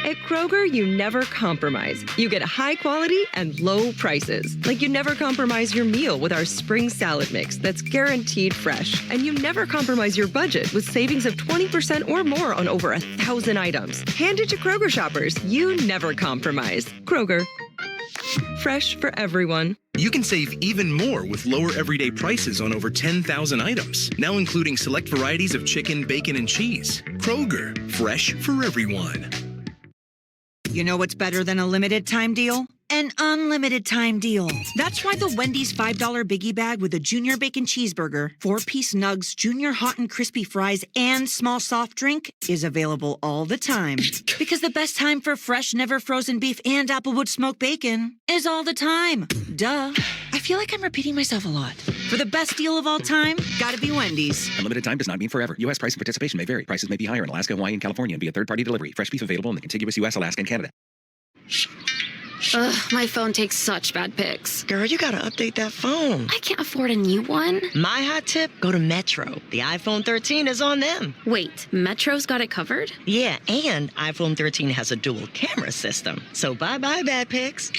At Kroger, you never compromise. You get high quality and low prices. Like you never compromise your meal with our spring salad mix that's guaranteed fresh. And you never compromise your budget with savings of 20% or more on over 1,000 items. Hand it to Kroger shoppers. You never compromise. Kroger. Fresh for everyone. You can save even more with lower everyday prices on over 10,000 items, now including select varieties of chicken, bacon, and cheese. Kroger, fresh for everyone. You know what's better than a limited time deal? An unlimited time deal. That's why the Wendy's $5 Biggie Bag with a Junior Bacon Cheeseburger, 4-piece nugs, Junior Hot and Crispy Fries, and small soft drink is available all the time. Because the best time for fresh, never frozen beef and Applewood smoked bacon is all the time. Duh. I feel like I'm repeating myself a lot. For the best deal of all time, gotta be Wendy's. Unlimited time does not mean forever. U.S. price and participation may vary. Prices may be higher in Alaska, Hawaii, and California and via third-party delivery. Fresh beef available in the contiguous U.S., Alaska, and Canada. Ugh, my phone takes such bad pics. Girl, you gotta update that phone. I can't afford a new one. My hot tip, go to Metro. The iPhone 13 is on them. Wait, Metro's got it covered? Yeah, and iPhone 13 has a dual camera system. So bye-bye bad pics.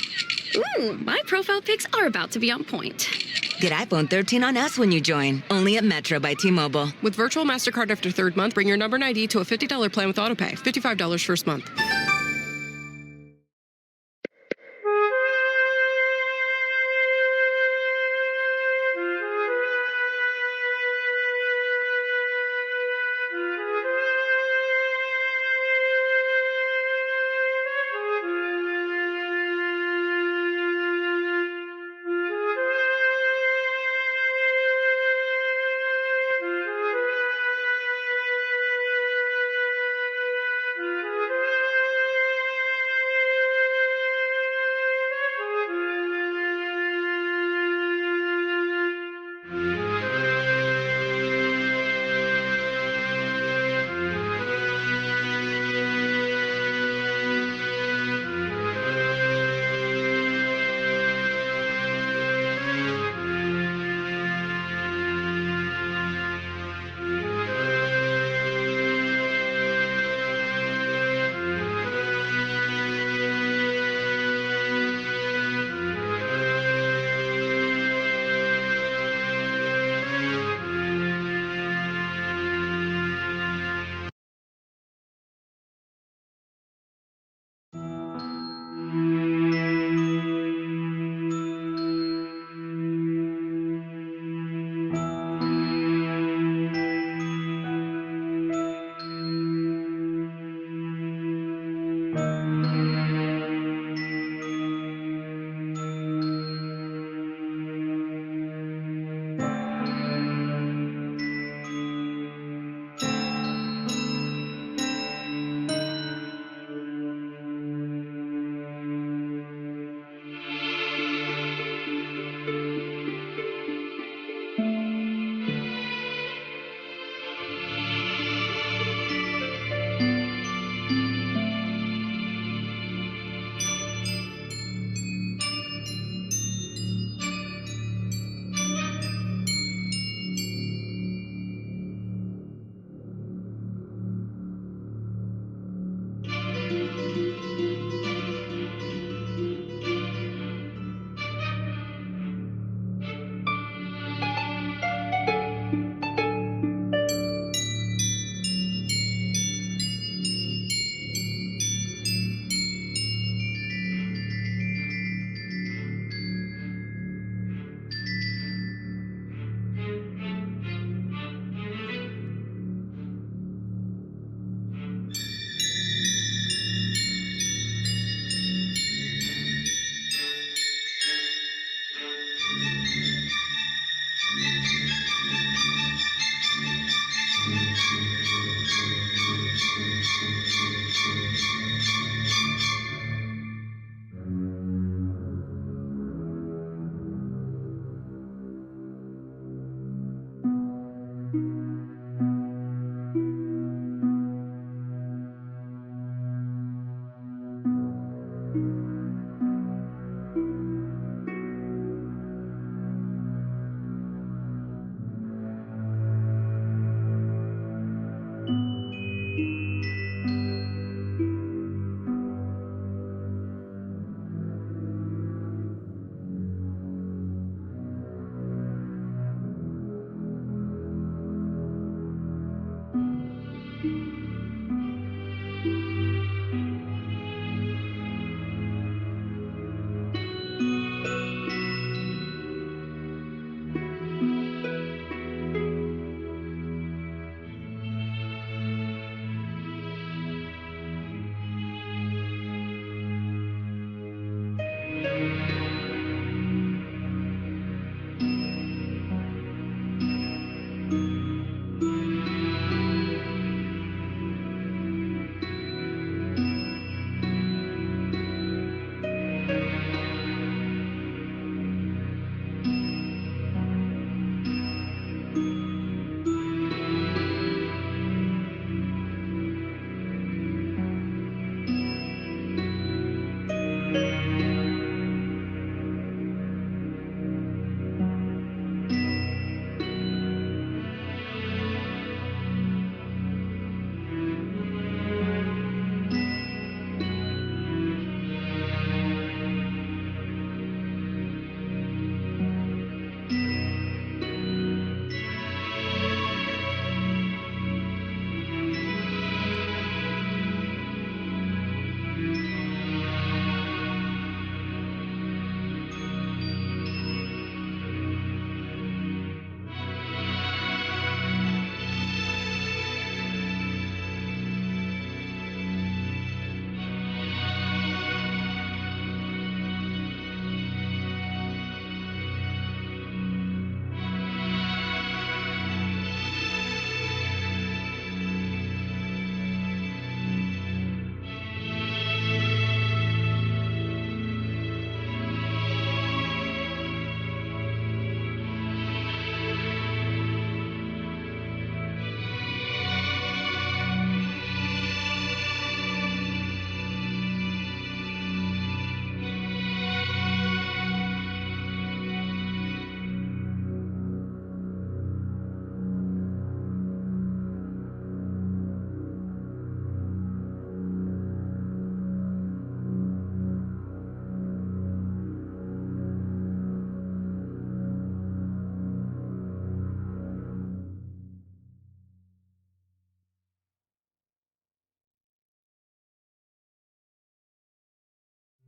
Ooh, my profile pics are about to be on point. Get iPhone 13 on us when you join. Only at Metro by T-Mobile. With virtual MasterCard after third month, bring your number and ID to a $50 plan with AutoPay. $55 first month.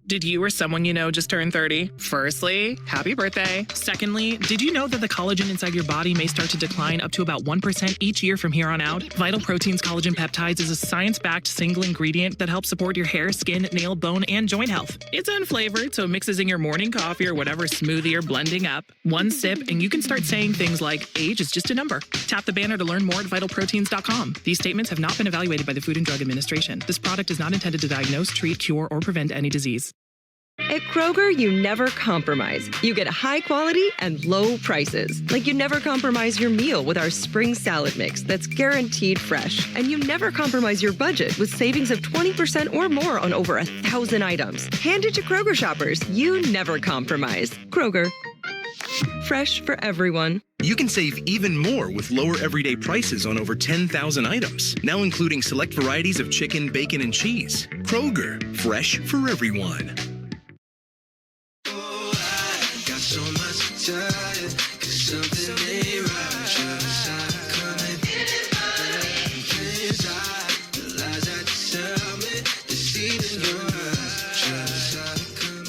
Did you or someone you know just turn 30? Firstly, happy birthday. Secondly, did you know that the collagen inside your body may start to decline up to about 1% each year from here on out? Vital Proteins Collagen Peptides is a science-backed single ingredient that helps support your hair, skin, nail, bone, and joint health. It's unflavored, so it mixes in your morning coffee or whatever smoothie you're blending up. One sip, and you can start saying things like, age is just a number. Tap the banner to learn more at vitalproteins.com. These statements have not been evaluated by the Food and Drug Administration. This product is not intended to diagnose, treat, cure, or prevent any disease. At Kroger, you never compromise. You get high quality and low prices. Like you never compromise your meal with our spring salad mix that's guaranteed fresh. And you never compromise your budget with savings of 20% or more on over 1,000 items. Hand it to Kroger shoppers. You never compromise. Kroger. Fresh for everyone. You can save even more with lower everyday prices on over 10,000 items, now including select varieties of chicken, bacon, and cheese. Kroger, fresh for everyone.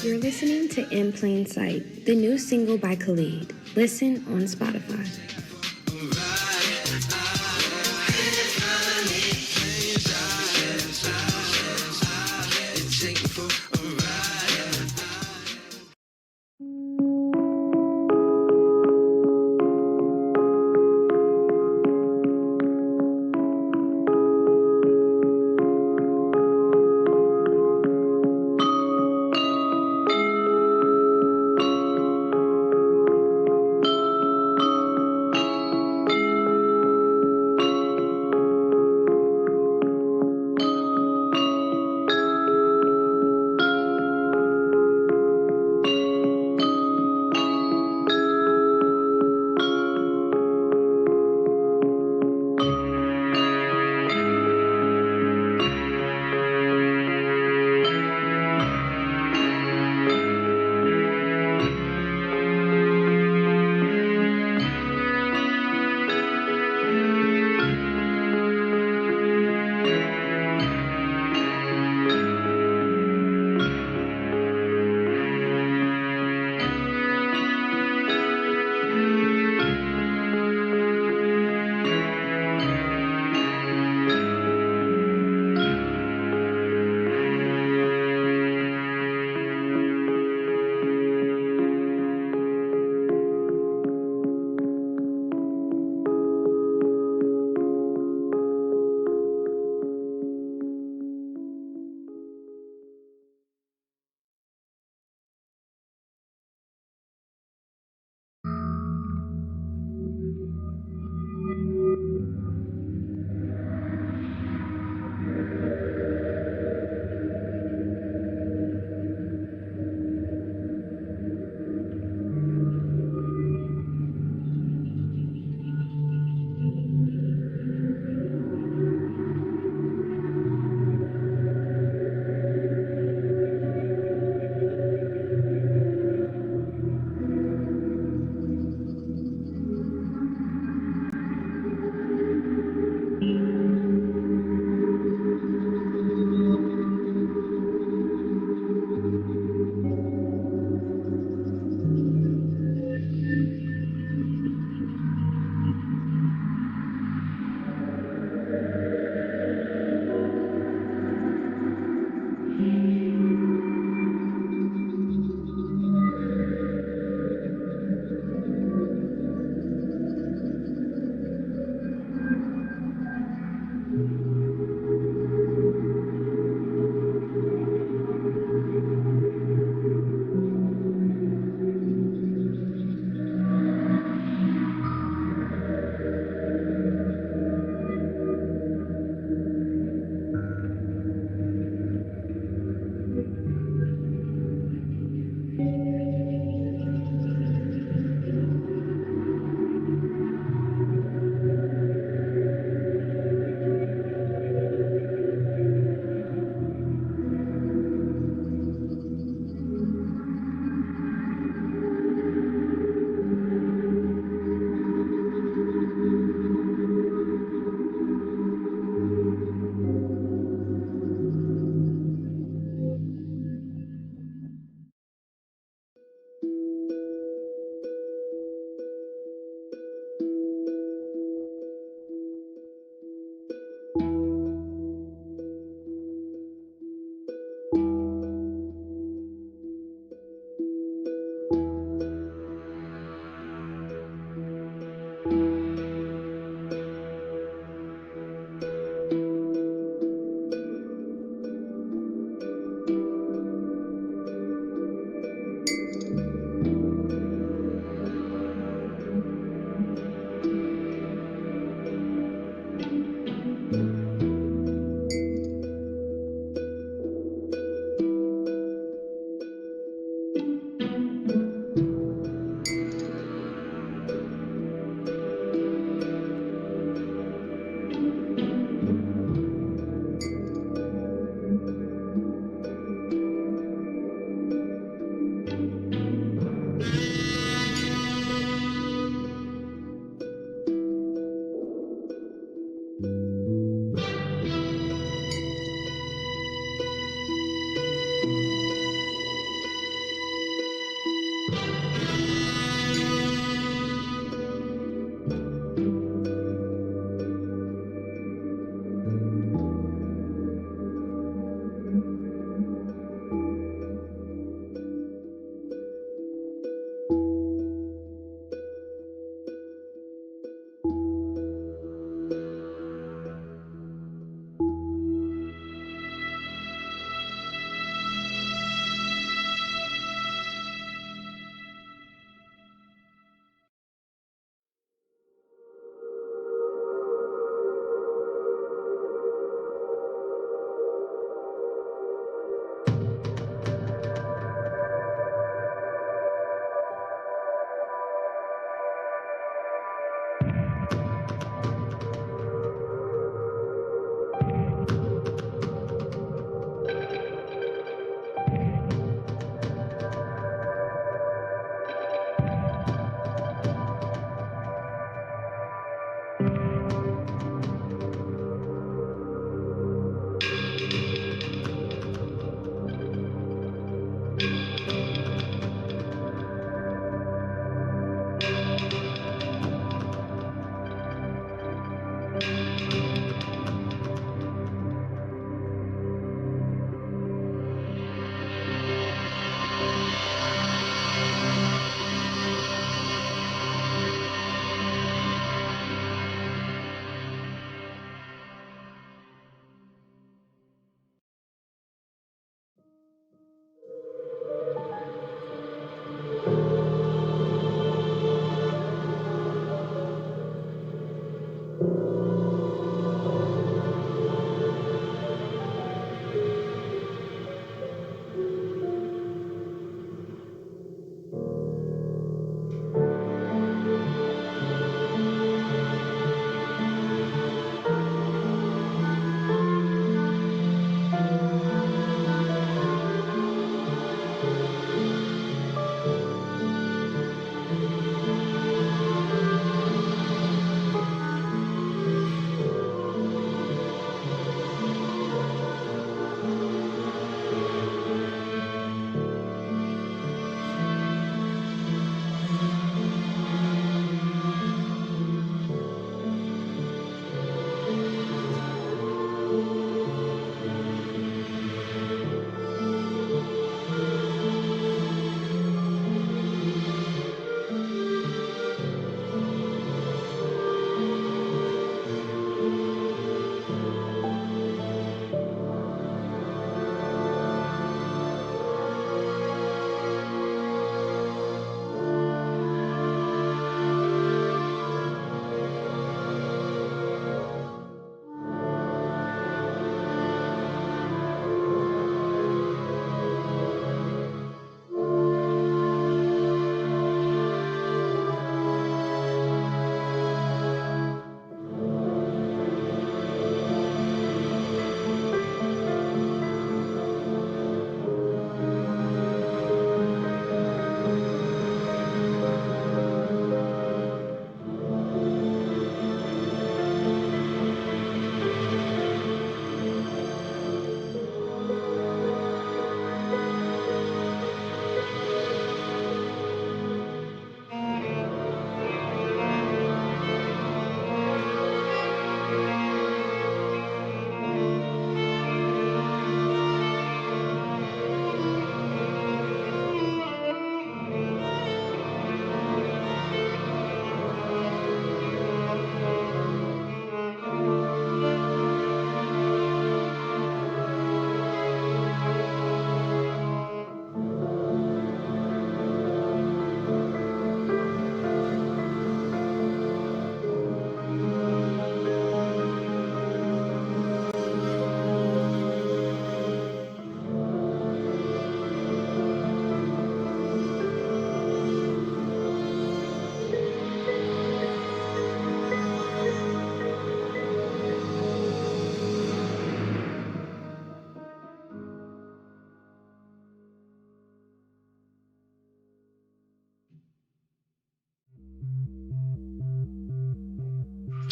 You're listening to In Plain Sight, the new single by Khalid. Listen on Spotify.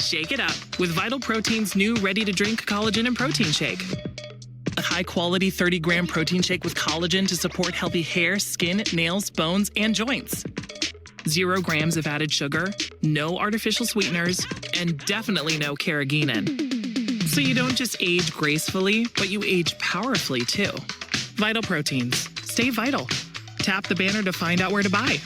Shake it up with Vital Protein's new ready-to-drink collagen and protein shake. A high-quality 30-gram protein shake with collagen to support healthy hair, skin, nails, bones, and joints. 0 grams of added sugar, no artificial sweeteners, and definitely no carrageenan. So you don't just age gracefully, but you age powerfully too. Vital Proteins. Stay vital. Tap the banner to find out where to buy.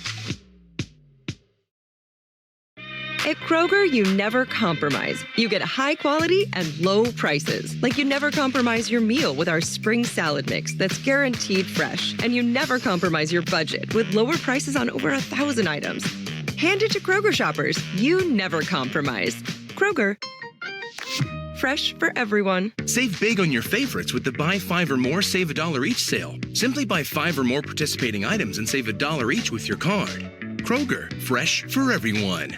At Kroger, you never compromise. You get high quality and low prices. Like you never compromise your meal with our spring salad mix that's guaranteed fresh. And you never compromise your budget with lower prices on over 1,000 items. Hand it to Kroger shoppers. You never compromise. Kroger. Fresh for everyone. Save big on your favorites with the Buy 5 or More, Save $1 each sale. Simply buy 5 or more participating items and save $1 each with your card. Kroger, fresh for everyone.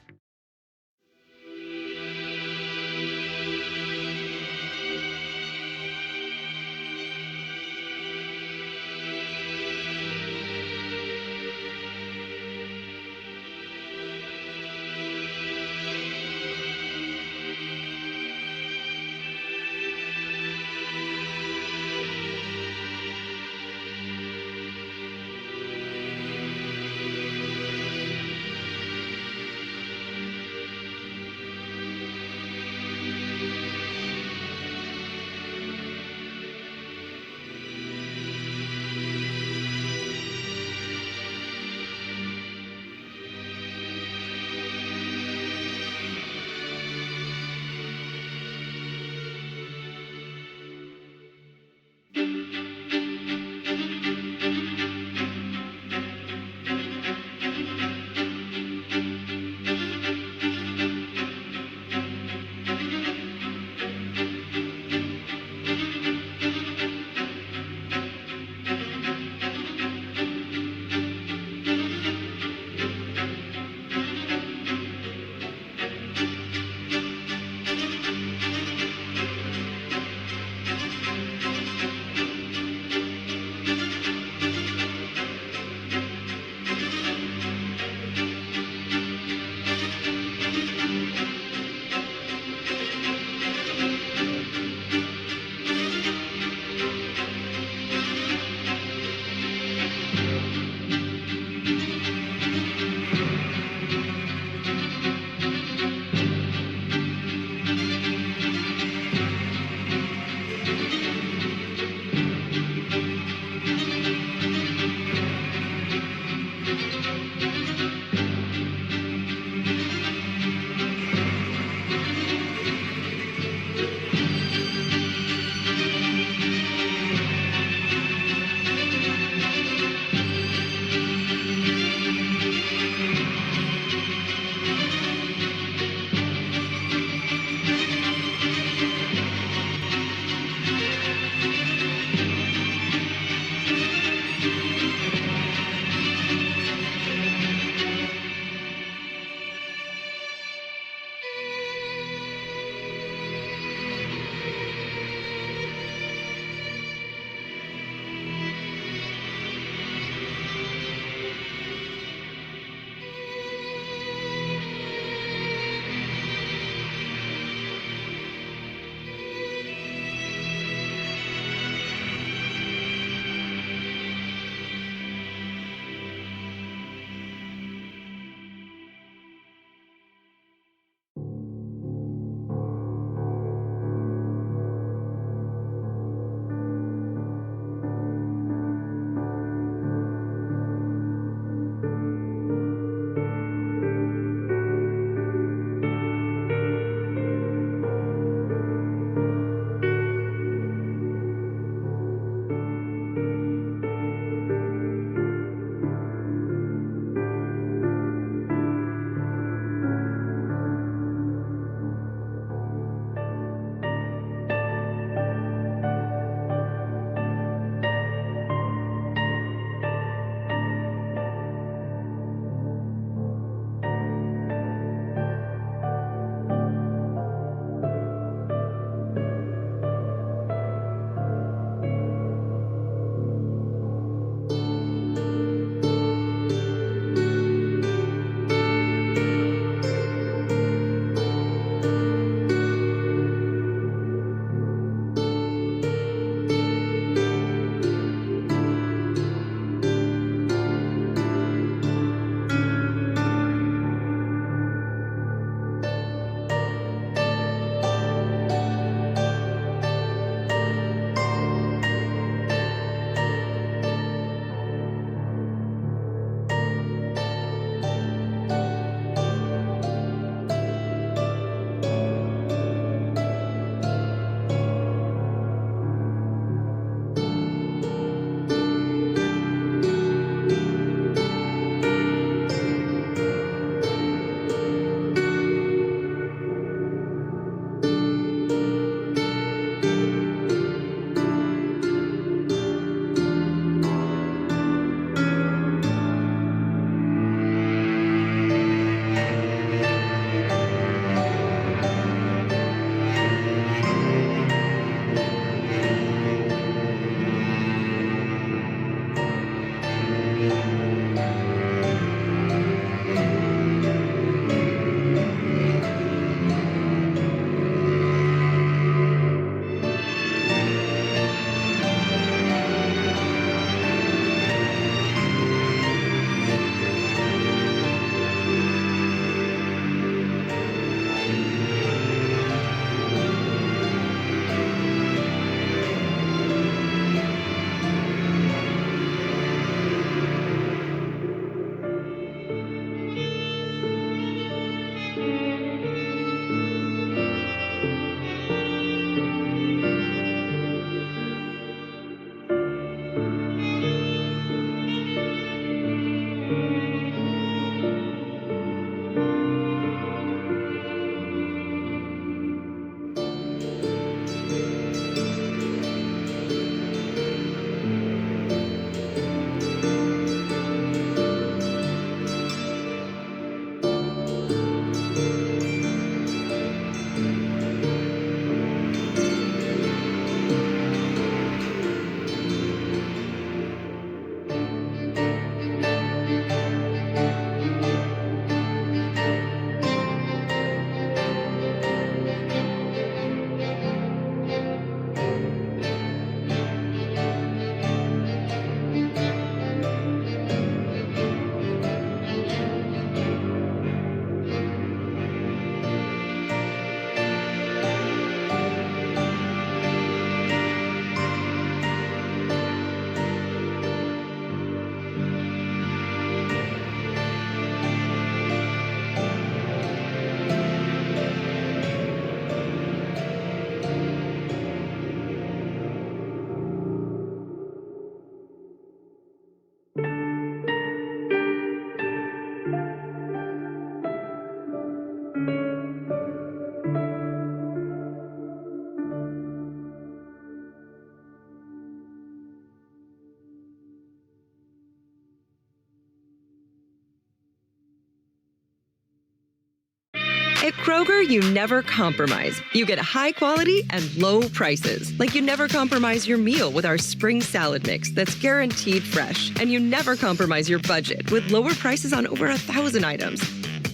At Kroger, you never compromise. You get high quality and low prices. Like you never compromise your meal with our spring salad mix that's guaranteed fresh. And you never compromise your budget with lower prices on over 1,000 items.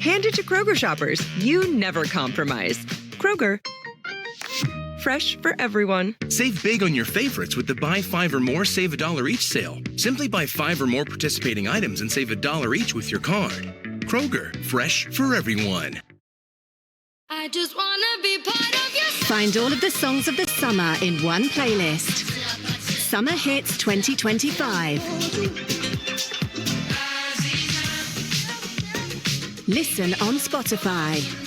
Hand it to Kroger shoppers. You never compromise. Kroger. Fresh for everyone. Save big on your favorites with the Buy 5 or More Save $1 each sale. Simply buy 5 or more participating items and save $1 each with your card. Kroger, fresh for everyone. I just wanna be part of your... Find all of the songs of the summer in one playlist. Summer Hits 2025. Listen on Spotify.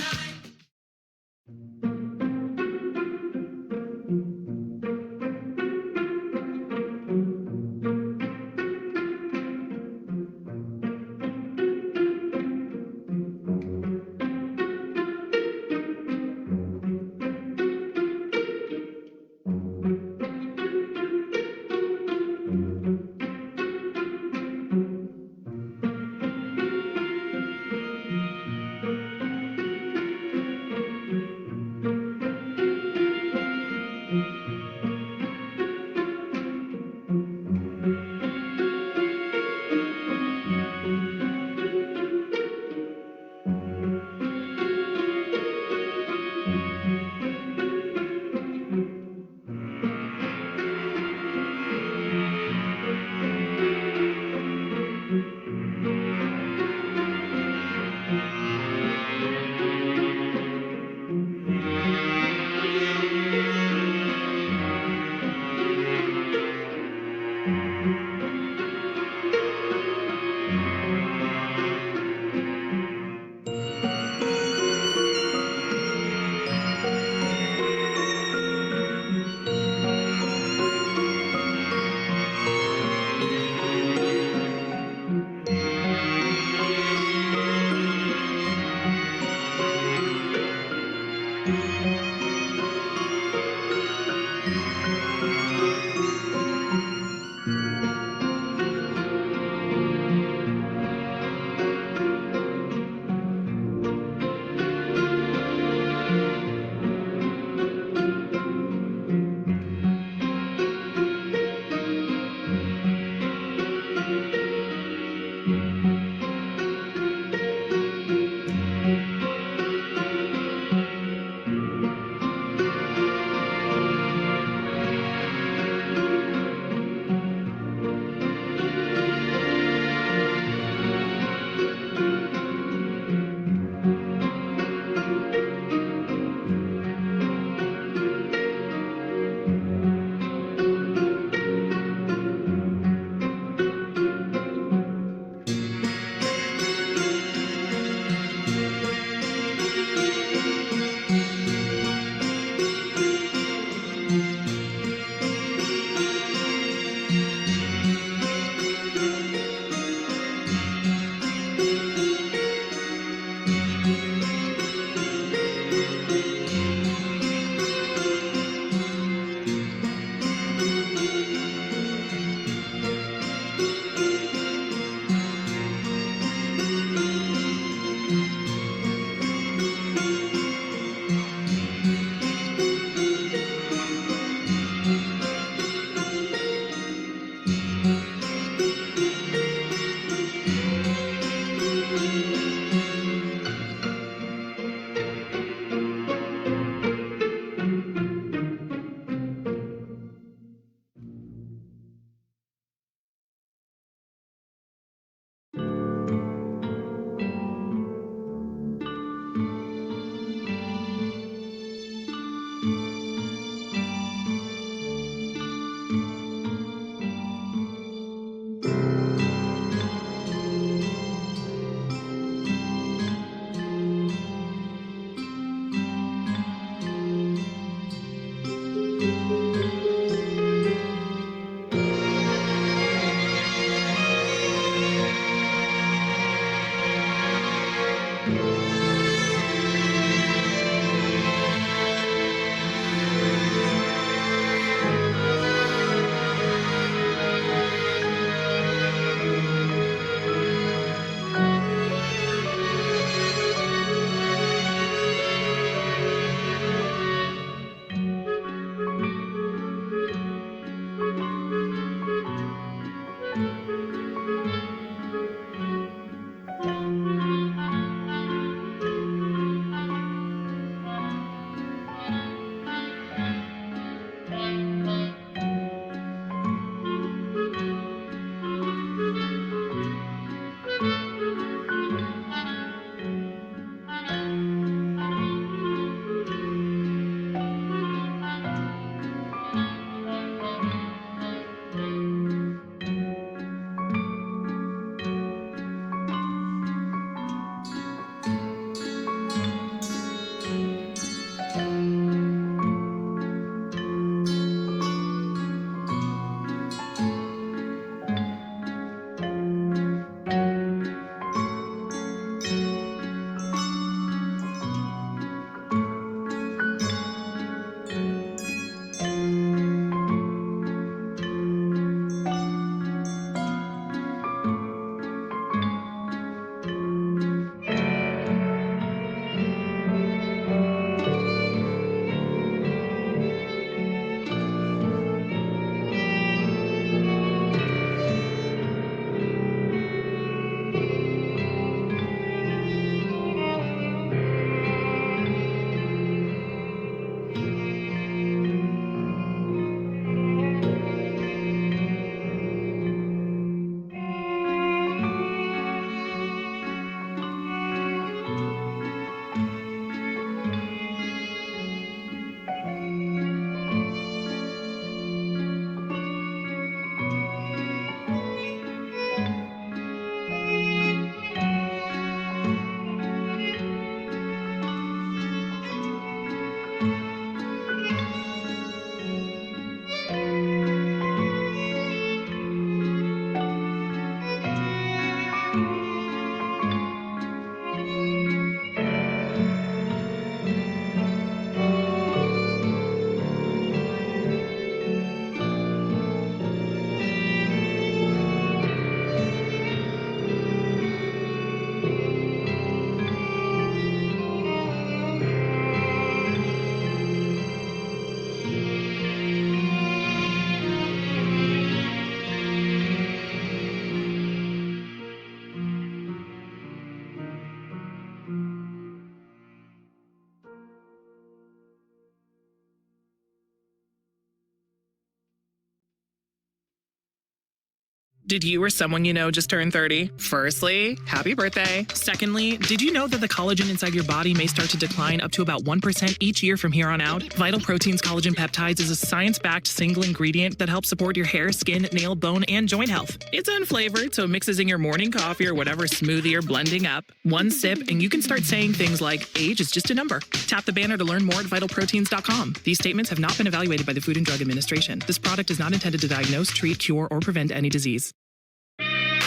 Did you or someone you know just turn 30? Firstly, happy birthday. Secondly, did you know that the collagen inside your body may start to decline up to about 1% each year from here on out? Vital Proteins Collagen Peptides is a science-backed single ingredient that helps support your hair, skin, nail, bone, and joint health. It's unflavored, so it mixes in your morning coffee or whatever smoothie you're blending up. One sip, and you can start saying things like, age is just a number. Tap the banner to learn more at vitalproteins.com. These statements have not been evaluated by the Food and Drug Administration. This product is not intended to diagnose, treat, cure, or prevent any disease.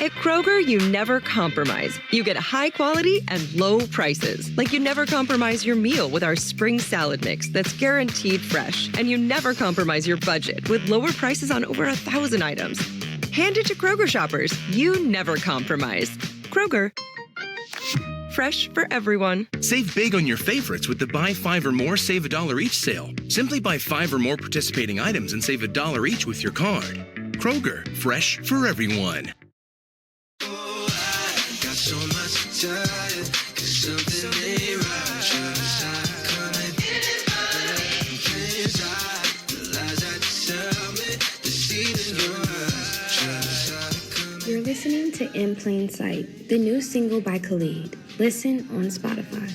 At Kroger, you never compromise. You get high quality and low prices. Like you never compromise your meal with our spring salad mix that's guaranteed fresh. And you never compromise your budget with lower prices on over 1,000 items. Hand it to Kroger shoppers. You never compromise. Kroger. Fresh for everyone. Save big on your favorites with the Buy 5 or More Save $1 each sale. Simply buy 5 or more participating items and save $1 each with your card. Kroger, fresh for everyone. So much tired, 'cause something ain't right. You're listening to In Plain Sight, the new single by Khalid. Listen on Spotify.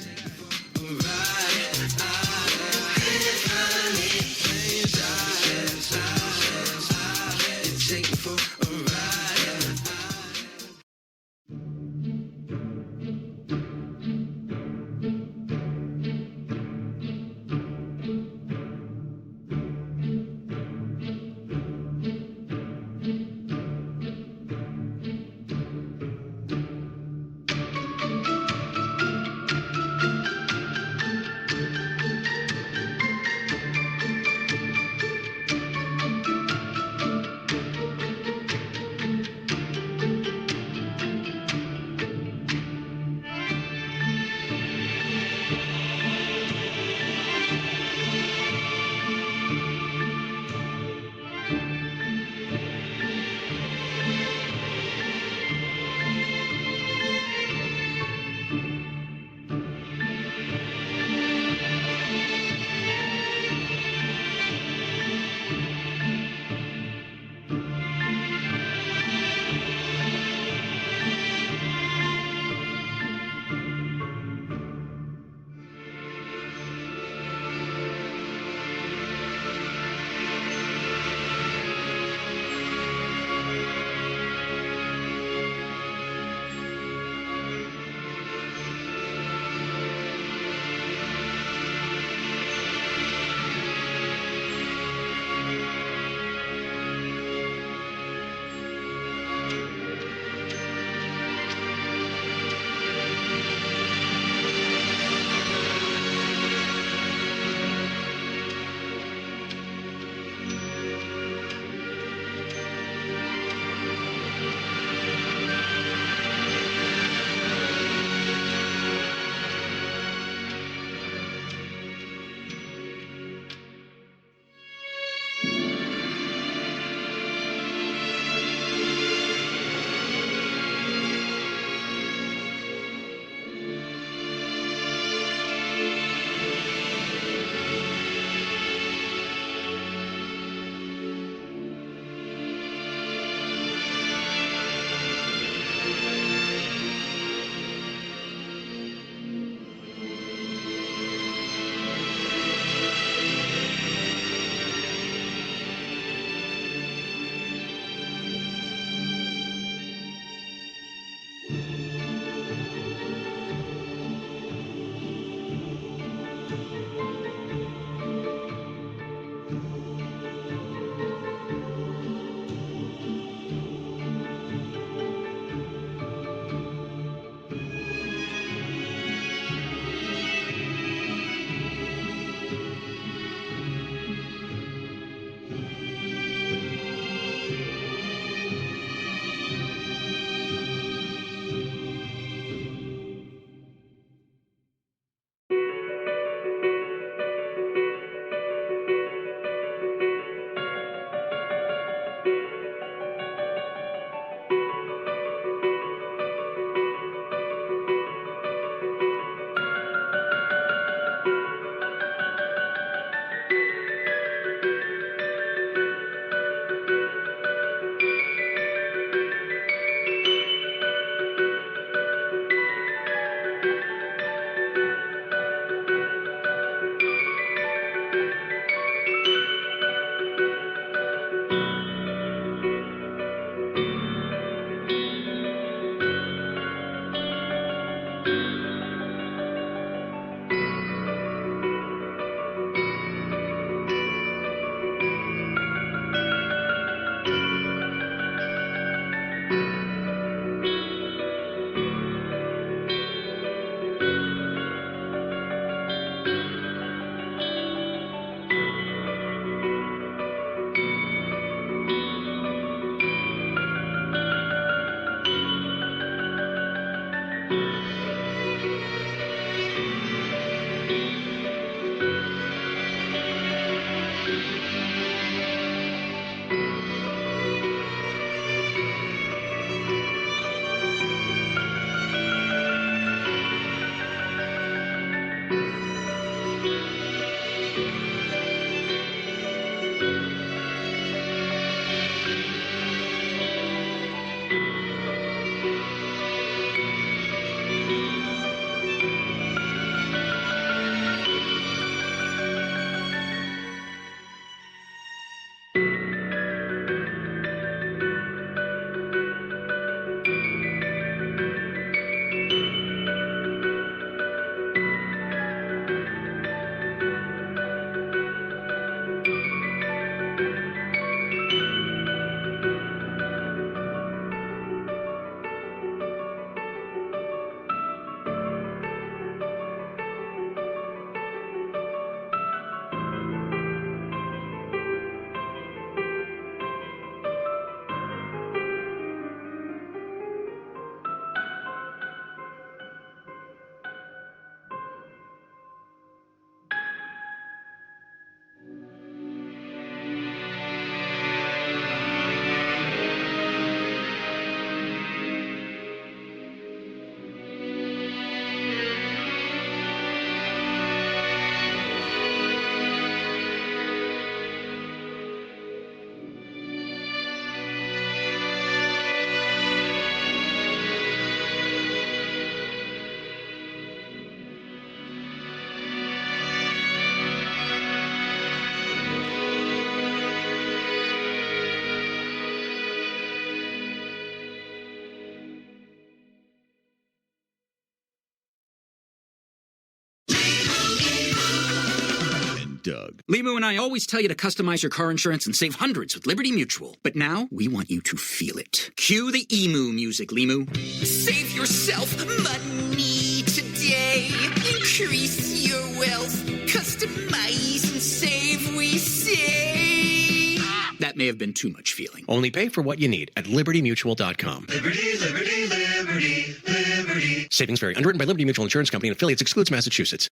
Doug. Limu and I always tell you to customize your car insurance and save hundreds with Liberty Mutual. But now, we want you to feel it. Cue the emu music, Limu. Save yourself money today. Increase your wealth. Customize and save, we say. That may have been too much feeling. Only pay for what you need at libertymutual.com. Liberty, liberty, liberty, liberty. Savings vary. Underwritten by Liberty Mutual Insurance Company and affiliates. Excludes Massachusetts.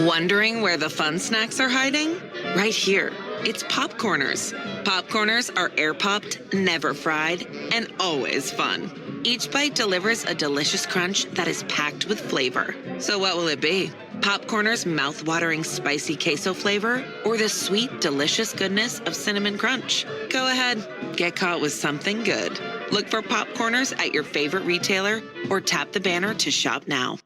Wondering where the fun snacks are hiding? Right here. It's Popcorners. Popcorners are air-popped, never fried, and always fun. Each bite delivers a delicious crunch that is packed with flavor. So what will it be? Popcorners' mouth-watering spicy queso flavor, or the sweet, delicious goodness of cinnamon crunch? Go ahead, get caught with something good. Look for Popcorners at your favorite retailer or tap the banner to shop now.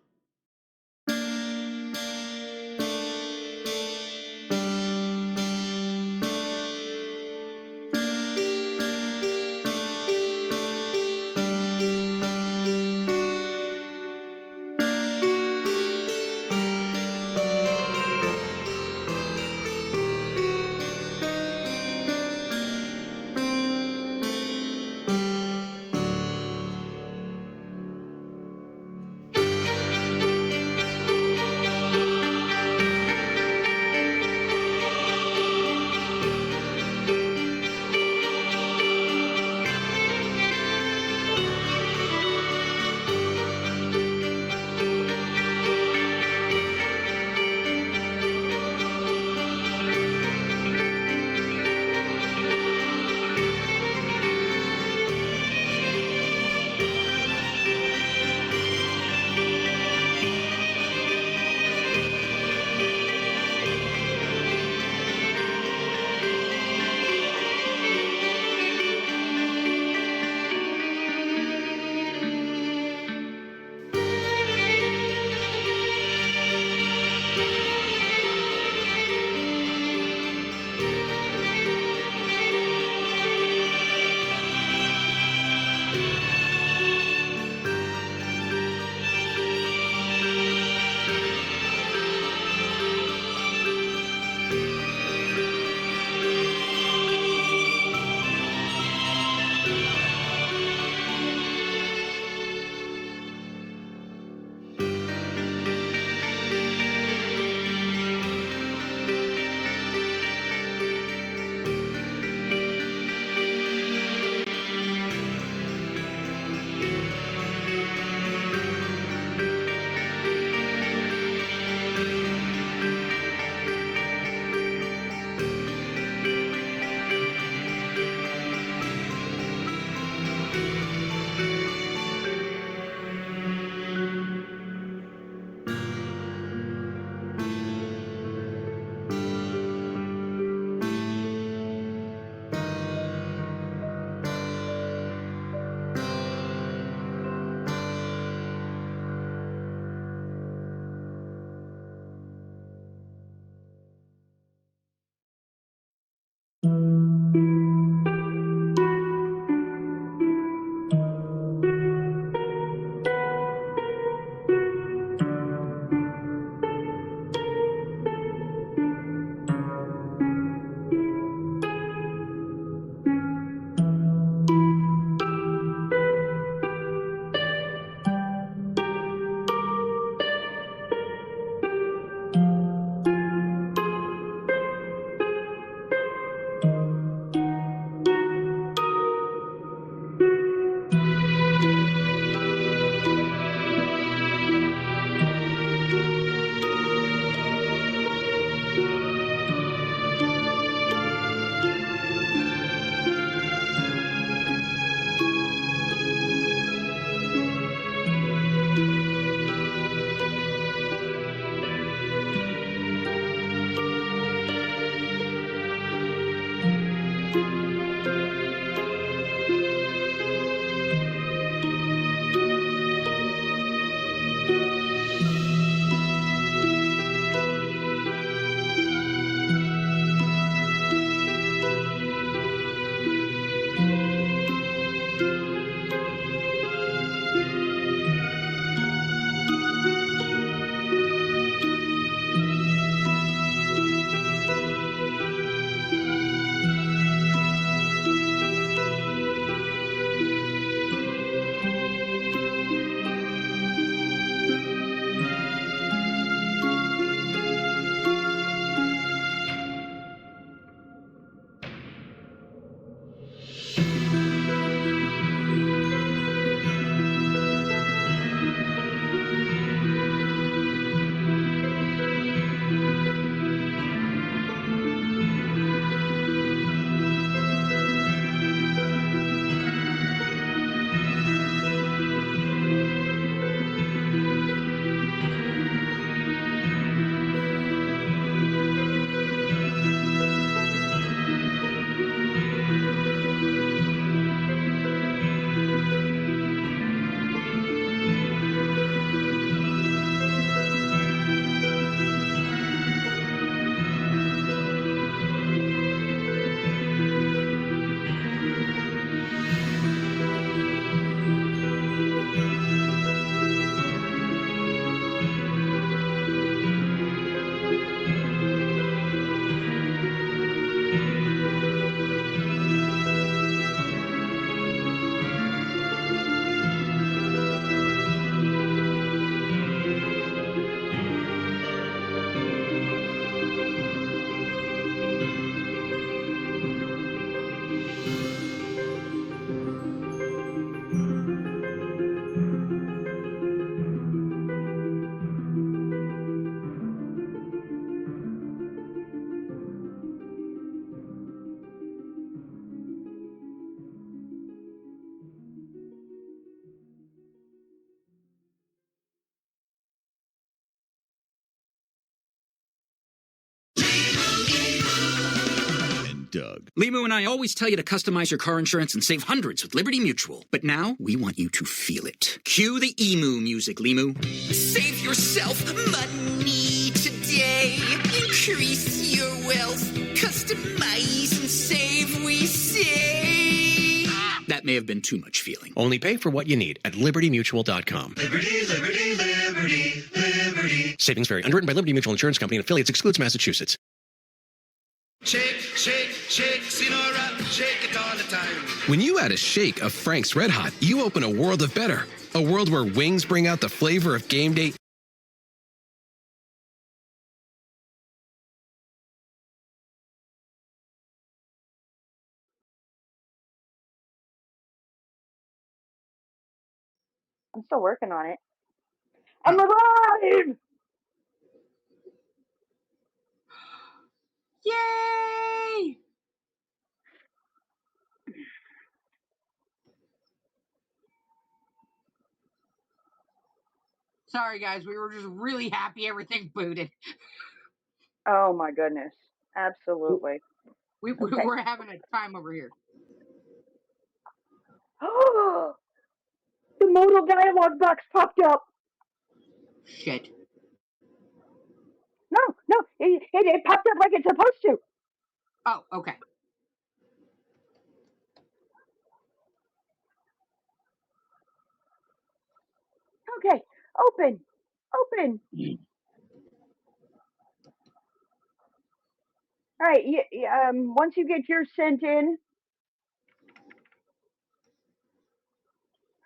Doug. Limu and I always tell you to customize your car insurance and save hundreds with Liberty Mutual. But now, we want you to feel it. Cue the emu music, Limu. Save yourself money today. Increase your wealth. Customize and save, we say. That may have been too much feeling. Only pay for what you need at libertymutual.com. Liberty, liberty, liberty, liberty. Savings vary. Underwritten by Liberty Mutual Insurance Company and affiliates. Excludes Massachusetts. Shake, shake, shake, Sinora, shake it all the time. When you add a shake of Frank's Red Hot, you open a world of better. A world where wings bring out the flavor of game day. I'm still working on it. And we're live! Yay! Sorry, guys. We were just really happy everything booted. Oh, my goodness. Absolutely. We're having a time over here. Oh, the modal dialog box popped up. Shit. No, it popped up like it's supposed to. Oh, okay. Okay, open. All right, once you get yours sent in.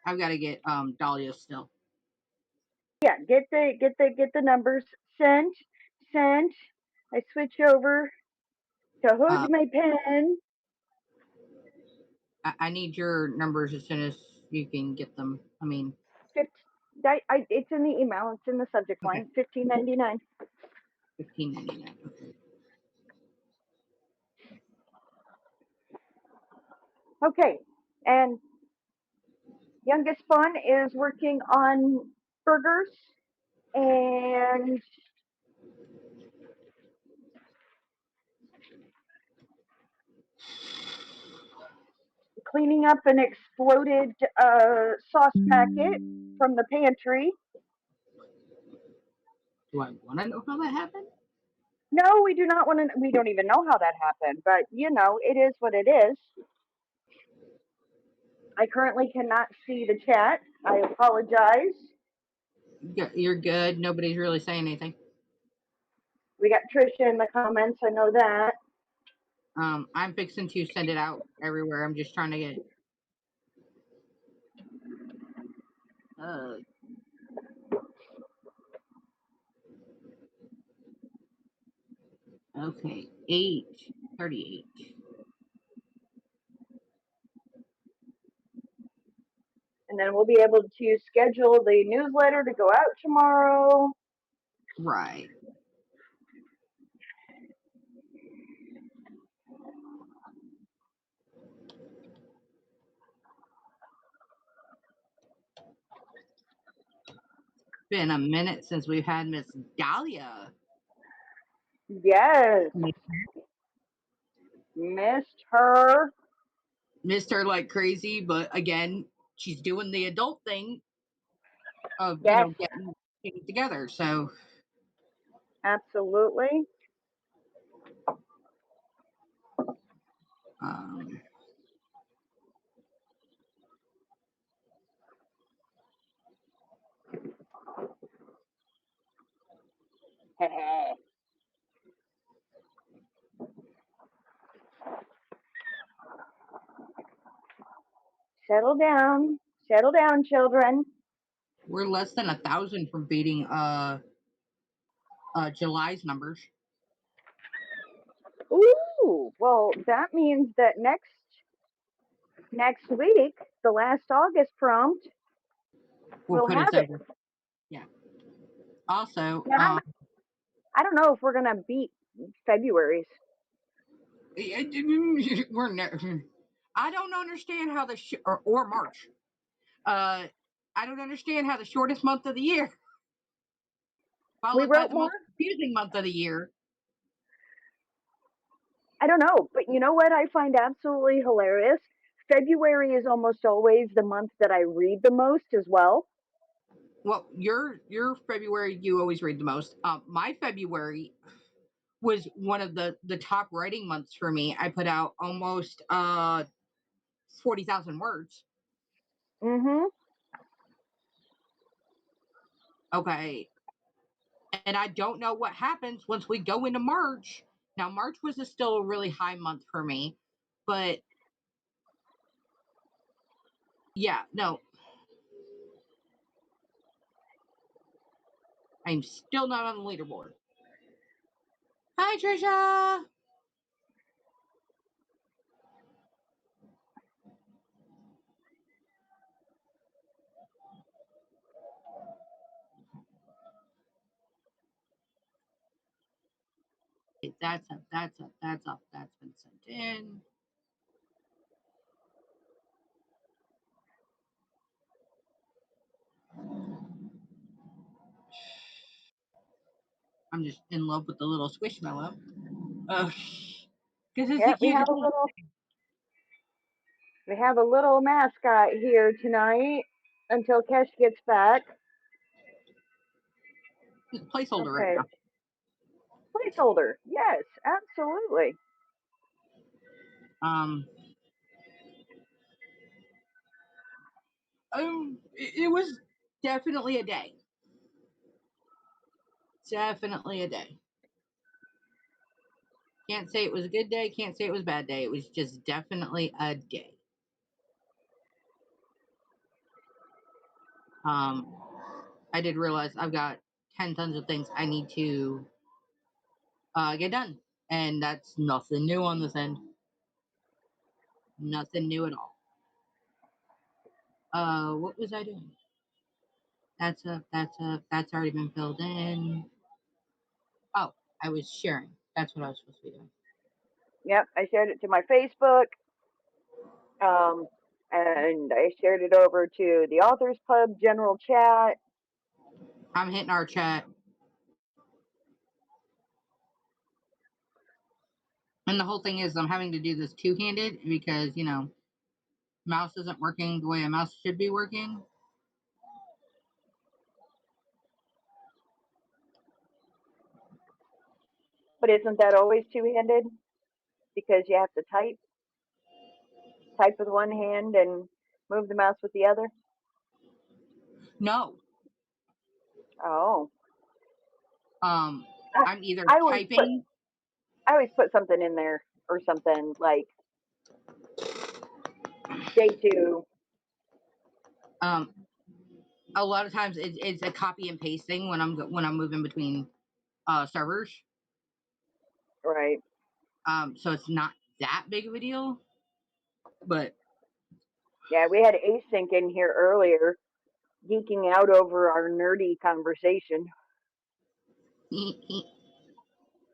I've got to get Dahlia still. Yeah, get the numbers sent. I switch over to Hood my pen. I need your numbers as soon as you can get them. I mean, it's in the email. It's in the subject line. $15.99. $15.99. Okay, and youngest fun is working on burgers and cleaning up an exploded sauce packet from the pantry. Do I want to know how that happened? No, we do not want to. We don't even know how that happened, but it is what it is. I currently cannot see the chat. I apologize. You're good. Nobody's really saying anything. We got Trisha in the comments. I know that. I'm fixing to send it out everywhere. I'm just trying to get. Okay, 8:38. And then we'll be able to schedule the newsletter to go out tomorrow. Right. Been a minute since we've had Miss Dahlia. Yes. Missed her. Missed her like crazy, but again, she's doing the adult thing of getting things together. So absolutely. Settle down, children. We're less than 1,000 from beating July's numbers. Ooh, well, that means that next week, the last August prompt, we'll put have us it. over. Yeah. Also, I don't know if we're gonna beat February's. We're I don't understand how or March. I don't understand how the shortest month of the year, followed by the most confusing month of the year. I don't know, but you know what I find absolutely hilarious? February is almost always the month that I read the most as well. Well, your February you always read the most. My February was one of the top writing months for me. I put out almost 40,000 words. Mm-hmm. Okay. And I don't know what happens once we go into March. Now, March was still a really high month for me, but yeah, no. I'm still not on the leaderboard. Hi, Trisha. That's up, that's up, that's up, that's been sent in. I'm just in love with the little squishmallow. Because it's Yeah, a cute little. we have a little mascot here tonight until Kesh gets back. Placeholder right Okay. now. Placeholder. Yes, absolutely. Um, it was definitely a day. Definitely a day. Can't say it was a good day. Can't say it was a bad day. It was just definitely a day. I did realize I've got 10 tons of things I need to get done, and that's nothing new on this end. Nothing new at all. What was I doing? That's already been filled in. Oh, I was sharing. That's what I was supposed to be doing. Yep, I shared it to my Facebook. Um, and I shared it over to the Authors Pub general chat. I'm hitting our chat. And the whole thing is I'm having to do this two-handed because, mouse isn't working the way a mouse should be working. But isn't that always two-handed? Because you have to type with one hand and move the mouse with the other? No. Oh. I'm either I typing. always put something in there or something like day 2. A lot of times it's a copy and pasting when I'm moving between servers. Right. So it's not that big of a deal. But yeah, we had Async in here earlier, geeking out over our nerdy conversation.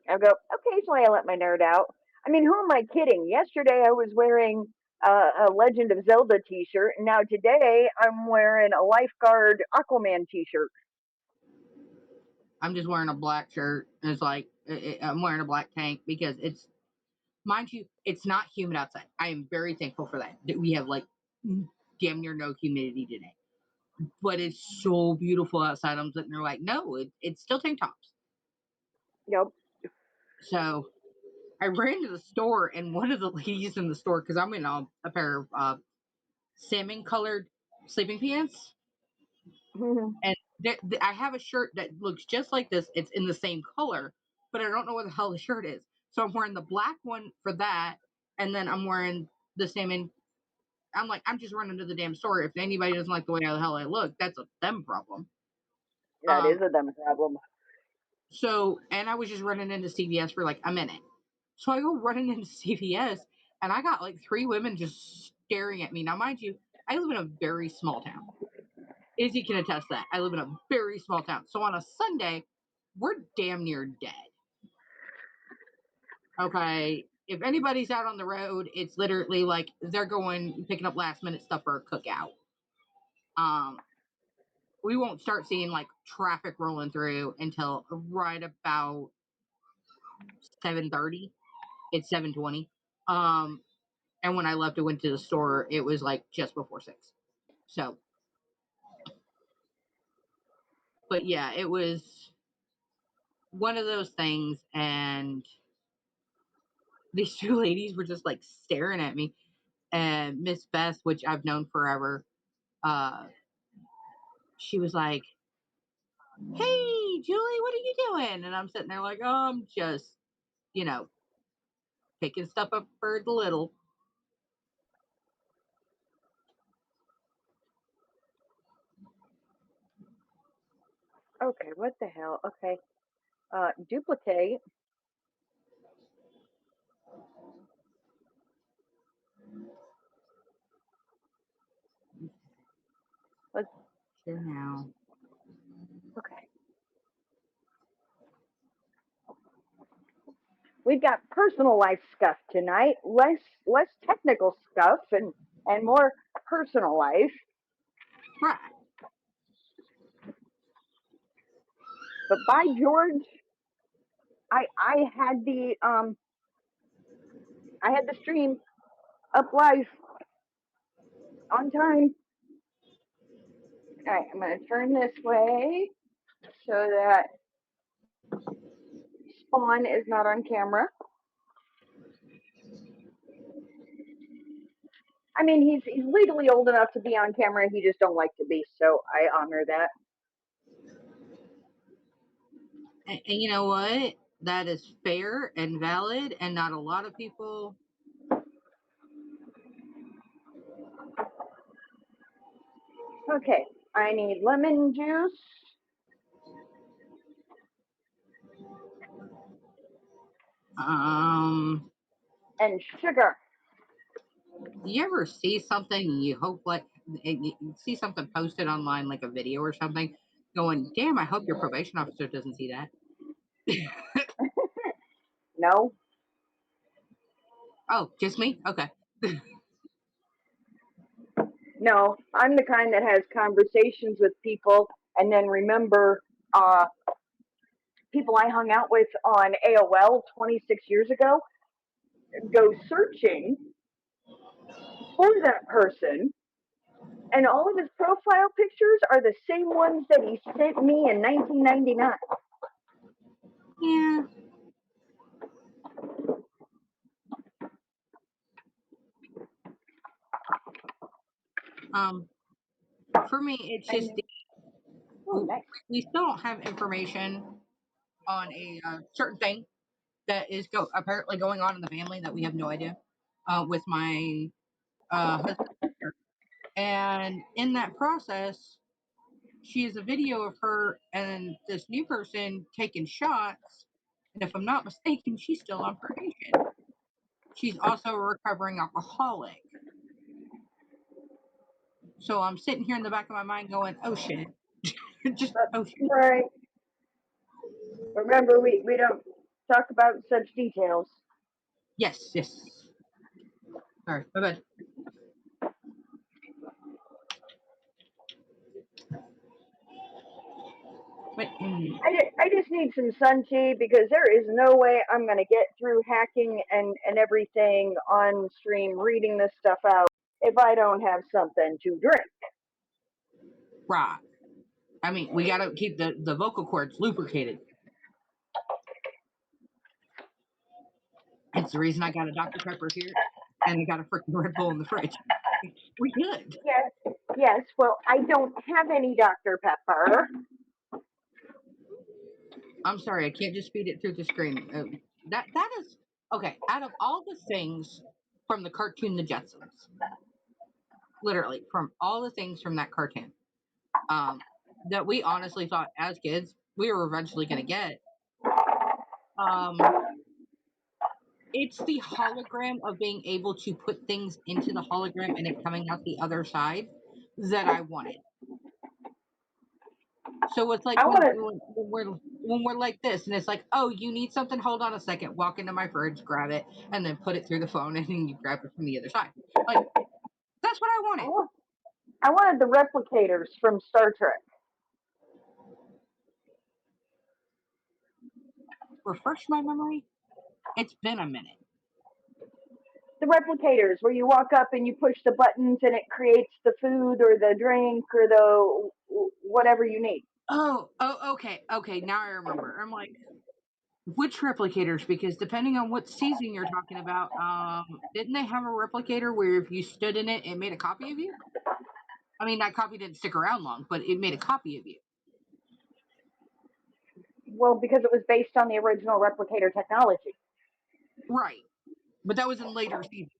I go, occasionally I let my nerd out. I mean, who am I kidding? Yesterday I was wearing a Legend of Zelda t-shirt, and now today I'm wearing a Lifeguard Aquaman t-shirt. I'm just wearing a black shirt. And it's like I'm wearing a black tank because it's, mind you, it's not humid outside. I am very thankful for that. We have like damn near no humidity today. But it's so beautiful outside. I'm sitting there like, no, it's still tank tops. Yep. So I ran to the store, and one of the ladies in the store, because I'm in a pair of salmon colored sleeping pants. And I have a shirt that looks just like this. It's in the same color, but I don't know what the hell the shirt is. So I'm wearing the black one for that, and then I'm wearing the salmon. I'm like, I'm just running to the damn store. If anybody doesn't like the way the hell I look, that's a them problem. That is a them problem. So, and I was just running into CVS for like a minute. So I go running into CVS, and I got like 3 women just staring at me. Now, mind you, I live in a very small town. Izzy can attest that. I live in a very small town. So on a Sunday, we're damn near dead. Okay. If anybody's out on the road, it's literally like they're going picking up last minute stuff for a cookout. We won't start seeing like traffic rolling through until right about 7:30. It's 7:20. And when I left, I went to the store. It was like just before 6. So, but yeah, it was one of those things, and these two ladies were just like staring at me. And Miss Beth, which I've known forever, she was like, "Hey, Julie, what are you doing?" And I'm sitting there like, "Oh, I'm just, you know, picking stuff up for the little." Okay, what the hell? Okay. Duplicate. Let's share now. Okay. We've got personal life stuff tonight, less technical stuff and more personal life. Right. But by George, I had the stream up live on time. All right, I'm gonna turn this way so that Spawn is not on camera. I mean, he's legally old enough to be on camera. He just don't like to be, so I honor that. And you know what? That is fair and valid, and not a lot of people. Okay, I need lemon juice. And sugar. You ever see something and you hope like you see something posted online, like a video or something, going, "Damn, I hope your probation officer doesn't see that." No. Oh, just me? Okay. No, I'm the kind that has conversations with people and then remember people I hung out with on AOL 26 years ago, go searching for that person, and all of his profile pictures are the same ones that he sent me in 1999. Yeah. For me, it's just we still don't have information on a certain thing that is apparently going on in the family that we have no idea. With my husband's sister, and in that process, she has a video of her and this new person taking shots. And if I'm not mistaken, she's still on probation. She's also a recovering alcoholic. So I'm sitting here in the back of my mind going, "Oh shit." Just, oh shit. Right. Remember, we don't talk about such details. Yes, yes. Sorry, my bad. I just need some sun tea because there is no way I'm going to get through hacking and everything on stream, reading this stuff out, if I don't have something to drink. Right. I mean, we got to keep the vocal cords lubricated. It's the reason I got a Dr. Pepper here and I got a freaking Red Bull in the fridge. We good. Yes, yes. Well, I don't have any Dr. Pepper. I'm sorry, I can't just feed it through the screen. That is okay. Out of all the things from the cartoon The Jetsons, literally from all the things from that cartoon, that we honestly thought as kids we were eventually going to get, it's the hologram of being able to put things into the hologram and it coming out the other side that I wanted. So it's like when we're like this, and it's like, "Oh, you need something? Hold on a second. Walk into my fridge, grab it, and then put it through the phone, and then you grab it from the other side." Like, that's what I wanted. I wanted the replicators from Star Trek. Refresh my memory. It's been a minute. The replicators where you walk up and you push the buttons and it creates the food or the drink or the whatever you need. Oh, okay. Now I remember. I'm like, which replicators? Because depending on what season you're talking about, didn't they have a replicator where if you stood in it, it made a copy of you? I mean, that copy didn't stick around long, but it made a copy of you. Well, because it was based on the original replicator technology. Right. But that was in later seasons.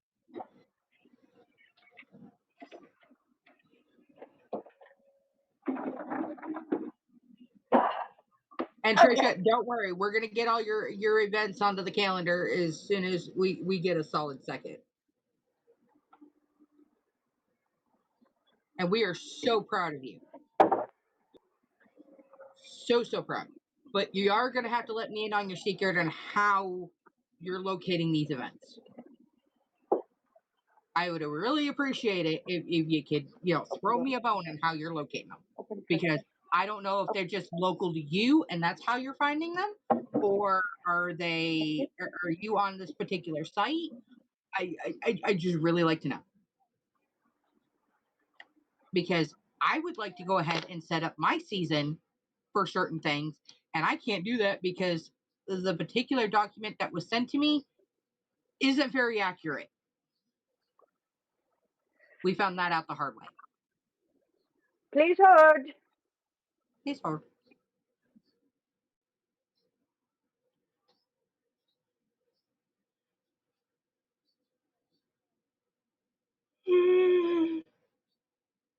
And Trisha, don't worry, we're gonna get all your events onto the calendar as soon as we get a solid second. And we are so proud of you. So proud. But you are gonna have to let me in on your secret on how you're locating these events. I would really appreciate it if you could, throw me a bone on how you're locating them. Because I don't know if they're just local to you and that's how you're finding them, or are you on this particular site? I just really like to know. Because I would like to go ahead and set up my season for certain things, and I can't do that because the particular document that was sent to me isn't very accurate. We found that out the hard way. Please hold. Please hold.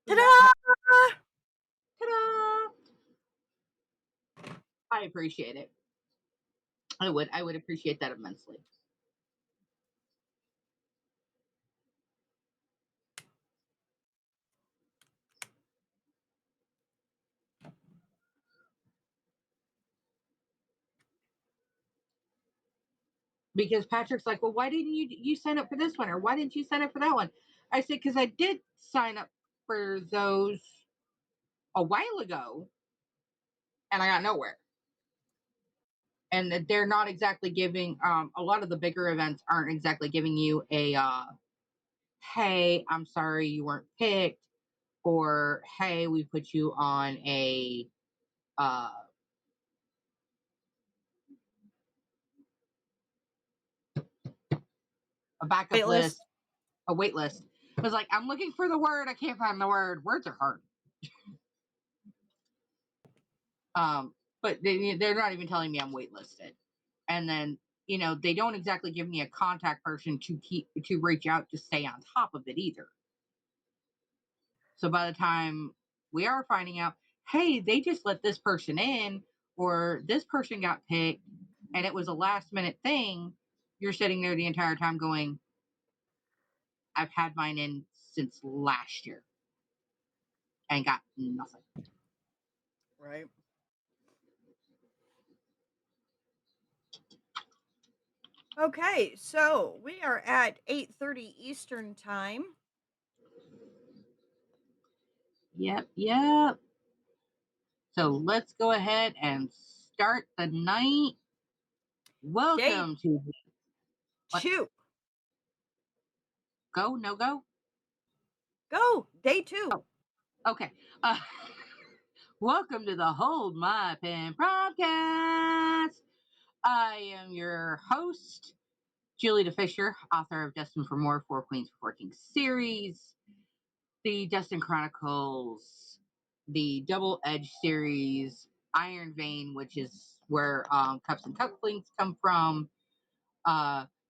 Ta-da! Ta-da! I appreciate it. I would appreciate that immensely. Because Patrick's like, well, why didn't you sign up for this one, or why didn't you sign up for that one? I said, because I did sign up for those a while ago, and I got nowhere. And they're not exactly giving. A lot of the bigger events aren't exactly giving you a, hey, I'm sorry you weren't picked, or hey, we put you on a backup list, a wait list. I was like, I'm looking for the word. I can't find the word. Words are hard. But they're not even telling me I'm waitlisted. And then, they don't exactly give me a contact person to reach out to stay on top of it either. So by the time we are finding out, hey, they just let this person in, or this person got picked, and it was a last minute thing, you're sitting there the entire time going, I've had mine in since last year and got nothing. Right. Okay, so we are at 8:30 Eastern time. Yep. So let's go ahead and start the night. Welcome to Day 2. Go, no go? Go, day 2. Oh, okay. Welcome to the Hold My Pen Promptcast. I am your host, Julie DeFisher, author of Destined for More, 4 Queens for 14 series, the Destin Chronicles, the Double Edge series, Iron Vein, which is where Cups and Cufflinks come from.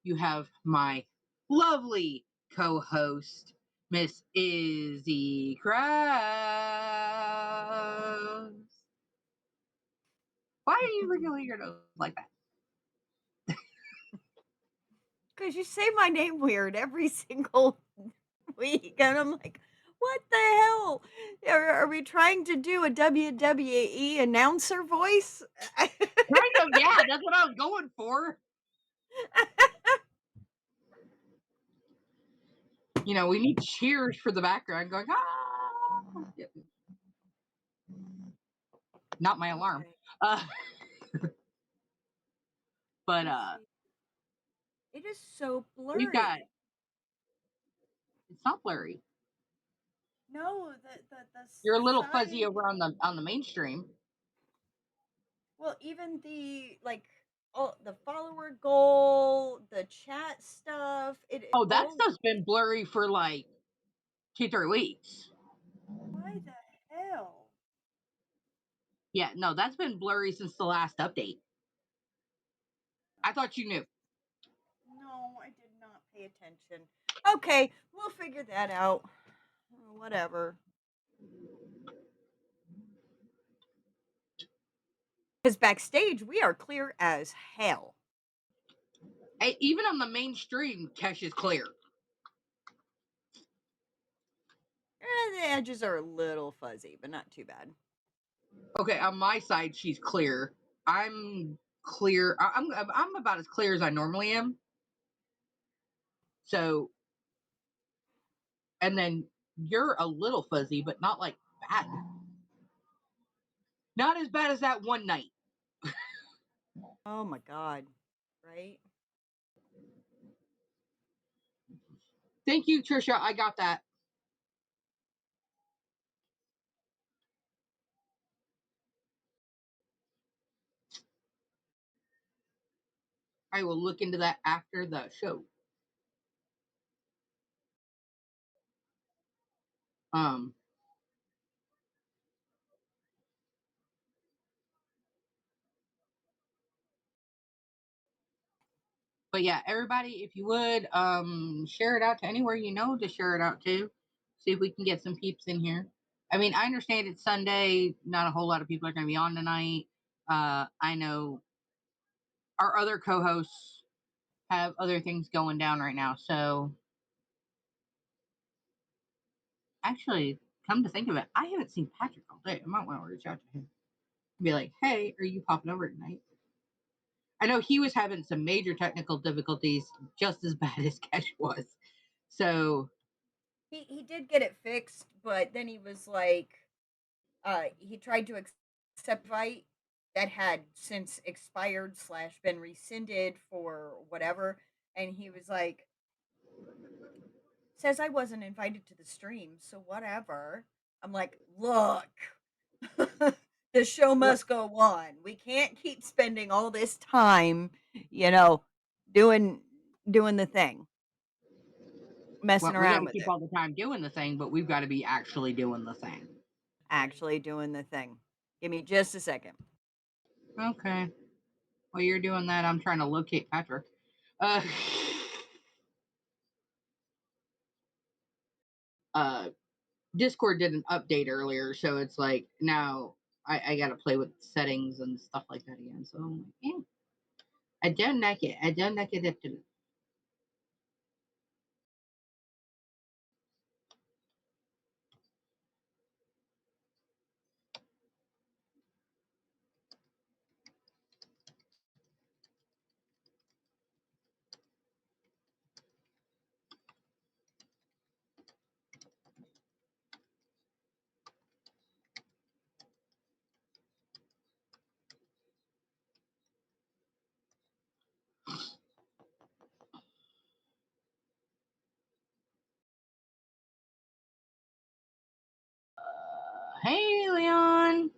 You have my lovely co-host, Miss Izzy Krause. Why are you wriggling your nose like that? Because you say my name weird every single week, and I'm like, what the hell? Are we trying to do a WWE announcer voice? Kind of, yeah, that's what I was going for. We need cheers for the background going, ah! Not my alarm. But it is so blurry. We've got It's not blurry. No, the You're a little fuzzy side. over on the mainstream. Well, even the like all the follower goal, the chat stuff, it Oh, that all. stuff's been blurry for like 2 3 weeks. Why the hell? Yeah, no, that's been blurry since the last update. I thought you knew. No, I did not pay attention. Okay, we'll figure that out. Whatever. Because backstage, we are clear as hell. Hey, even on the mainstream, Tesh is clear. The edges are a little fuzzy, but not too bad. Okay, on my side, she's clear. I'm clear. I'm about as clear as I normally am. So, and then you're a little fuzzy, but not like bad. Not as bad as that one night. Oh my god. Right? Thank you, Trisha. I got that. I will look into that after the show. Um, but yeah, everybody, if you would, share it out to anywhere you know to share it out to. See if we can get some peeps in here. I mean, I understand it's Sunday. Not a whole lot of people are going to be on tonight. I know our other co-hosts have other things going down right now. So, actually, come to think of it, I haven't seen Patrick all day. I might want to reach out to him and be like, "Hey, are you popping over tonight?" I know he was having some major technical difficulties, just as bad as Kesh was. So He did get it fixed, but then he was like, he tried to accept invite that had since expired slash been rescinded for whatever, and he was like, says I wasn't invited to the stream, so whatever. I'm like, look, the show must go on. We can't keep spending all this time, you know, doing doing the thing, well, messing we got around to with keep it. all the time doing the thing, but we've got to be actually doing the thing. Actually doing the thing. Give me just a second. Okay. While you're doing that, I'm trying to locate Patrick. Uh, uh, Discord did an update earlier, so it's like now I got to play with settings and stuff like that again. So I'm like, yeah, I don't like it. I don't like it. Hey, Leon.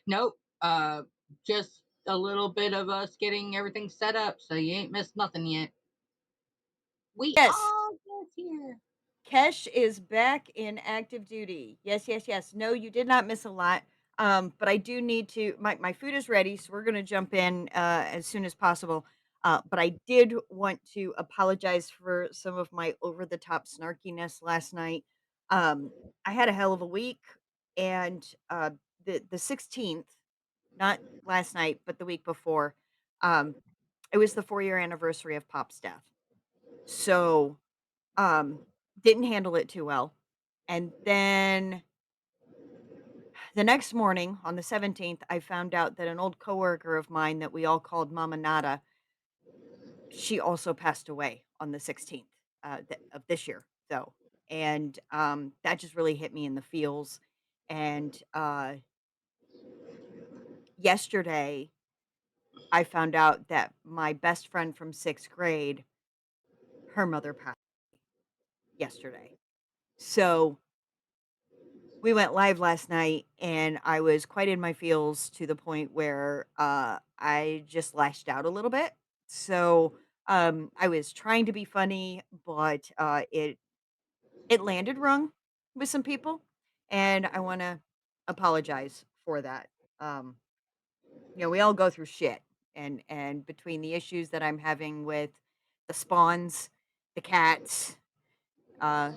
Nope. Just a little bit of us getting everything set up, so you ain't missed nothing yet. We Yes, all get here. Kesh is back in active duty. Yes, yes, yes. No, you did not miss a lot. But I do need to. My food is ready, so we're going to jump in as soon as possible. But I did want to apologize for some of my over the top snarkiness last night. I had a hell of a week, and the 16th, not last night, but the week before, um, it was the 4 year anniversary of Pop's death. So um, didn't handle it too well. And then the next morning on the 17th, I found out that an old coworker of mine that we all called Mama Nada, she also passed away on the 16th of this year, though. And that just really hit me in the feels. And yesterday, I found out that my best friend from sixth grade, her mother passed yesterday. So we went live last night and I was quite in my feels to the point where I just lashed out a little bit. So I was trying to be funny, but it landed wrong with some people, and I want to apologize for that. Um, we all go through shit, and between the issues that I'm having with the spawns, the cats, uh,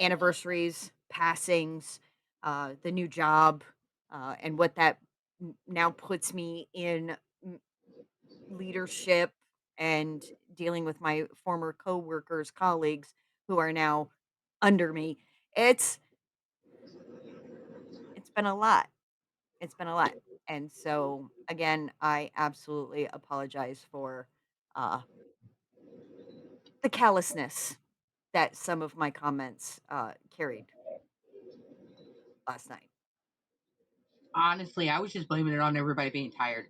anniversaries, passings, the new job, and what that now puts me in m- leadership and dealing with my former coworkers, colleagues who are now under me. It's it's been a lot. It's been a lot. And so again, I absolutely apologize for uh the callousness that some of my comments carried last night. Honestly, I was just blaming it on everybody being tired.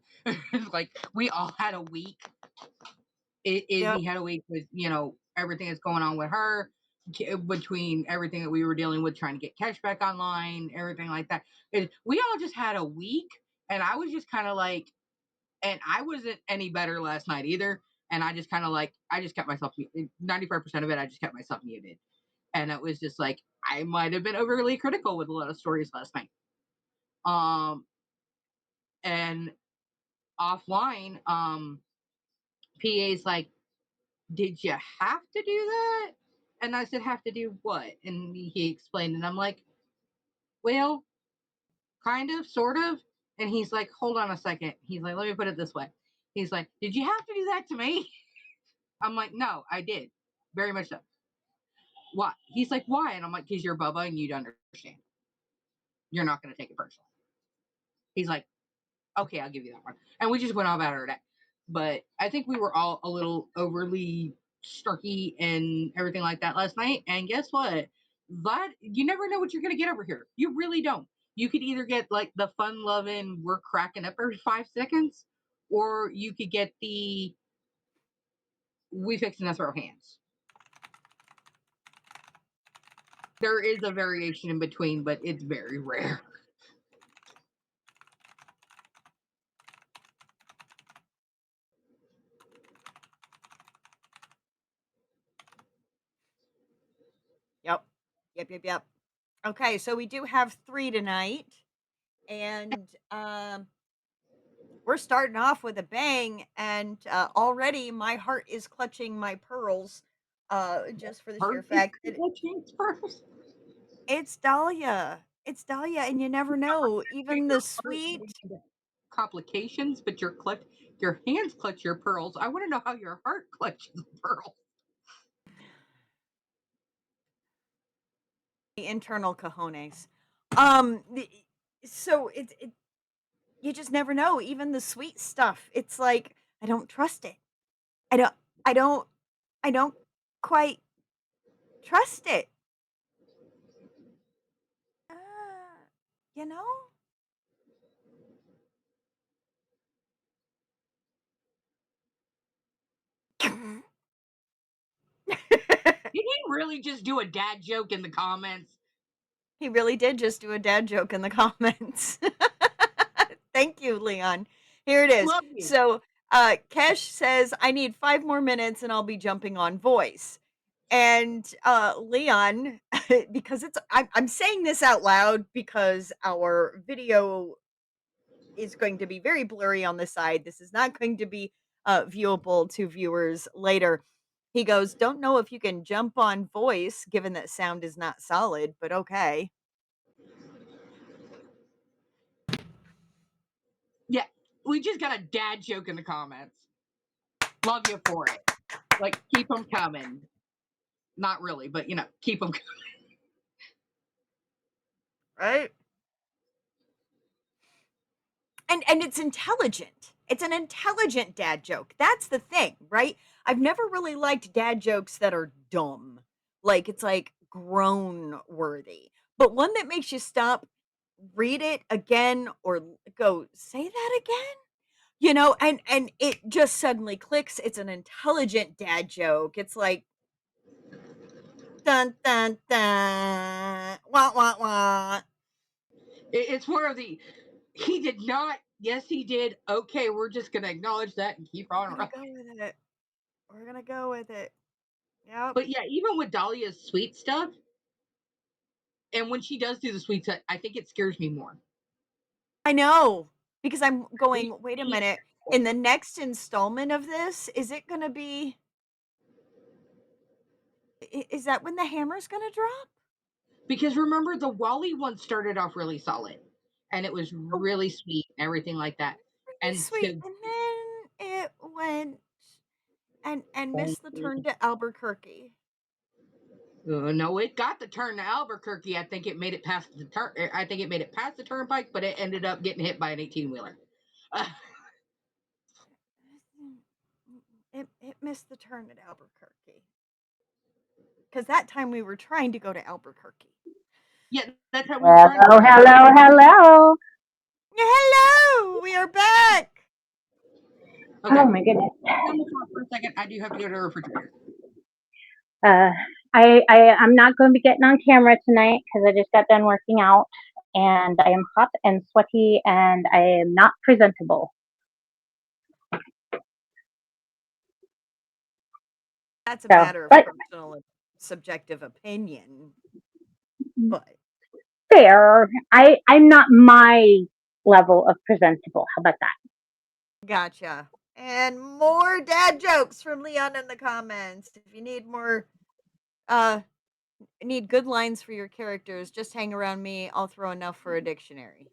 Like we all had a week. Yep. Izzy had a week with everything that's going on with her, between everything that we were dealing with, trying to get cash back online, everything like that. We all just had a week, and I was just kind of like, and I wasn't any better last night either. And I just kind of like, I just kept myself 95% of it. I just kept myself muted, and it was just like I might have been overly critical with a lot of stories last night. Um, and offline, PA's like, did you have to do that? And I said, have to do what? And he explained, and I'm like, well, kind of, sort of. And he's like, hold on a second. He's like, let me put it this way. He's like, did you have to do that to me? I'm like, no, I did. Very much so. Why? He's like, why? And I'm like, because you're Bubba and you'd understand. You're not going to take it personally. He's like, okay, I'll give you that one. And we just went all about our day. But I think we were all a little overly snarky and everything like that last night. And guess what? That you never know what you're gonna get over here. You really don't. You could either get like the fun loving, we're cracking up every 5 seconds, or you could get the we fixing to throw hands. There is a variation in between, but it's very rare. Yep. Yep. Okay, so we do have 3 tonight, and, we're starting off with a bang, and, already my heart is clutching my pearls, just for the sheer Heart is fact that clutching first. it's Dahlia. It's Dahlia, and you never know, even the sweet Complications, but your hands clutch your pearls. I want to know how your heart clutches pearls. internal cojones. The so it you just never know, even the sweet stuff, it's like, I don't trust it. I don't I don't I don't quite trust it. Uh, you know? Did he really just do a dad joke in the comments? He really did just do a dad joke in the comments. Thank you, Leon. Here it is. Love you. So, Kesh says, I need 5 more minutes and I'll be jumping on voice. And Leon, because I'm saying this out loud because our video is going to be very blurry on the side. This is not going to be viewable to viewers later. He goes, don't know if you can jump on voice given that sound is not solid, but okay. Yeah, we just got a dad joke in the comments. Love you for it. Like, keep them coming. Not really, but keep them coming. Right? And it's intelligent. It's an intelligent dad joke. That's the thing, right? I've never really liked dad jokes that are dumb. Like it's like groan worthy. But one that makes you stop, read it again or go, say that again? And it just suddenly clicks. It's an intelligent dad joke. It's like dun dun dun wah wah wah. It's more of the he did not. Yes, he did. Okay, we're just gonna acknowledge that and keep on We're gonna rolling. go with it. We're gonna go with it. Yep. But yeah, even with Dahlia's sweet stuff, and when she does do the sweet stuff, I think it scares me more. I know, because I'm We, going, wait a minute. In the next installment of this, is it gonna be is that when the hammer's gonna drop? because remember the Wally one started off really solid, and it was Oh, really sweet and everything like that. really And sweet. And then it went and missed the turn to Albuquerque. no, it got the turn to Albuquerque. I think it made it past the turn. I think it made it past the turnpike, but it ended up getting hit by an 18-wheeler. It missed the turn at Albuquerque. Because that time we were trying to go to Albuquerque. Yeah, that's how we were trying to. Hello. Hello, we are back. Okay. Oh my goodness. On the phone for a second. I do have to go to the refrigerator. Uh, I'm not going to be getting on camera tonight because I just got done working out and I am hot and sweaty and I am not presentable. That's a So, matter of but personal and subjective opinion. Mm. But fair. I'm not my level of presentable. How about that? gotcha. And more dad jokes from Leon in the comments. If you need more uh need good lines for your characters, just hang around me. I'll throw enough for a dictionary.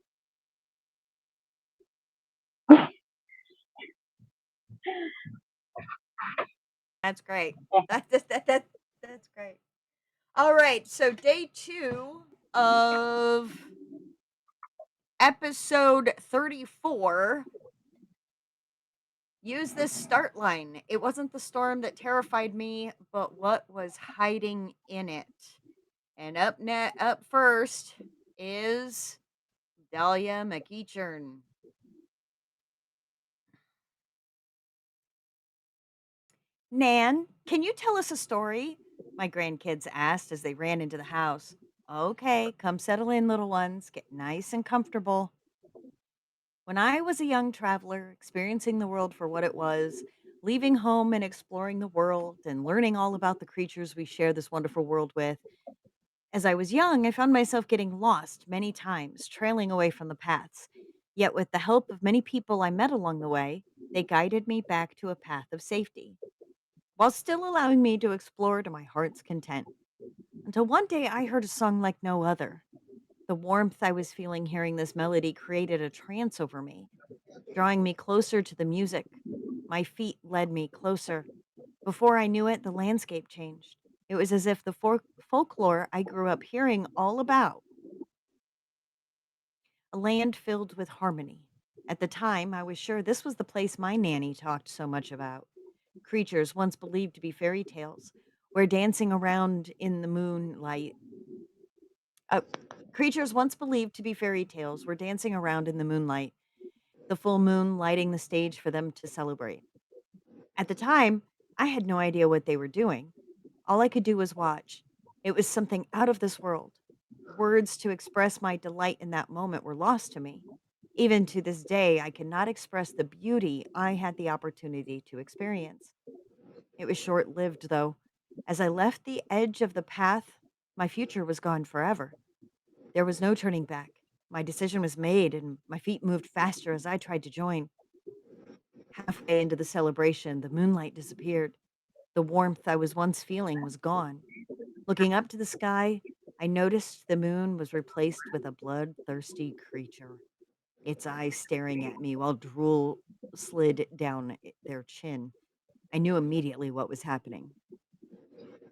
That's great. That's great. All right, so day 2 of episode 34. Use this start line. It wasn't the storm that terrified me, but what was hiding in it. And up first is Dahlia McEachern. Nan, can you tell us a story? My grandkids asked as they ran into the house. Okay, come settle in, little ones. Get nice and comfortable. When I was a young traveler, experiencing the world for what it was, leaving home and exploring the world and learning all about the creatures we share this wonderful world with, as I was young, I found myself getting lost many times, trailing away from the paths. Yet, with the help of many people I met along the way, they guided me back to a path of safety, while still allowing me to explore to my heart's content. Until one day I heard a song like no other. The warmth I was feeling hearing this melody created a trance over me, drawing me closer to the music. My feet led me closer. Before I knew it, the landscape changed. It was as if the folklore I grew up hearing all about, a land filled with harmony. At the time, I was sure this was the place my nanny talked so much about. Creatures once believed to be fairy tales, where dancing around in the moonlight. Uh, Creatures once believed to be fairy tales were dancing around in the moonlight, the full moon lighting the stage for them to celebrate. At the time, I had no idea what they were doing. All I could do was watch. It was something out of this world. Words to express my delight in that moment were lost to me. Even to this day, I cannot express the beauty I had the opportunity to experience. It was short lived, though. As I left the edge of the path, my future was gone forever. There was no turning back. My decision was made, and my feet moved faster as I tried to join. Halfway into the celebration, the moonlight disappeared. The warmth I was once feeling was gone. Looking up to the sky, I noticed the moon was replaced with a bloodthirsty creature, its eyes staring at me while drool slid down their chin. I knew immediately what was happening,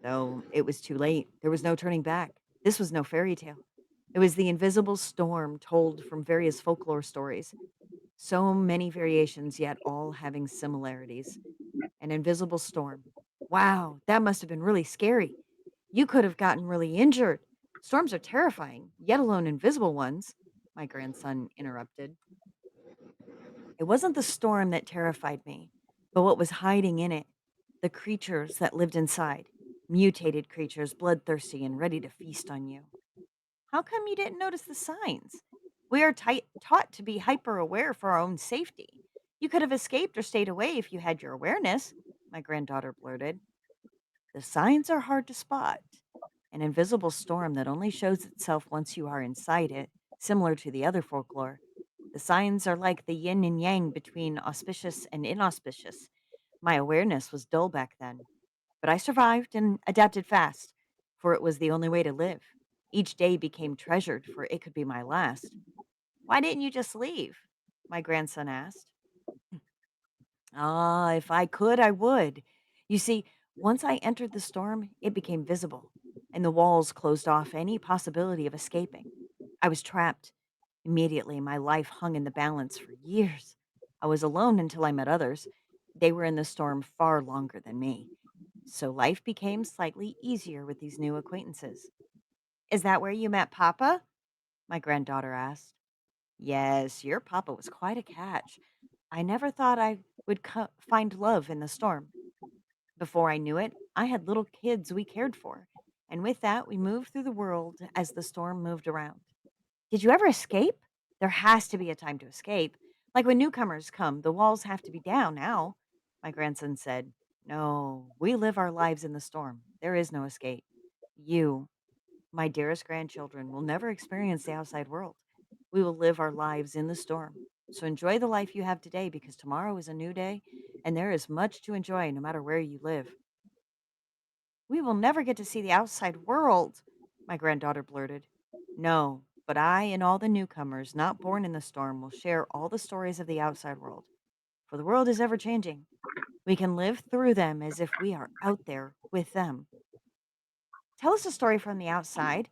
though it was too late. There was no turning back. This was no fairy tale. It was the invisible storm told from various folklore stories. So many variations, yet all having similarities. An invisible storm. Wow, that must have been really scary. You could have gotten really injured. Storms are terrifying, yet alone invisible ones, my grandson interrupted. It wasn't the storm that terrified me, but what was hiding in it, the creatures that lived inside, mutated creatures, bloodthirsty and ready to feast on you. How come you didn't notice the signs? We are taught to be hyper aware for our own safety. You could have escaped or stayed away if you had your awareness, my granddaughter blurted. The signs are hard to spot. An invisible storm that only shows itself once you are inside it, similar to the other folklore. The signs are like the yin and yang between auspicious and inauspicious. My awareness was dull back then, but I survived and adapted fast, for it was the only way to live. Each day became treasured, for it could be my last. Why didn't you just leave? My grandson asked. Ah, if I could, I would. You see, once I entered the storm, it became visible, and the walls closed off any possibility of escaping. I was trapped. Immediately, my life hung in the balance for years. I was alone until I met others. They were in the storm far longer than me. So life became slightly easier with these new acquaintances. Is that where you met Papa? My granddaughter asked. Yes, your Papa was quite a catch. I never thought I would find love in the storm. Before I knew it, I had little kids we cared for. And with that, we moved through the world as the storm moved around. Did you ever escape? There has to be a time to escape. Like when newcomers come, the walls have to be down now. My grandson said, no, we live our lives in the storm. There is no escape. You, my dearest grandchildren, will never experience the outside world. We will live our lives in the storm. So enjoy the life you have today because tomorrow is a new day and there is much to enjoy no matter where you live. We will never get to see the outside world, my granddaughter blurted. No, but I and all the newcomers not born in the storm will share all the stories of the outside world. For the world is ever changing. We can live through them as if we are out there with them. Tell us a story from the outside.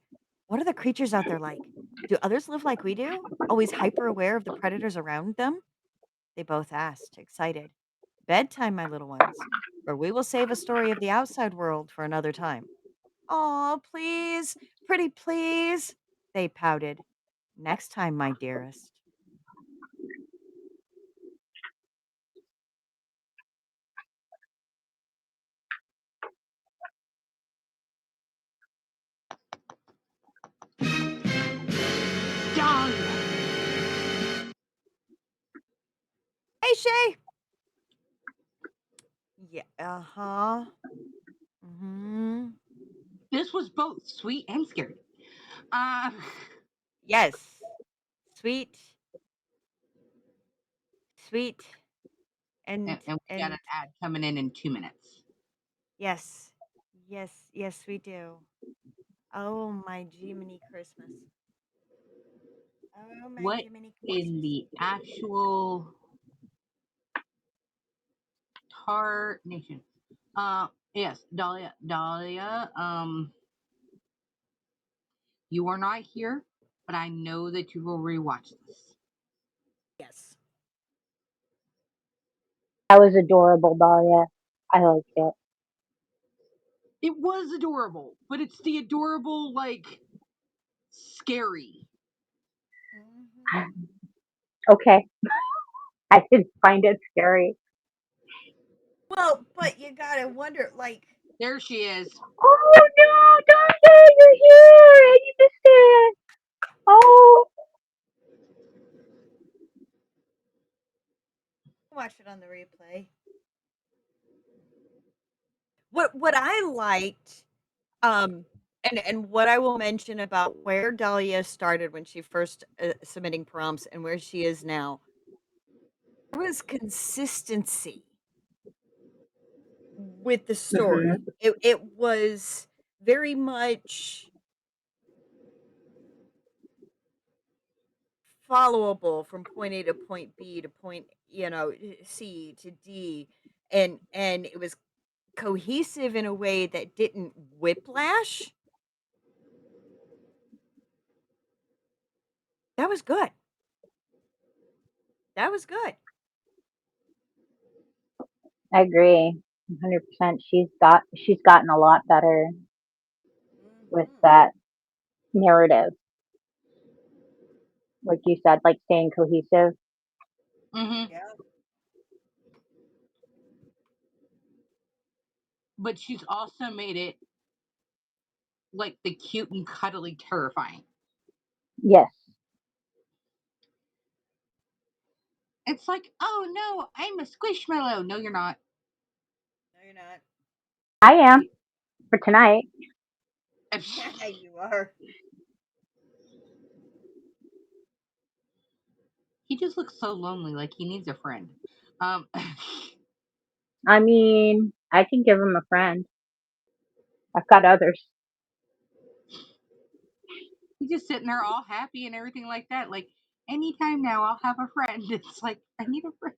What are the creatures out there like? Do others live like we do? Always hyper aware of the predators around them? They both asked, excited. Bedtime, my little ones, or we will save a story of the outside world for another time. Aw, please, pretty please, they pouted. Next time, my dearest. Done. Hey, Shay. Yeah, uh-huh. Mm-hmm. This was both sweet and scary. Uh, Yes. Sweet, sweet, and we got an and ad coming in 2 minutes. yes. Yes, yes, we do. Oh, my Jiminy Christmas. Oh, my What Jiminy in Christmas. the actual tar nation? Yes, Dahlia. Dahlia. You are not here, but I know that you will rewatch this. Yes. That was adorable, Dahlia. I liked it. It was adorable, but it's the adorable, like, scary. Okay. I didn't find it scary. Well, but you gotta wonder, like, There she is. Oh no, Dahlia, you're here and you missed it. Oh, watch it on the replay. What I liked, and what I will mention about where Dahlia started when she first submitting prompts and where she is now, there was consistency with the story. Mhm. It was very much followable from point A to point B to point, C to D, and it was cohesive in a way that didn't whiplash. That was good. That was good. I agree, 100%. She's gotten a lot better with that narrative, like you said, like staying cohesive. Mm-hmm. Yeah. But she's also made it like the cute and cuddly terrifying. Yes. It's like, oh no, I'm a squishmallow. No, you're not. No, you're not. I am for tonight. Yeah, you are. He just looks so lonely, like he needs a friend. I mean, I can give him a friend. I've got others. He's just sitting there all happy and everything like that. Like, anytime now, I'll have a friend. It's like, I need a friend.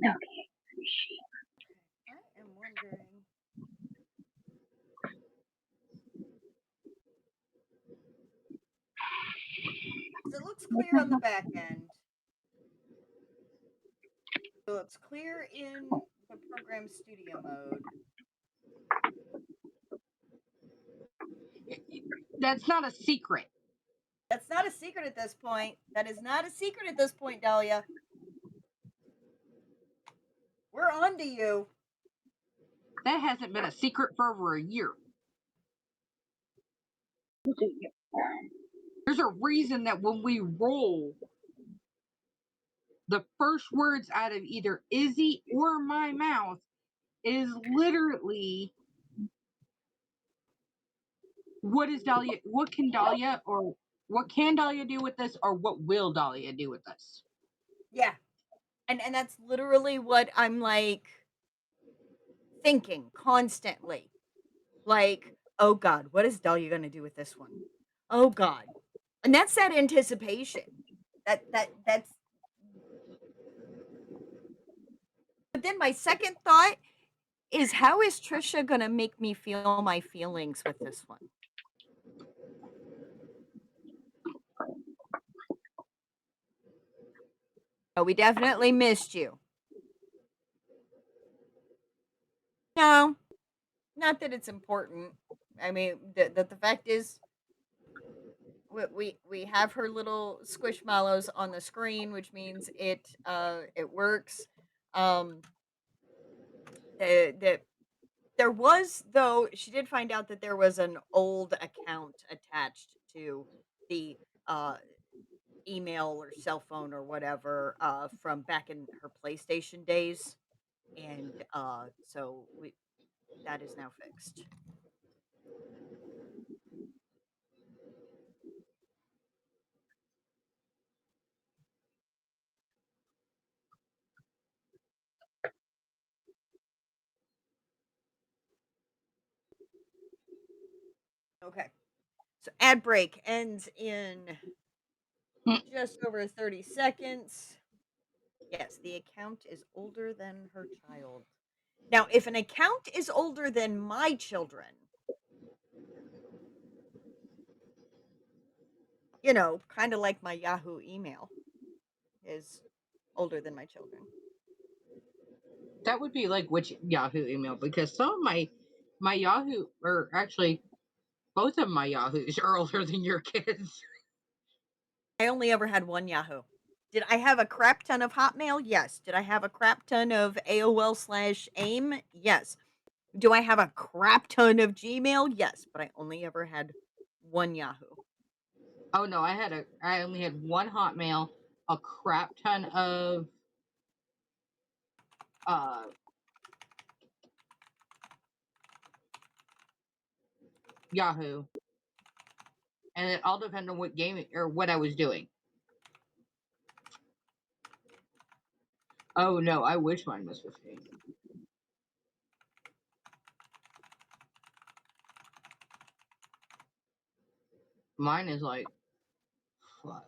Okay. I am wondering. So it looks clear on the back end. So it's clear in the program studio mode. That's not a secret. That's not a secret at this point. That is not a secret at this point, Dahlia. We're on to you. That hasn't been a secret for over a year. There's a reason that when we roll, the first words out of either Izzy or my mouth is literally, what is Dahlia, what can Dahlia, or what can Dahlia do with this, or what will Dahlia do with this? Yeah. And that's literally what I'm like thinking constantly. Like, oh God, what is Dahlia gonna do with this one? Oh God. And that's that anticipation. That's but then my second thought is how is Trisha gonna make me feel my feelings with this one? Oh, we definitely missed you. No, not that it's important. I mean, the fact is, we have her little squishmallows on the screen, which means it works. Um, the there was though she did find out that there was an old account attached to the uh email or cell phone or whatever from back in her PlayStation days, and so we that is now fixed. Okay. So ad break ends in just over 30 seconds. Yes, the account is older than her child. Now, if an account is older than my children, kind of like my Yahoo email is older than my children. That would be like which Yahoo email, because some of my Yahoo, or actually both of my Yahoos, are older than your kids. I only ever had one Yahoo. Did I have a crap ton of Hotmail? Yes. Did I have a crap ton of AOL/AIM? Yes. Do I have a crap ton of Gmail? Yes, but I only ever had one Yahoo. Oh no, I only had one Hotmail, a crap ton of uh Yahoo, and it all depended on what game or what I was doing. Oh no, I wish mine was 15. Mine is like, what?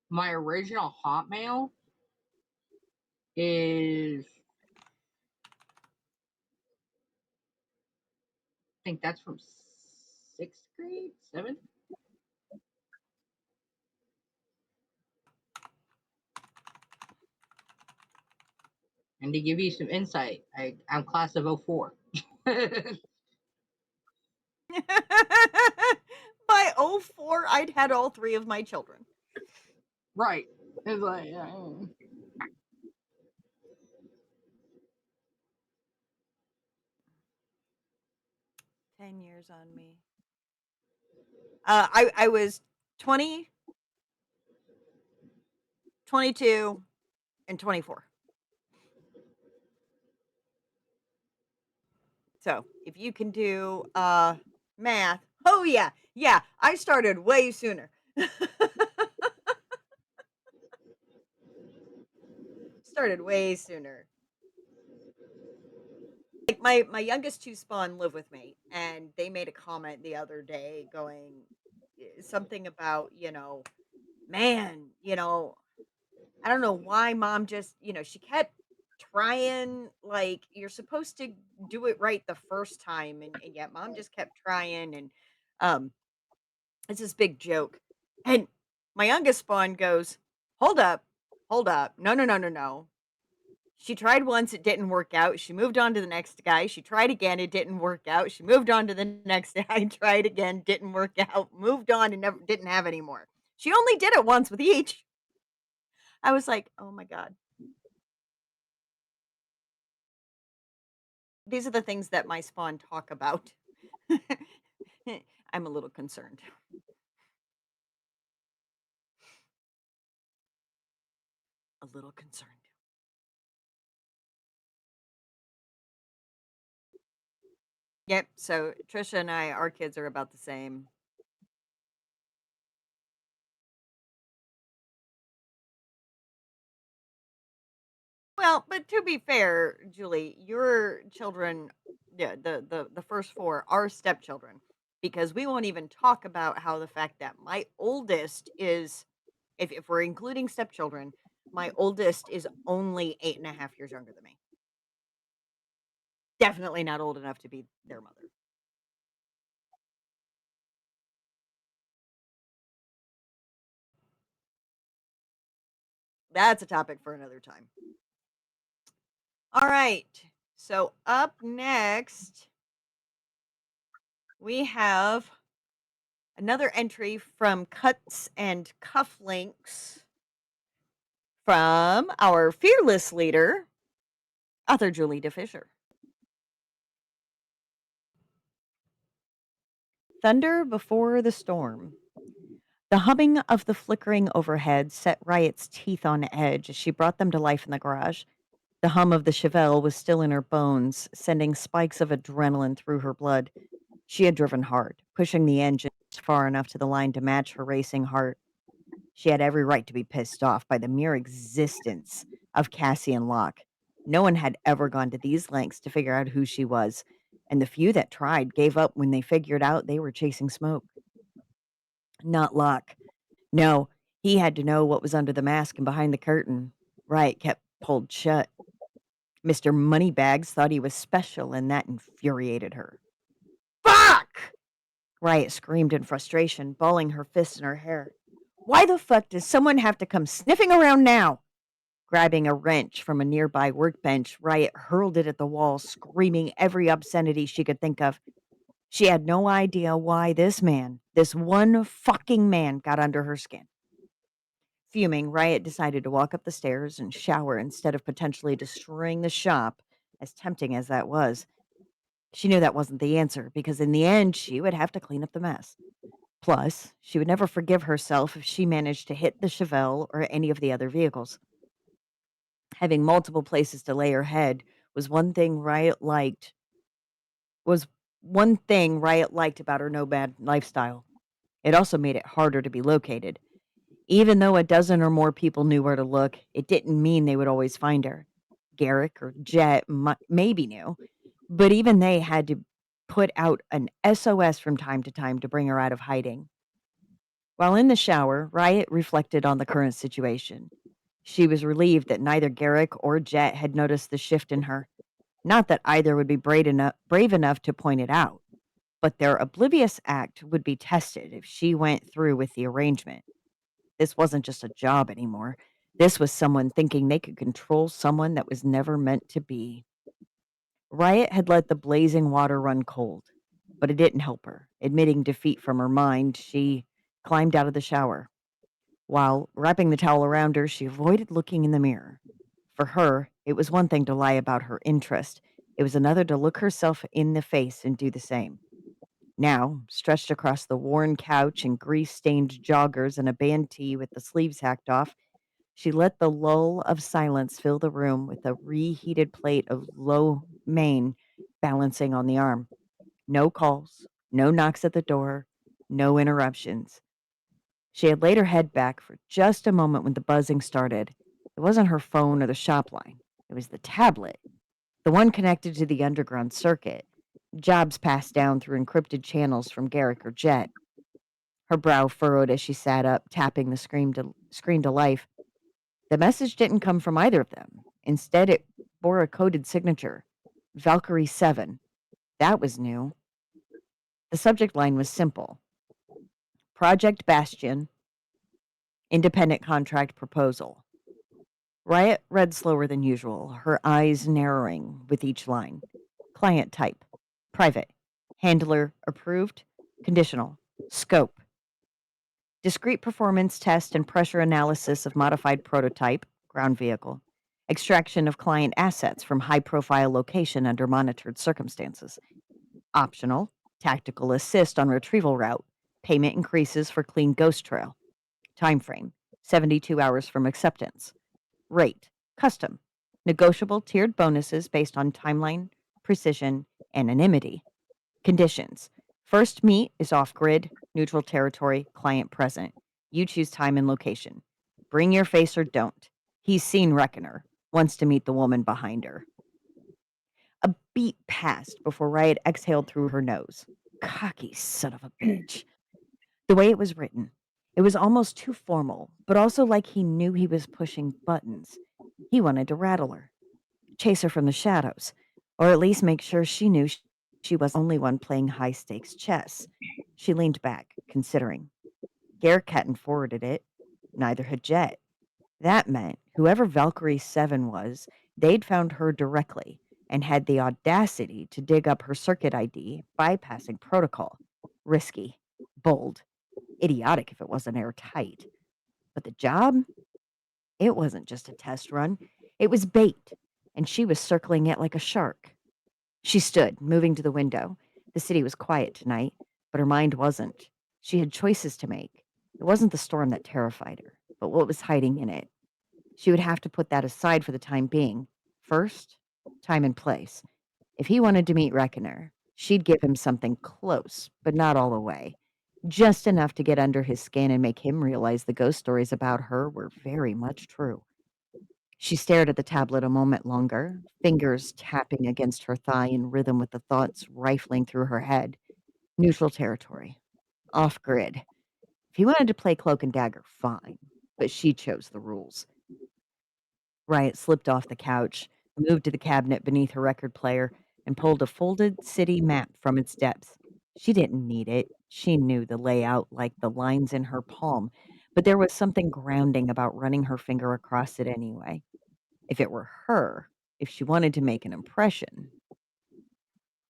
My original Hotmail is, I think that's from 6th grade, 7th. And to give you some insight, I'm class of '04. By '04, I'd had all 3 of my children. Right. It's like, 10 years on me. I was 20, 22, and 24. So if you can do math, oh yeah, yeah, I started way sooner. Started way sooner. Like my youngest 2 spawn live with me, and they made a comment the other day going something about, man, I don't know why mom just, she kept trying, like, you're supposed to do it right the first time, and yet mom just kept trying, and um it's this big joke. And my youngest spawn goes, hold up, hold up. No, no, no, no, no. She tried once, it didn't work out. She moved on to the next guy. She tried again, it didn't work out. She moved on to the next guy, tried again, didn't work out, moved on and never didn't have any more. She only did it once with each. I was like, oh my God. These are the things that my spawn talk about. I'm a little concerned. A little concerned. Yep. So Trisha and I, our kids are about the same. Well, but to be fair, Julie, your children, yeah, the first 4 are stepchildren, because we won't even talk about how the fact that my oldest is, if we're including stepchildren, my oldest is only 8.5 years younger than me. Definitely not old enough to be their mother. That's a topic for another time. All right. So up next, we have another entry from Cuts and Cufflinks from our fearless leader, author Julie DeFisher. Thunder before the storm. The humming of the flickering overhead set Riot's teeth on edge as she brought them to life in the garage. The hum of the Chevelle was still in her bones, sending spikes of adrenaline through her blood. She had driven hard, pushing the engine far enough to the line to match her racing heart. She had every right to be pissed off by the mere existence of Cassie and Locke. No one had ever gone to these lengths to figure out who she was, and the few that tried gave up when they figured out they were chasing smoke. Not Locke. No, he had to know what was under the mask and behind the curtain. Riot kept pulled shut. Mr. Moneybags thought he was special, and that infuriated her. Fuck! Riot screamed in frustration, balling her fists in her hair. Why the fuck does someone have to come sniffing around now? Grabbing a wrench from a nearby workbench, Riot hurled it at the wall, screaming every obscenity she could think of. She had no idea why this man, this one fucking man, got under her skin. Fuming, Riot decided to walk up the stairs and shower instead of potentially destroying the shop, as tempting as that was. She knew that wasn't the answer, because in the end, she would have to clean up the mess. Plus, she would never forgive herself if she managed to hit the Chevelle or any of the other vehicles. Having multiple places to lay her head was one thing Riot liked about her nomad lifestyle. It also made it harder to be located. Even though a dozen or more people knew where to look, it didn't mean they would always find her. Garrick or Jet maybe knew, but even they had to put out an SOS from time to time to bring her out of hiding. While in the shower, Riot reflected on the current situation. She was relieved that neither Garrick or Jet had noticed the shift in her. Not that either would be brave enough to point it out, but their oblivious act would be tested if she went through with the arrangement. This wasn't just a job anymore. This was someone thinking they could control someone that was never meant to be. Riot had let the blazing water run cold, but it didn't help her. Admitting defeat from her mind, she climbed out of the shower. While wrapping the towel around her, she avoided looking in the mirror. For her, it was one thing to lie about her interest, it was another to look herself in the face and do the same. Now, stretched across the worn couch in grease stained joggers and a band tee with the sleeves hacked off, she let the lull of silence fill the room with a reheated plate of lo mein balancing on the arm. No calls, no knocks at the door, no interruptions. She had laid her head back for just a moment when the buzzing started. It wasn't her phone or the shop line, it was the tablet, the one connected to the underground circuit. Jobs passed down through encrypted channels from Garrick or Jet. Her brow furrowed as she sat up, tapping the screen to life. The message didn't come from either of them. Instead, it bore a coded signature, Valkyrie 7. That was new. The subject line was simple: Project Bastion, independent contract proposal. Riot read slower than usual, her eyes narrowing with each line. Client type, private. Handler approved, conditional. Scope, discrete performance test and pressure analysis of modified prototype, ground vehicle. Extraction of client assets from high profile location under monitored circumstances. Optional, tactical assist on retrieval route. Payment increases for clean ghost trail. Time frame, 72 hours from acceptance. Rate, custom. Negotiable tiered bonuses based on timeline, precision, anonymity. Conditions, first meet is off grid, neutral territory, client present. You choose time and location. Bring your face or don't. He's seen Reckoner, wants to meet the woman behind her. A beat passed before Riot exhaled through her nose. Cocky son of a bitch. The way it was written, it was almost too formal, but also like he knew he was pushing buttons. He wanted to rattle her, chase her from the shadows, or at least make sure she knew she was the only one playing high stakes chess. She leaned back, considering. Garrick hadn't forwarded it. Neither had Jet. That meant whoever Valkyrie 7 was, they'd found her directly and had the audacity to dig up her circuit ID, bypassing protocol. Risky, bold, idiotic if it wasn't airtight. But the job? It wasn't just a test run. It was bait, and she was circling it like a shark. She stood, moving to the window. The city was quiet tonight, but her mind wasn't. She had choices to make. It wasn't the storm that terrified her, but what was hiding in it. She would have to put that aside for the time being. First, time and place. If he wanted to meet Reckoner, she'd give him something close, but not all the way. Just enough to get under his skin and make him realize the ghost stories about her were very much true. She stared at the tablet a moment longer, fingers tapping against her thigh in rhythm with the thoughts rifling through her head. Neutral territory. Off grid. If he wanted to play cloak and dagger, fine, but she chose the rules. Riot slipped off the couch, moved to the cabinet beneath her record player, and pulled a folded city map from its depths. She didn't need it. She knew the layout like the lines in her palm, but there was something grounding about running her finger across it anyway. If it were her, if she wanted to make an impression.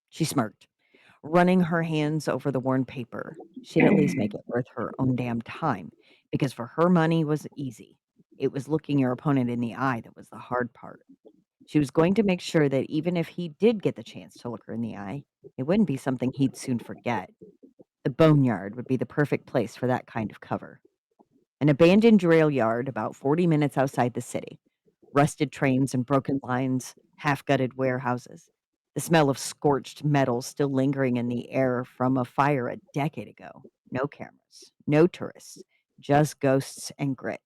She smirked, running her hands over the worn paper. She'd at least make it worth her own damn time, because for her money was easy. It was looking your opponent in the eye that was the hard part. She was going to make sure that even if he did get the chance to look her in the eye, it wouldn't be something he'd soon forget. The boneyard would be the perfect place for that kind of cover. An abandoned rail yard about 40 minutes outside the city. Rusted trains and broken lines, half-gutted warehouses. The smell of scorched metal still lingering in the air from a fire a decade ago. No cameras, no tourists, just ghosts and grit.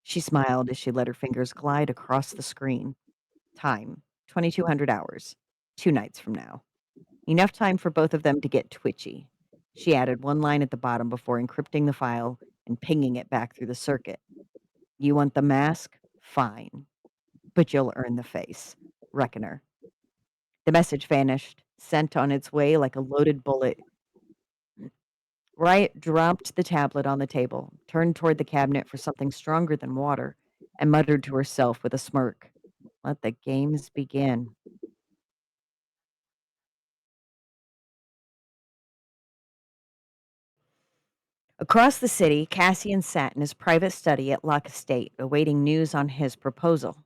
She smiled as she let her fingers glide across the screen. Time, 2200 hours, 2 nights from now. Enough time for both of them to get twitchy. She added one line at the bottom before encrypting the file and pinging it back through the circuit. You want the mask? Fine. But you'll earn the face. Reckoner. The message vanished, sent on its way like a loaded bullet. Riot dropped the tablet on the table, turned toward the cabinet for something stronger than water. and muttered to herself with a smirk, "Let the games begin." Across the city, Cassian sat in his private study at Lock Estate, awaiting news on his proposal.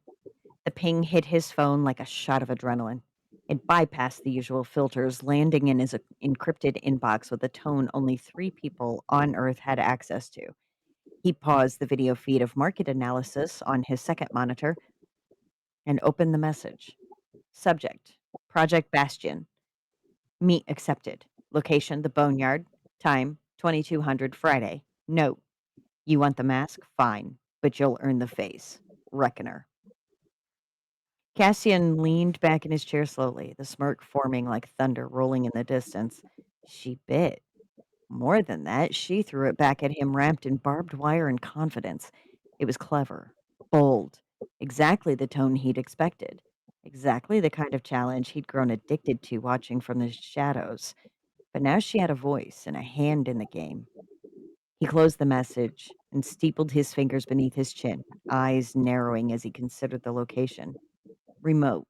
The ping hit his phone like a shot of adrenaline. It bypassed the usual filters, landing in his encrypted inbox with a tone only 3 people on Earth had access to. He paused the video feed of market analysis on his second monitor and opened the message. Subject: Project Bastion. Meet accepted. Location: the Boneyard. Time: 2200 Friday. Note: you want the mask? Fine, but you'll earn the face. Reckoner. Cassian leaned back in his chair slowly, the smirk forming like thunder rolling in the distance. She bit. More than that, she threw it back at him, wrapped in barbed wire and confidence. It was clever, bold, exactly the tone he'd expected, exactly the kind of challenge he'd grown addicted to watching from the shadows. But now she had a voice and a hand in the game. He closed the message and steepled his fingers beneath his chin, eyes narrowing as he considered the location. Remote,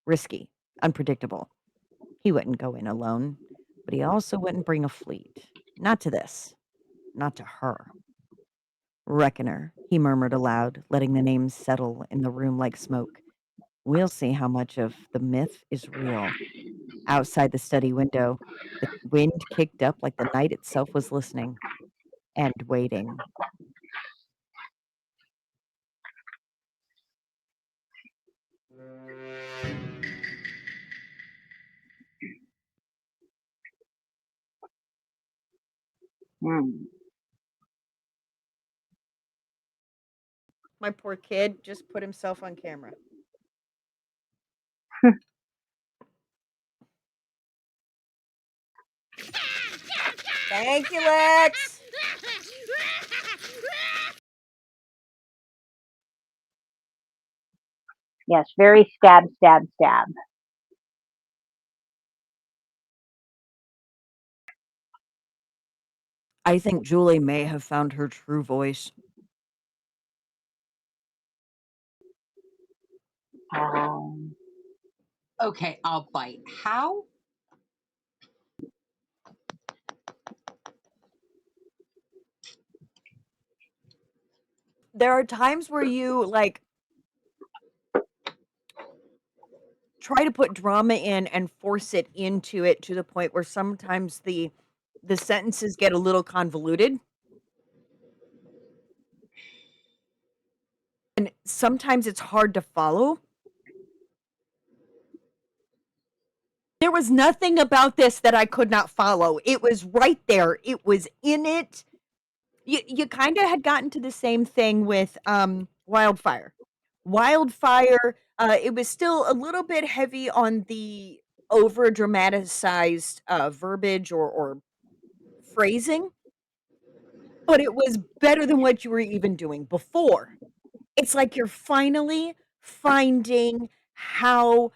risky, unpredictable. He wouldn't go in alone, but he also wouldn't bring a fleet. Not to this. Not to her. Reckoner, he murmured aloud, letting the name settle in the room like smoke. We'll see how much of the myth is real. Outside the study window, the wind kicked up like the night itself was listening and waiting. My poor kid just put himself on camera. Thank you, Lex. Yes, very stab, stab, stab. I think Julie may have found her true voice. Okay, I'll bite. How? There are times where you like try to put drama in and force it into it to the point where sometimes the sentences get a little convoluted. And sometimes it's hard to follow. There was nothing about this that I could not follow. It was right there. It was in it. You kind of had gotten to the same thing with Wildfire. Wildfire, it was still a little bit heavy on the over dramatized verbiage or phrasing, but it was better than what you were even doing before. It's like you're finally finding how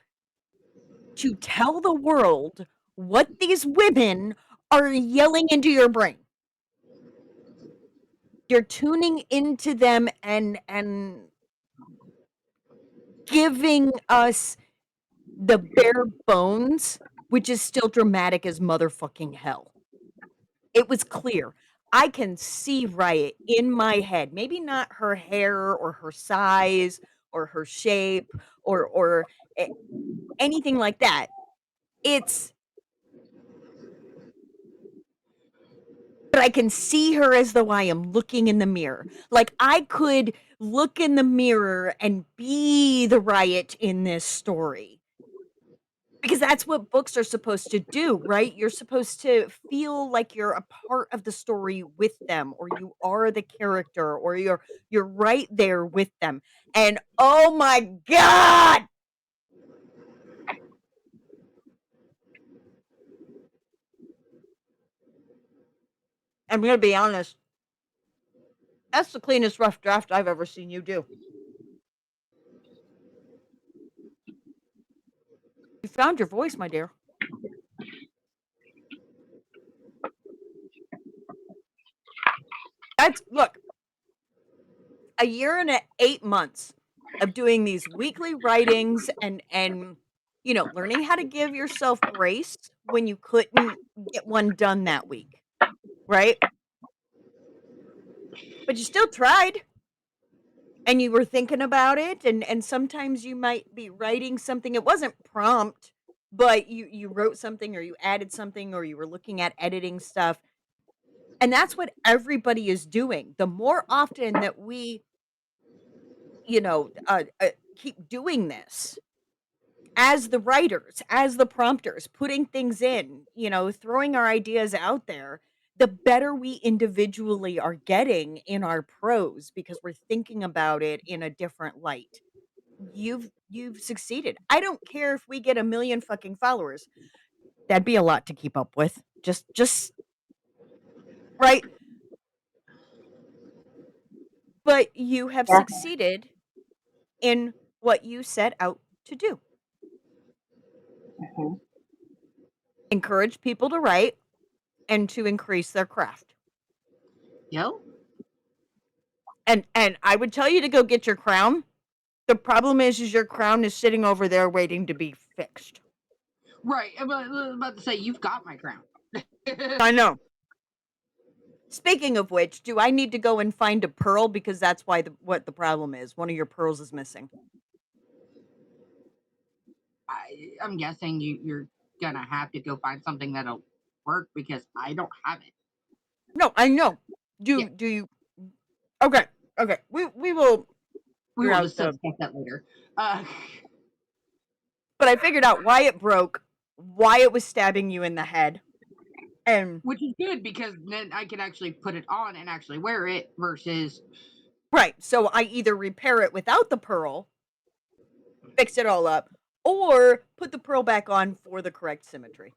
to tell the world what these women are yelling into your brain. You're tuning into them and giving us the bare bones, which is still dramatic as motherfucking hell. It was clear. I can see Riot in my head. Maybe not her hair or her size or her shape or anything like that. But I can see her as though I am looking in the mirror. Like I could look in the mirror and be the Riot in this story. Because that's what books are supposed to do, right? You're supposed to feel like you're a part of the story with them, or you are the character, or you're right there with them. And oh my god! I'm gonna be honest. That's the cleanest rough draft I've ever seen you do. You found your voice, my dear. Look. a year and 8 months of doing these weekly writings and learning how to give yourself grace when you couldn't get one done that week, right? But you still tried and you were thinking about it, and sometimes you might be writing something. It wasn't prompt, but you wrote something or you added something or you were looking at editing stuff. And that's what everybody is doing. The more often that we, keep doing this as the writers, as the prompters, putting things in, throwing our ideas out there, the better we individually are getting in our prose because we're thinking about it in a different light. You've succeeded. I don't care if we get a million fucking followers. That'd be a lot to keep up with. Just right. But you have Yeah. succeeded in what you set out to do. Mhm. Encourage people to write and to increase their craft. Yo. And I would tell you to go get your crown. The problem is your crown is sitting over there waiting to be fixed. Right. I'm about to say, you've got my crown. I know. Speaking of which, do I need to go and find a pearl because that's what the problem is? One of your pearls is missing. I'm guessing you're gonna have to go find something that'll work because I don't have it. No, I know. Do you? Okay, okay. We will. We will discuss that later. But I figured out why it broke, why it was stabbing you in the head, and which is good because then I can actually put it on and actually wear it versus right. So I either repair it without the pearl, fix it all up, or put the pearl back on for the correct symmetry.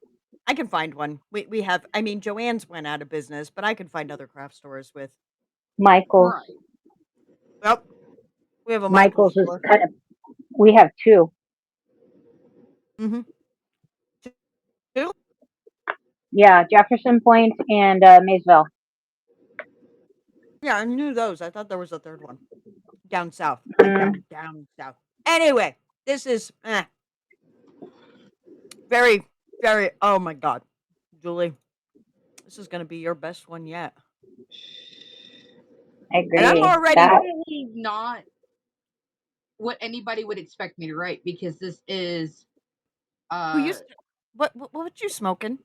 I can find one. We have. I mean, Joann's went out of business, but I can find other craft stores with Michael's. Right. Yep. We have a Michael's is store. kind of. We have two. Mm-hmm. Two? Yeah, Jefferson Point and Maysville. Yeah, I knew those. I thought there was a third one down south, Mm. down south. Anyway, this is very, very. Oh my God, Julie, this is gonna be your best one yet. I agree. And I'm already definitely not what anybody would expect me to write because this is what you smoking?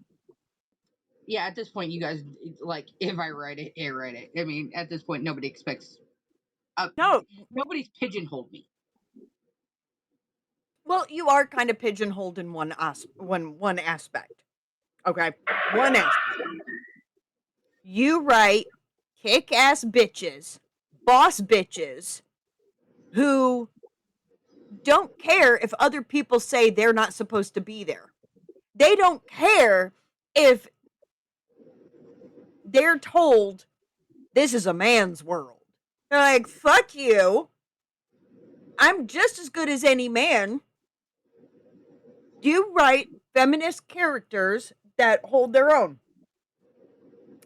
Yeah, at this point you guys like if I write it, I write it. I mean, at this point nobody expects No, nobody's pigeonholed me. Well, you are kind of pigeonholed in one aspect. Okay, one aspect. You write kick-ass bitches, boss bitches, who don't care if other people say they're not supposed to be there. They don't care if they're told this is a man's world. They're like, fuck you. I'm just as good as any man. You write feminist characters that hold their own.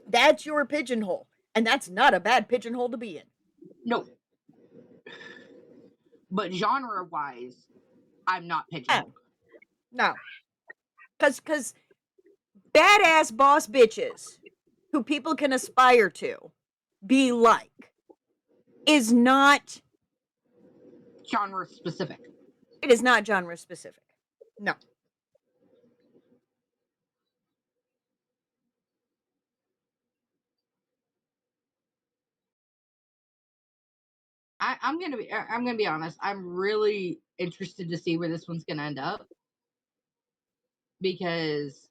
That's your pigeonhole. And that's not a bad pigeonhole to be in. No. But genre wise, I'm not pigeonholed. No. Cause badass boss bitches who people can aspire to be like is not genre specific. It is not genre specific. No. I'm gonna be honest. I'm really interested to see where this one's gonna end up because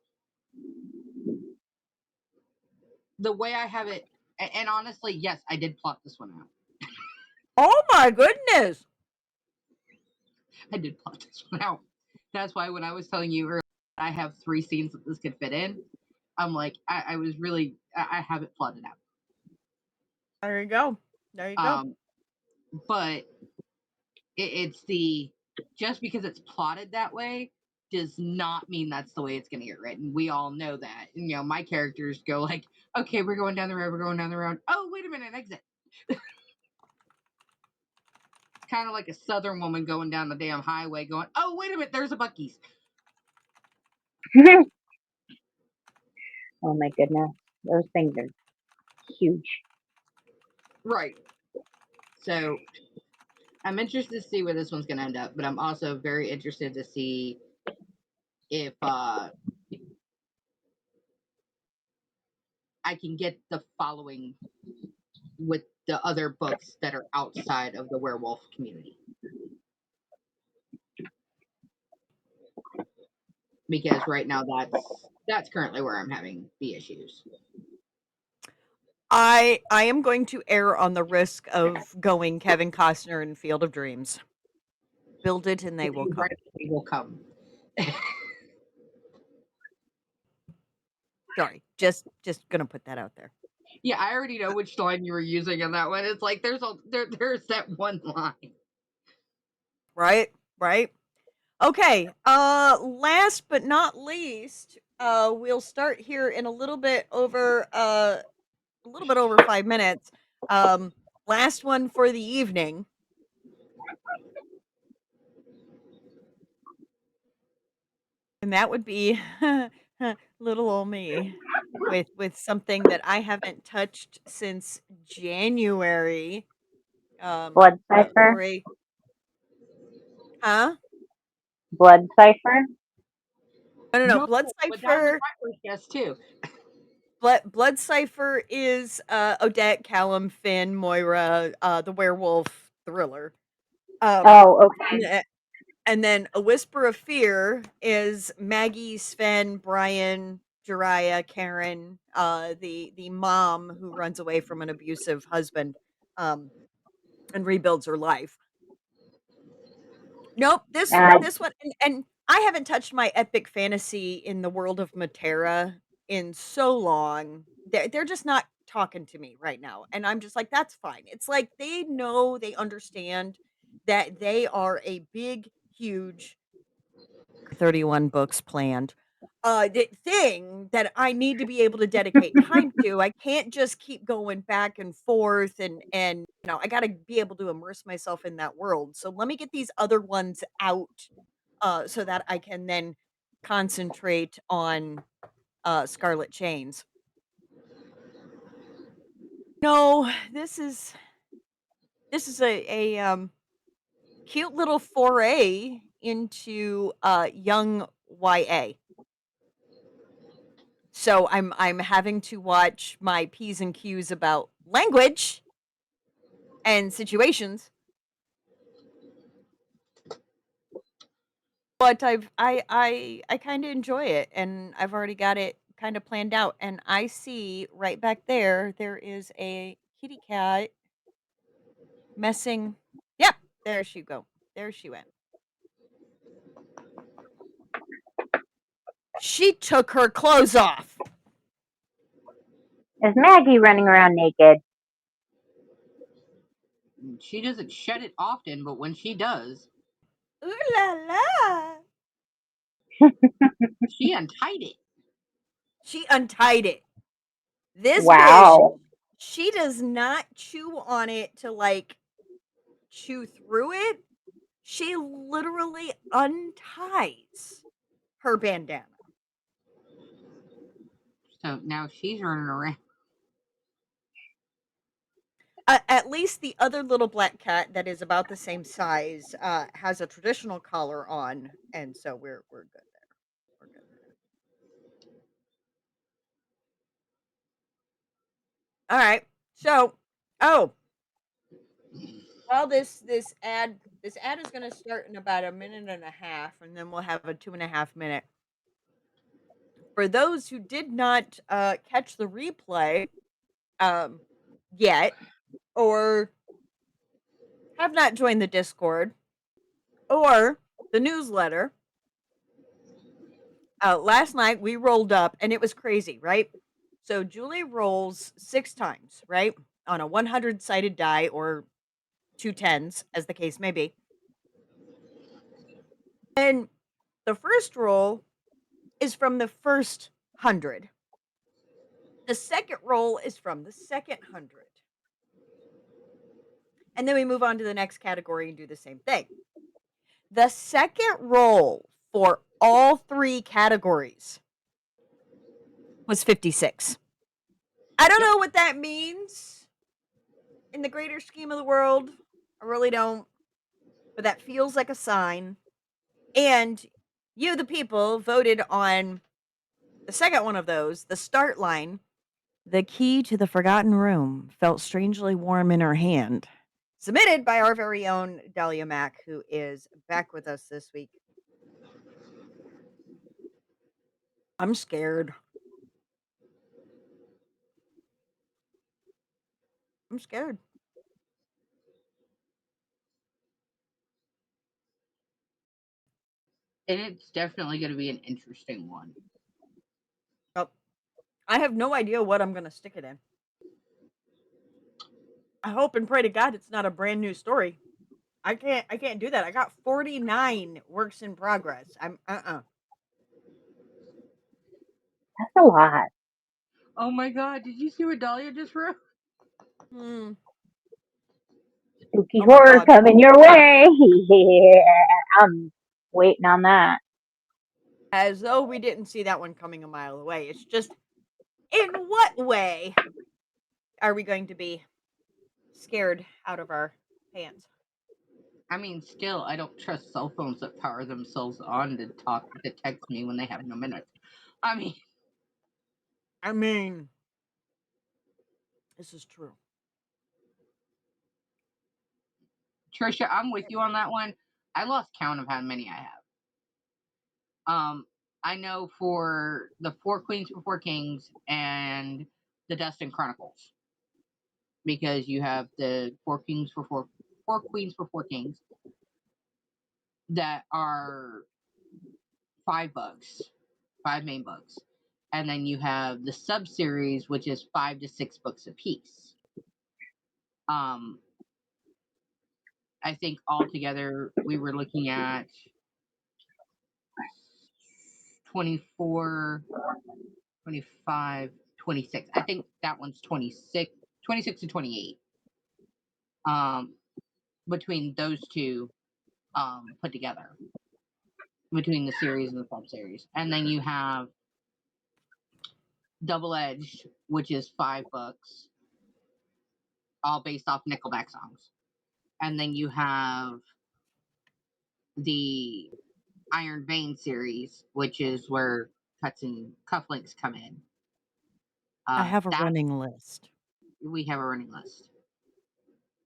the way I have it, and honestly, yes, I did plot this one out. Oh my goodness! I did plot this one out. That's why when I was telling you earlier, I have 3 scenes that this could fit in. I'm like, I was really, I have it plotted out. There you go. There you go. But it's just because it's plotted that way does not mean that's the way it's going to get written. We all know that. And, my characters go like, okay, we're going down the road. We're going down the road. Oh, wait a minute, exit. kind of like a southern woman going down the damn highway going, oh, wait a minute, there's a Buc-ee's. Oh my goodness. Those things are huge. Right. So I'm interested to see where this one's going to end up, but I'm also very interested to see if I can get the following with the other books that are outside of the werewolf community. Because right now that's currently where I'm having the issues. I am going to err on the risk of going Kevin Costner in Field of Dreams. Build it and they will come. They will come. Sorry, just gonna put that out there. Yeah, I already know which line you were using in that one. It's like there's that one line. Right. Okay. Last but not least, we'll start here in a little bit over 5 minutes. Last one for the evening. And that would be little old me with something that I haven't touched since January. Blood cipher. For a huh? Blood cipher. No. Blood But that was cipher. my first guess too. Blood cipher is Odette, Callum, Finn, Moira, the werewolf thriller. Oh, okay. And then A Whisper of Fear is Maggie, Sven, Brian, Jariah, Karen, the mom who runs away from an abusive husband, and rebuilds her life. Nope, this one, and I haven't touched my epic fantasy in the world of Matera in so long. They're just not talking to me right now, and I'm just like, that's fine. It's like they know, they understand that they are a big, huge 31 books planned thing that I need to be able to dedicate time to. I can't just keep going back and forth, and I got to be able to immerse myself in that world. So let me get these other ones out so that I can then concentrate on Scarlet Chains. No, this is a cute little foray into young YA. So I'm having to watch my P's and Q's about language and situations. But I kind of enjoy it, and I've already got it kind of planned out. And I see right back there is a kitty cat messing. Yep, there she go. There she went. She took her clothes off. Is Maggie running around naked? She doesn't shed it often, but when she does, ooh la la. She untied it. She untied it. This wow. bitch, she does not chew on it to like chew through it. She literally unties her bandana. So now she's running around. At least the other little black cat that is about the same size has a traditional collar on, and so we're good there. We're good there. All right. So, well, this ad is going to start in about a minute and a half, and then we'll have a 2.5 minute. For those who did not catch the replay yet, or have not joined the Discord or the newsletter, last night we rolled up and it was crazy, right? So Julie rolls 6 times, right? On a 100 sided die or 2 10s, as the case may be. And the first roll is from the first 100. The second roll is from the second 100. And then we move on to the next category and do the same thing. The second roll for all 3 categories was 56. I don't know what that means in the greater scheme of the world. I really don't. But that feels like a sign. And you, the people, voted on the second one of those, the start line. The key to the forgotten room felt strangely warm in her hand. Submitted by our very own Dahlia Mack, who is back with us this week. I'm scared. I'm scared. And it's definitely going to be an interesting one. Oh, I have no idea what I'm going to stick it in. I hope and pray to God it's not a brand new story. I can't do that. I got 49 works in progress. I'm That's a lot. Oh my God! Did you see what Dahlia just wrote? Spooky Oh my horror God. coming your way. Yeah, I'm waiting on that. As though we didn't see that one coming a mile away. It's just, in what way are we going to be scared out of our pants? I mean, still, I don't trust cell phones that power themselves on to text me when they have no minutes. I mean, this is true. Trisha, I'm with you on that one. I lost count of how many I have. I know for the 4 Queens Before Kings and the Dustin Chronicles, because you have the 4 Queens Before Kings that are 5 books, 5 main books, and then you have the sub series, which is 5 to 6 books a piece. I think altogether we were looking at 24, 25, 26. I think that one's 26 to 28. Between those two put together, between the series and the sub series. And then you have Double Edged, which is 5 books, all based off Nickelback songs. And then you have the Iron Vein series, which is where cuts and cufflinks come in. I have a running list. We have a running list.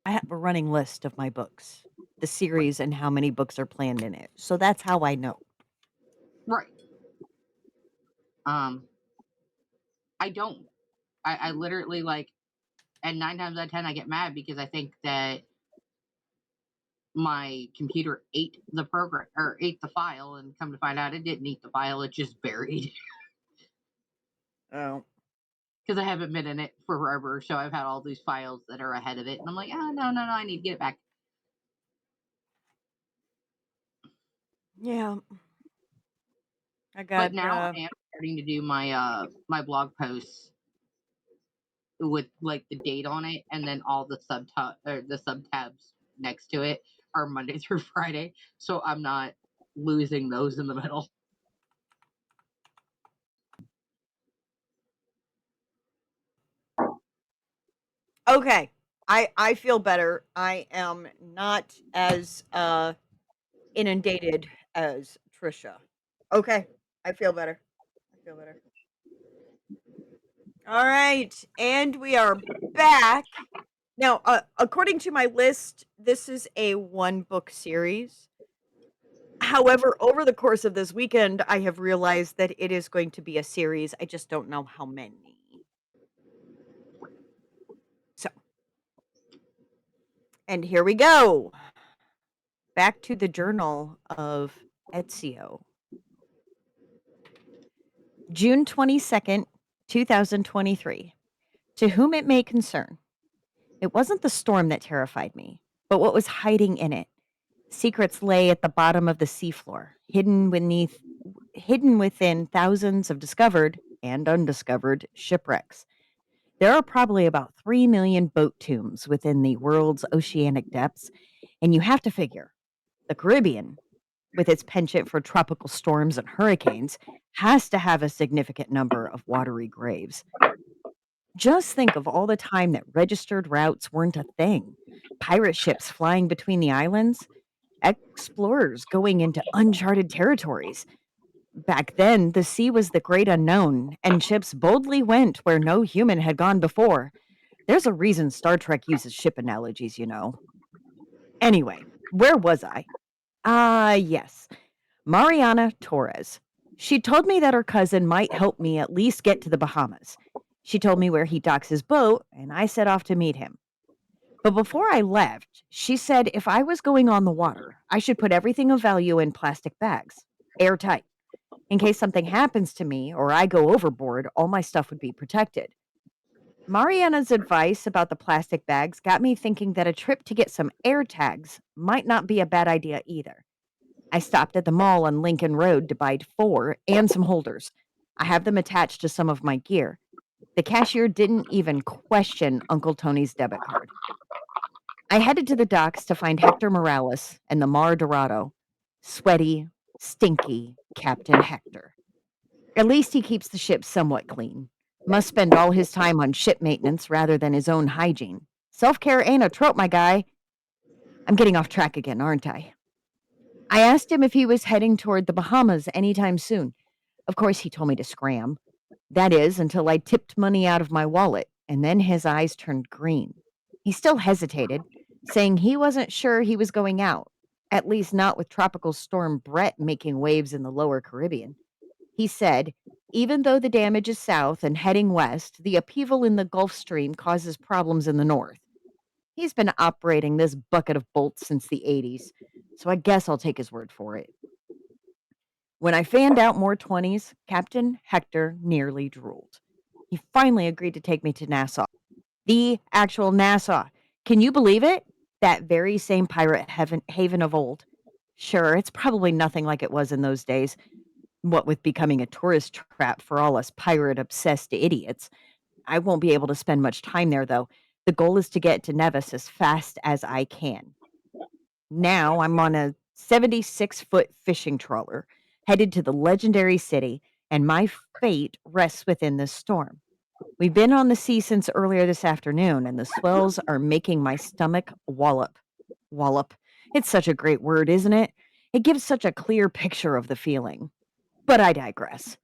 I have a running list of my books, the series, and how many books are planned in it. So that's how I know. Right. I don't. I literally and 9 times out of 10 I get mad because I think that my computer ate the program or ate the file, and come to find out it didn't eat the file, it just buried. Oh. Because I haven't been in it forever, so I've had all these files that are ahead of it, and I'm like, no, I need to get it back. Yeah. But now I am starting to do my my blog posts with the date on it, and then all the sub tabs next to it are Monday through Friday, so I'm not losing those in the middle. Okay. I feel better. I am not as inundated as Trisha. Okay. I feel better. All right. And we are back. Now, according to my list, this is a 1-book series. However, over the course of this weekend, I have realized that it is going to be a series. I just don't know how many. So, and here we go. Back to the journal of Ezio. June 22nd, 2023. To whom it may concern. It wasn't the storm that terrified me, but what was hiding in it. Secrets lay at the bottom of the seafloor, hidden within thousands of discovered and undiscovered shipwrecks. There are probably about 3 million boat tombs within the world's oceanic depths, and you have to figure the Caribbean, with its penchant for tropical storms and hurricanes, has to have a significant number of watery graves. Just think of all the time that registered routes weren't a thing. Pirate ships flying between the islands, explorers going into uncharted territories. Back then, the sea was the great unknown, and ships boldly went where no human had gone before. There's a reason Star Trek uses ship analogies, you know. Anyway, where was I? Yes. Mariana Torres. She told me that her cousin might help me at least get to the Bahamas. She told me where he docks his boat, and I set off to meet him. But before I left, she said if I was going on the water, I should put everything of value in plastic bags, airtight. In case something happens to me or I go overboard, all my stuff would be protected. Mariana's advice about the plastic bags got me thinking that a trip to get some air tags might not be a bad idea either. I stopped at the mall on Lincoln Road to buy 4 and some holders. I have them attached to some of my gear. The cashier didn't even question Uncle Tony's debit card. I headed to the docks to find Hector Morales and the Mar Dorado. Sweaty, stinky Captain Hector. At least he keeps the ship somewhat clean. Must spend all his time on ship maintenance rather than his own hygiene. Self-care ain't a trope, my guy. I'm getting off track again, aren't I? I asked him if he was heading toward the Bahamas anytime soon. Of course, he told me to scram. That is, until I tipped money out of my wallet, and then his eyes turned green. He still hesitated, saying he wasn't sure he was going out, at least not with Tropical Storm Brett making waves in the lower Caribbean. He said, even though the damage is south and heading west, the upheaval in the Gulf Stream causes problems in the north. He's been operating this bucket of bolts since the 80s, so I guess I'll take his word for it. When I fanned out more 20s, Captain Hector nearly drooled. He finally agreed to take me to Nassau. The actual Nassau. Can you believe it? That very same pirate haven of old. Sure, it's probably nothing like it was in those days, what with becoming a tourist trap for all us pirate-obsessed idiots. I won't be able to spend much time there, though. The goal is to get to Nevis as fast as I can. Now I'm on a 76-foot fishing trawler, headed to the legendary city, and my fate rests within this storm. We've been on the sea since earlier this afternoon, and the swells are making my stomach wallop. Wallop. It's such a great word, isn't it? It gives such a clear picture of the feeling. But I digress.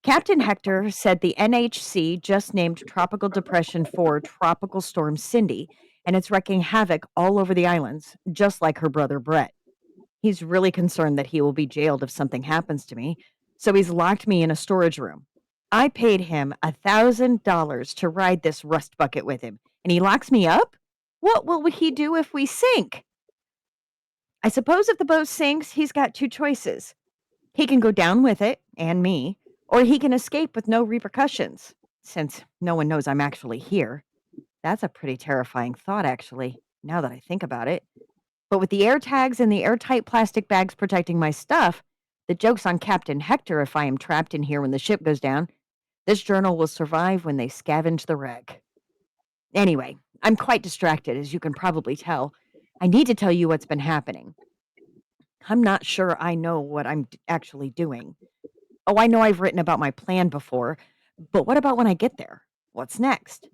Captain Hector said the NHC just named Tropical Depression 4 Tropical Storm Cindy, and it's wreaking havoc all over the islands, just like her brother Brett. He's really concerned that he will be jailed if something happens to me, so he's locked me in a storage room. I paid him $1,000 to ride this rust bucket with him, and he locks me up? What will he do if we sink? I suppose if the boat sinks, he's got 2 choices. He can go down with it, and me, or he can escape with no repercussions, since no one knows I'm actually here. That's a pretty terrifying thought, actually, now that I think about it. But with the air tags and the airtight plastic bags protecting my stuff, the joke's on Captain Hector if I am trapped in here when the ship goes down. This journal will survive when they scavenge the wreck. Anyway, I'm quite distracted, as you can probably tell. I need to tell you what's been happening. I'm not sure I know what I'm actually doing. Oh, I know I've written about my plan before, but what about when I get there? What's next?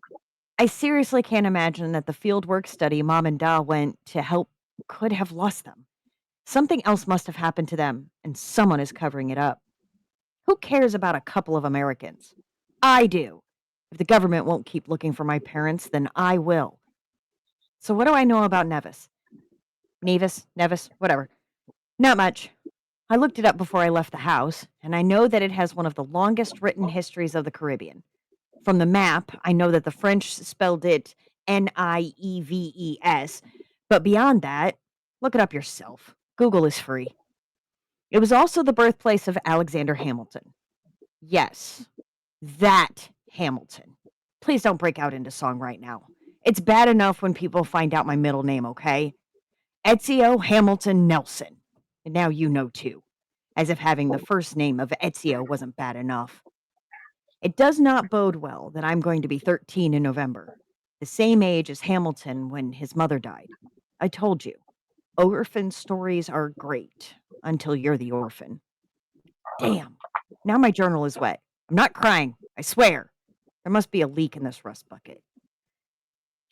I seriously can't imagine that the fieldwork study Mom and Dad went to help could have lost them. Something else must have happened to them, and someone is covering it up. Who cares about a couple of Americans? I do. If the government won't keep looking for my parents, then I will. So what do I know about Nevis? Nevis, whatever. Not much. I looked it up before I left the house, and I know that it has one of the longest written histories of the Caribbean. From the map, I know that the French spelled it Nieves, but beyond that, look it up yourself. Google is free. It was also the birthplace of Alexander Hamilton. Yes, that Hamilton. Please don't break out into song right now. It's bad enough when people find out my middle name, okay? Ezio Hamilton Nelson. And now you know too. As if having the first name of Ezio wasn't bad enough. It does not bode well that I'm going to be 13 in November, the same age as Hamilton when his mother died. I told you, orphan stories are great until you're the orphan. Damn. Now my journal is wet. I'm not crying, I swear. There must be a leak in this rust bucket.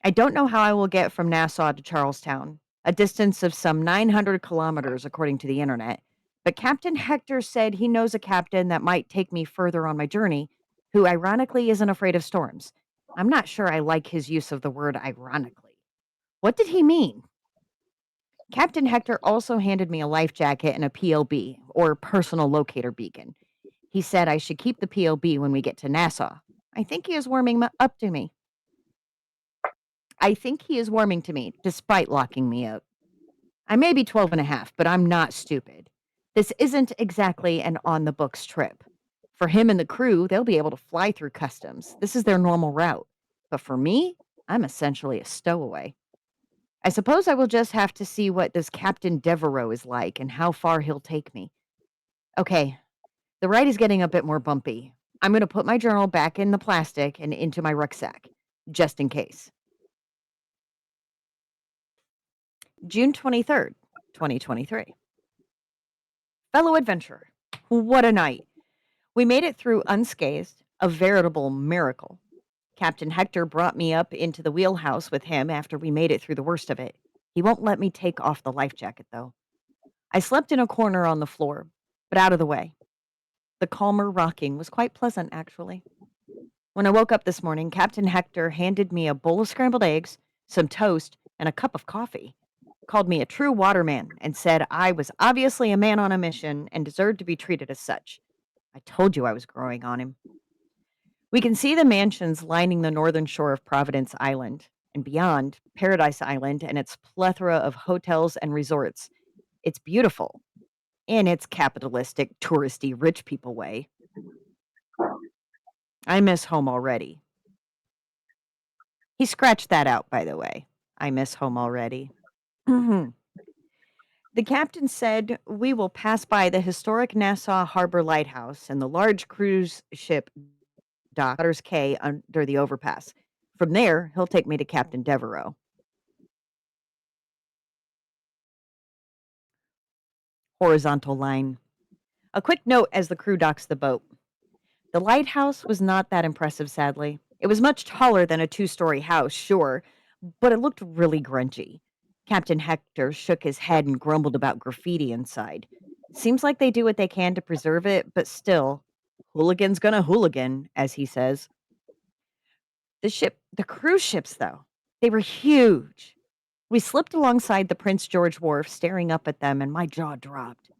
I don't know how I will get from Nassau to Charlestown, a distance of some 900 kilometers according to the internet, but Captain Hector said he knows a captain that might take me further on my journey, who ironically isn't afraid of storms. I'm not sure I like his use of the word ironically. What did he mean? Captain Hector also handed me a life jacket and a PLB, or personal locator beacon. He said I should keep the PLB when we get to Nassau. I think he is warming up to me. I think he is warming to me, despite locking me up. I may be 12 and a half, but I'm not stupid. This isn't exactly an on-the-books trip. For him and the crew, they'll be able to fly through customs. This is their normal route. But for me, I'm essentially a stowaway. I suppose I will just have to see what this Captain Devereaux is like and how far he'll take me. Okay, the ride is getting a bit more bumpy. I'm going to put my journal back in the plastic and into my rucksack, just in case. June 23rd, 2023. Fellow adventurer, what a night. We made it through unscathed, a veritable miracle. Captain Hector brought me up into the wheelhouse with him after we made it through the worst of it. He won't let me take off the life jacket, though. I slept in a corner on the floor, but out of the way. The calmer rocking was quite pleasant, actually. When I woke up this morning, Captain Hector handed me a bowl of scrambled eggs, some toast, and a cup of coffee. Called me a true waterman and said I was obviously a man on a mission and deserved to be treated as such. I told you I was growing on him. We can see the mansions lining the northern shore of Providence Island, and beyond, Paradise Island and its plethora of hotels and resorts. It's beautiful, in its capitalistic, touristy, rich people way. I miss home already. He scratched that out, by the way. I miss home already. The captain said we will pass by the historic Nassau Harbor Lighthouse and the large cruise ship Doctor's K under the overpass. From there, he'll take me to Captain Devereaux. Horizontal line. A quick note as the crew docks the boat. The lighthouse was not that impressive, sadly. It was much taller than a two-story house, sure, but it looked really grungy. Captain Hector shook his head and grumbled about graffiti inside. Seems like they do what they can to preserve it, but still, hooligan's gonna hooligan, as he says. The cruise ships, though, they were huge. We slipped alongside the Prince George Wharf, staring up at them, and my jaw dropped.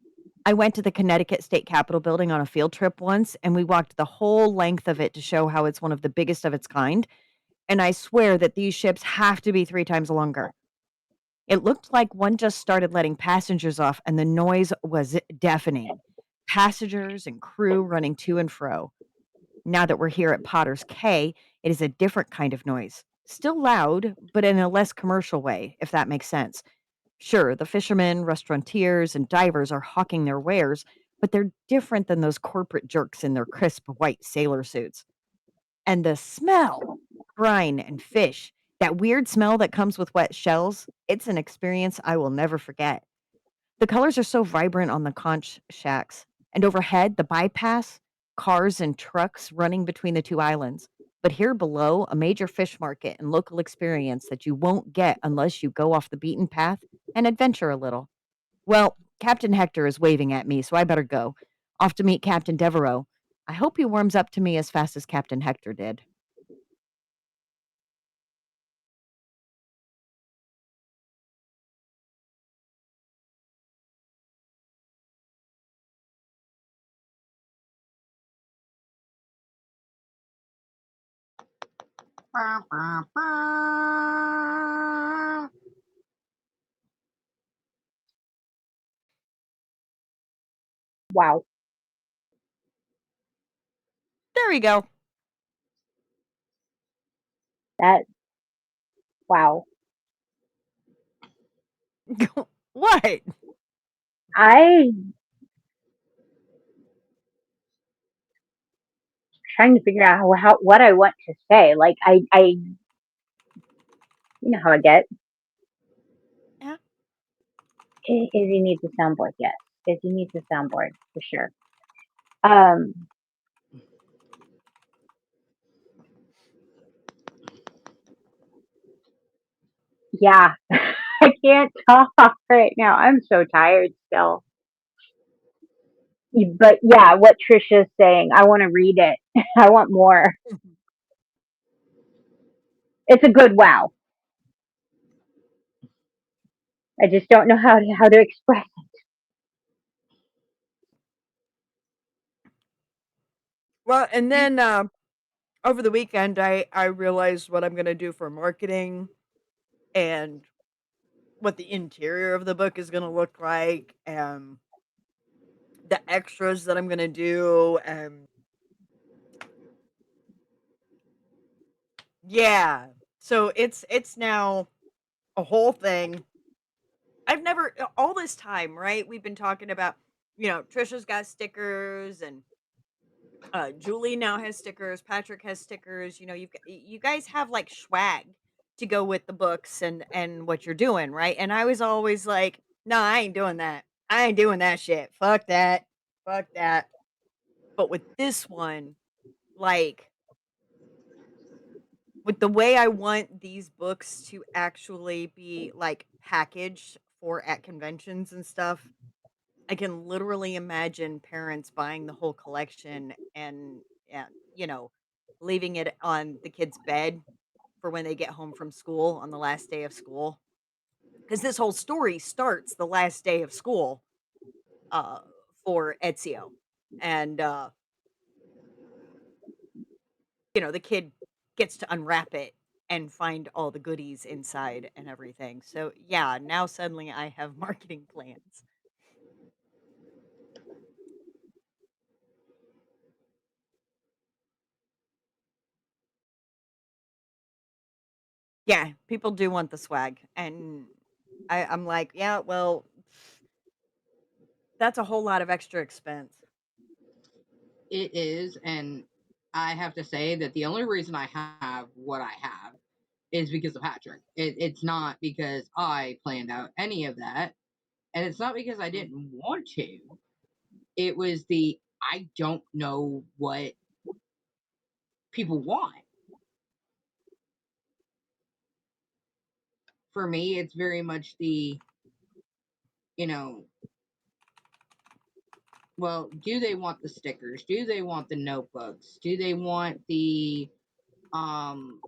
I went to the Connecticut State Capitol building on a field trip once, and we walked the whole length of it to show how it's one of the biggest of its kind. And I swear that these ships have to be 3 times longer. It looked like one just started letting passengers off, and the noise was deafening. Passengers and crew running to and fro. Now that we're here at Potter's Cay, it is a different kind of noise. Still loud, but in a less commercial way, if that makes sense. Sure, the fishermen, restaurateurs, and divers are hawking their wares, but they're different than those corporate jerks in their crisp white sailor suits. And the smell, brine and fish, that weird smell that comes with wet shells, it's an experience I will never forget. The colors are so vibrant on the conch shacks, and overhead, the bypass, cars and trucks running between the two islands. But here below, a major fish market and local experience that you won't get unless you go off the beaten path and adventure a little. Well, Captain Hector is waving at me, so I better go. Off to meet Captain Devereaux. I hope he warms up to me as fast as Captain Hector did. Wow. There we go. That, wow. What? I trying to figure out what I want to say. Like you know how I get. Yeah. Izzy needs a soundboard. Yes, Izzy needs a soundboard for sure. Um, yeah, I can't talk right now. I'm so tired still. But yeah, what Trisha's saying, I want to read it. I want more. It's a good wow. I just don't know how to express it. Well, and then over the weekend, I realized what I'm gonna do for marketing and what the interior of the book is gonna look like, and the extras that I'm gonna do, and yeah. So it's now a whole thing. I've never all this time, right? We've been talking about, Trisha's got stickers, and Julie now has stickers. Patrick has stickers. You guys have like swag to go with the books and what you're doing, right? And I was always like, no, I ain't doing that. I ain't doing that shit. Fuck that. Fuck that. But with this one, like with the way I want these books to actually be like packaged for at conventions and stuff, I can literally imagine parents buying the whole collection and leaving it on the kid's bed for when they get home from school on the last day of school. Because this whole story starts the last day of school uh, for Ezio. And, the kid gets to unwrap it and find all the goodies inside and everything. So, yeah, now suddenly I have marketing plans. Yeah, people do want the swag, and I'm like, "Yeah, well, that's a whole lot of extra expense." It is, and I have to say that the only reason I have what I have is because of Patrick. It's not because I planned out any of that, and it's not because I didn't want to. It was I don't know what people want. For me, it's very much you know, well, do they want the stickers? Do they want the notebooks? Do they want um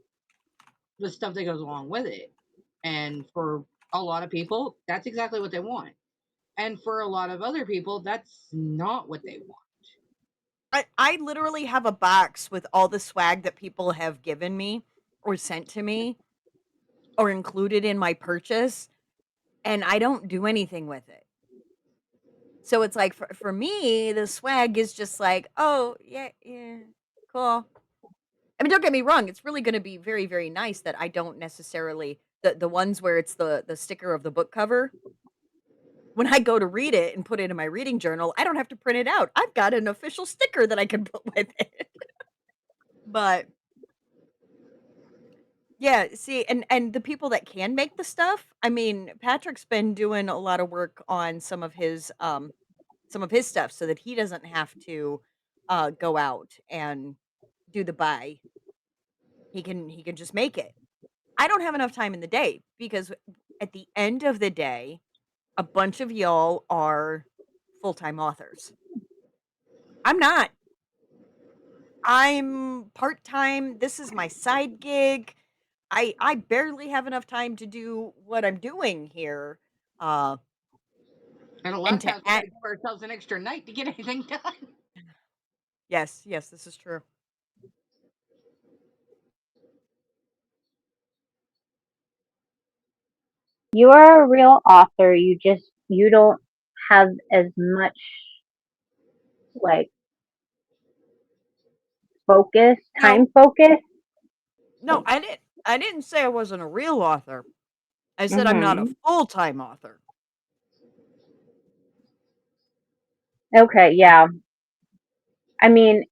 the stuff that goes along with it? And for a lot of people, that's exactly what they want. And for a lot of other people, that's not what they want. I literally have a box with all the swag that people have given me or sent to me or included in my purchase, and I don't do anything with it. So it's like for me, the swag is just like, "Oh, yeah, yeah, cool." I mean, don't get me wrong, it's really gonna be very, very nice that I don't necessarily the ones where it's the sticker of the book cover. When I go to read it and put it in my reading journal, I don't have to print it out. I've got an official sticker that I can put with it. But yeah, see, and the people that can make the stuff, I mean, Patrick's been doing a lot of work on some of his stuff so that he doesn't have to go out and do the buy. He can just make it. I don't have enough time in the day because at the end of the day, a bunch of y'all are full-time authors. I'm not. I'm part-time. This is my side gig. I barely have enough time to do what I'm doing here. Uh And a lot and of to times we got add to give ourselves an extra night to get anything done. Yes, yes, this is true. You are a real author. You don't have as much like focus, No, time focus. no, I didn't say I wasn't a real author. I said I'm not a Mhm. full-time author. Okay, yeah. I mean,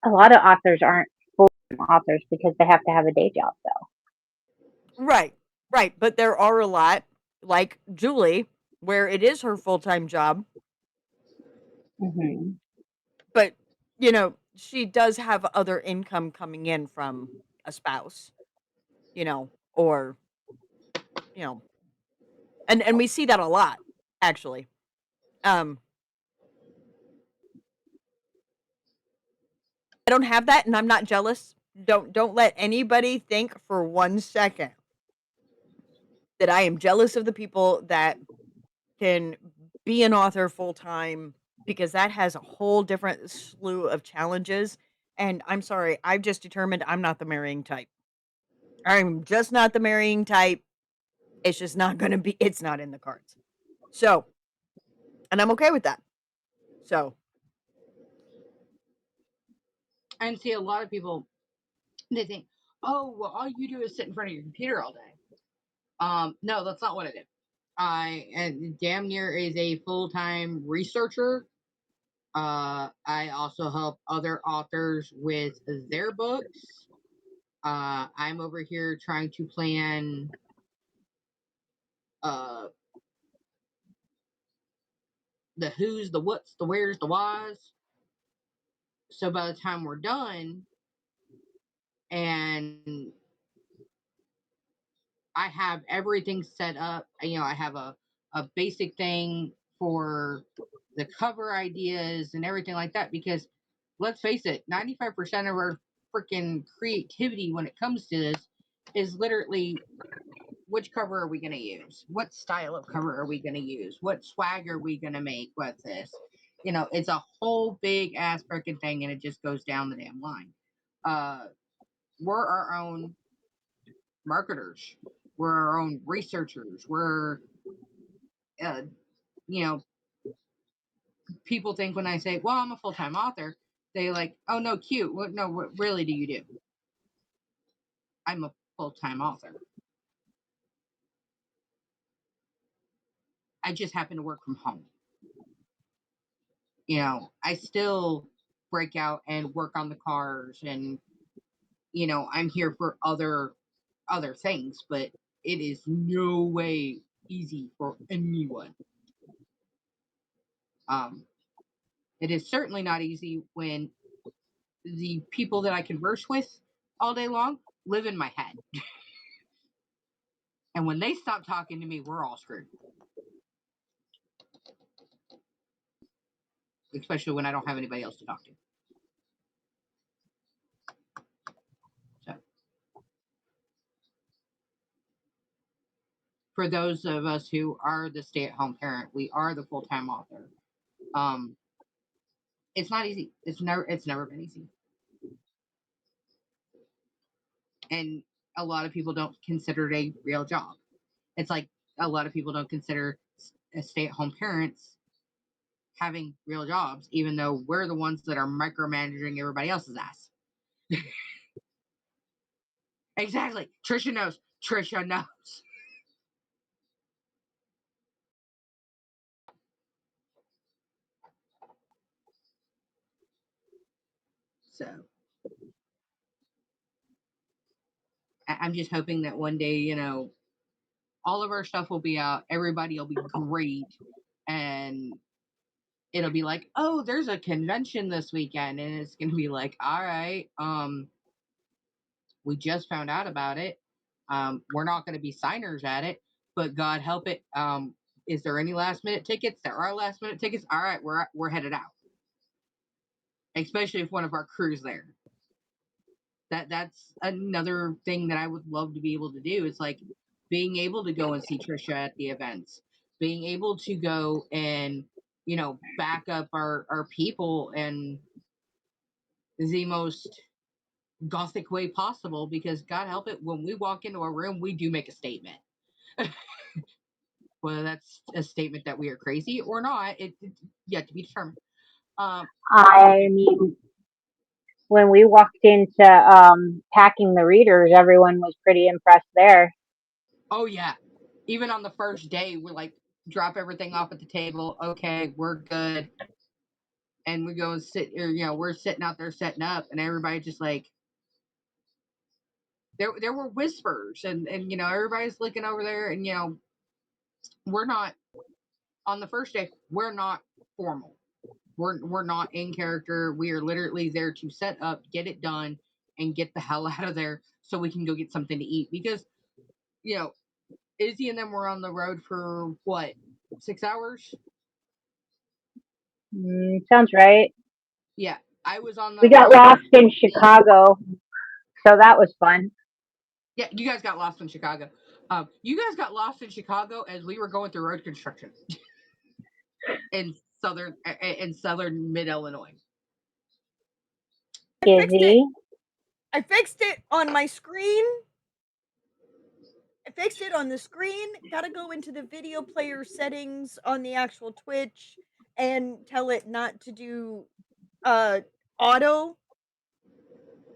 a lot of authors aren't full-time authors because they have to have a day job, though. Right, right. But there are a lot, like Julie, where it is her full-time job. Mm-hmm. But, she does have other income coming in from a spouse, or, you know, and we see that a lot, actually. Um, I don't have that, and I'm not jealous. Don't let anybody think for 1 second that I am jealous of the people that can be an author full time, because that has a whole different slew of challenges. And I'm sorry, I've just determined I'm not the marrying type. I'm just not the marrying type. It's just not going to be, it's not in the cards. So, and I'm okay with that. So, And see, a lot of people, they think, oh, well, all you do is sit in front of your computer all day. No, that's not what I do. I damn near is a full-time researcher. I also help other authors with their books. I'm over here trying to plan uh, the who's, the what's, the where's, the why's. So by the time we're done, and I have everything set up, I have a basic thing for the cover ideas and everything like that, because let's face it, 95% of our freaking creativity when it comes to this is literally, which cover are we going to use? What style of cover are we going to use? What swag are we going to make with this? It's a whole big ass freaking thing, and it just goes down the damn line. We're our own marketers. We're our own researchers. We're, uh, you know, people think when I say, well, I'm a full time author, they like, oh, no, cute. What, no, what really do you do? I'm a full time author. I just happen to work from home. I still break out and work on the cars, and I'm here for other things, but it is no way easy for anyone. It is certainly not easy when the people that I converse with all day long live in my head. And when they stop talking to me, we're all screwed. Especially when I don't have anybody else to talk to. So, for those of us who are the stay-at-home parent, we are the full-time author. It's not easy. It's never been easy. And a lot of people don't consider it a real job. It's like a lot of people don't consider stay-at-home parents having real jobs, even though we're the ones that are micromanaging everybody else's ass. Exactly. Trisha knows. Trisha knows. So I'm just hoping that one day, all of our stuff will be out. Everybody will be great. And it'll be like, oh, there's a convention this weekend. And it's going to be like, all right, we just found out about it. We're not going to be signers at it, but God help it. Is there any last minute tickets? There are last minute tickets. All right, we're headed out. Especially if one of our crew's there. That's another thing that I would love to be able to do. It's like being able to go and see Trisha at the events, being able to go and back up our people in the most gothic way possible, because God help it, when we walk into a room, we do make a statement. Whether that's a statement that we are crazy or not, it's yet to be determined. I mean, when we walked into packing the readers, everyone was pretty impressed there. Oh yeah, even on the first day, we're like, drop everything off at the table. Okay, we're good. and we go and sit, or we're sitting out there setting up, and everybody just like there were whispers, and everybody's looking over there, and we're not on the first day. We're not formal. We're not in character. We are literally there to set up, get it done, and get the hell out of there so we can go get something to eat. Because Izzy and them were on the road for what, 6 hours? Sounds right. Yeah, I was on We the got road lost for in Chicago, so that was fun. Yeah, you guys got lost in Chicago. You guys got lost in Chicago as we were going through road construction in southern mid Illinois. I fixed it. Izzy. I fixed it on my screen. I fixed it on the screen. Gotta go into the video player settings on the actual Twitch and tell it not to do auto.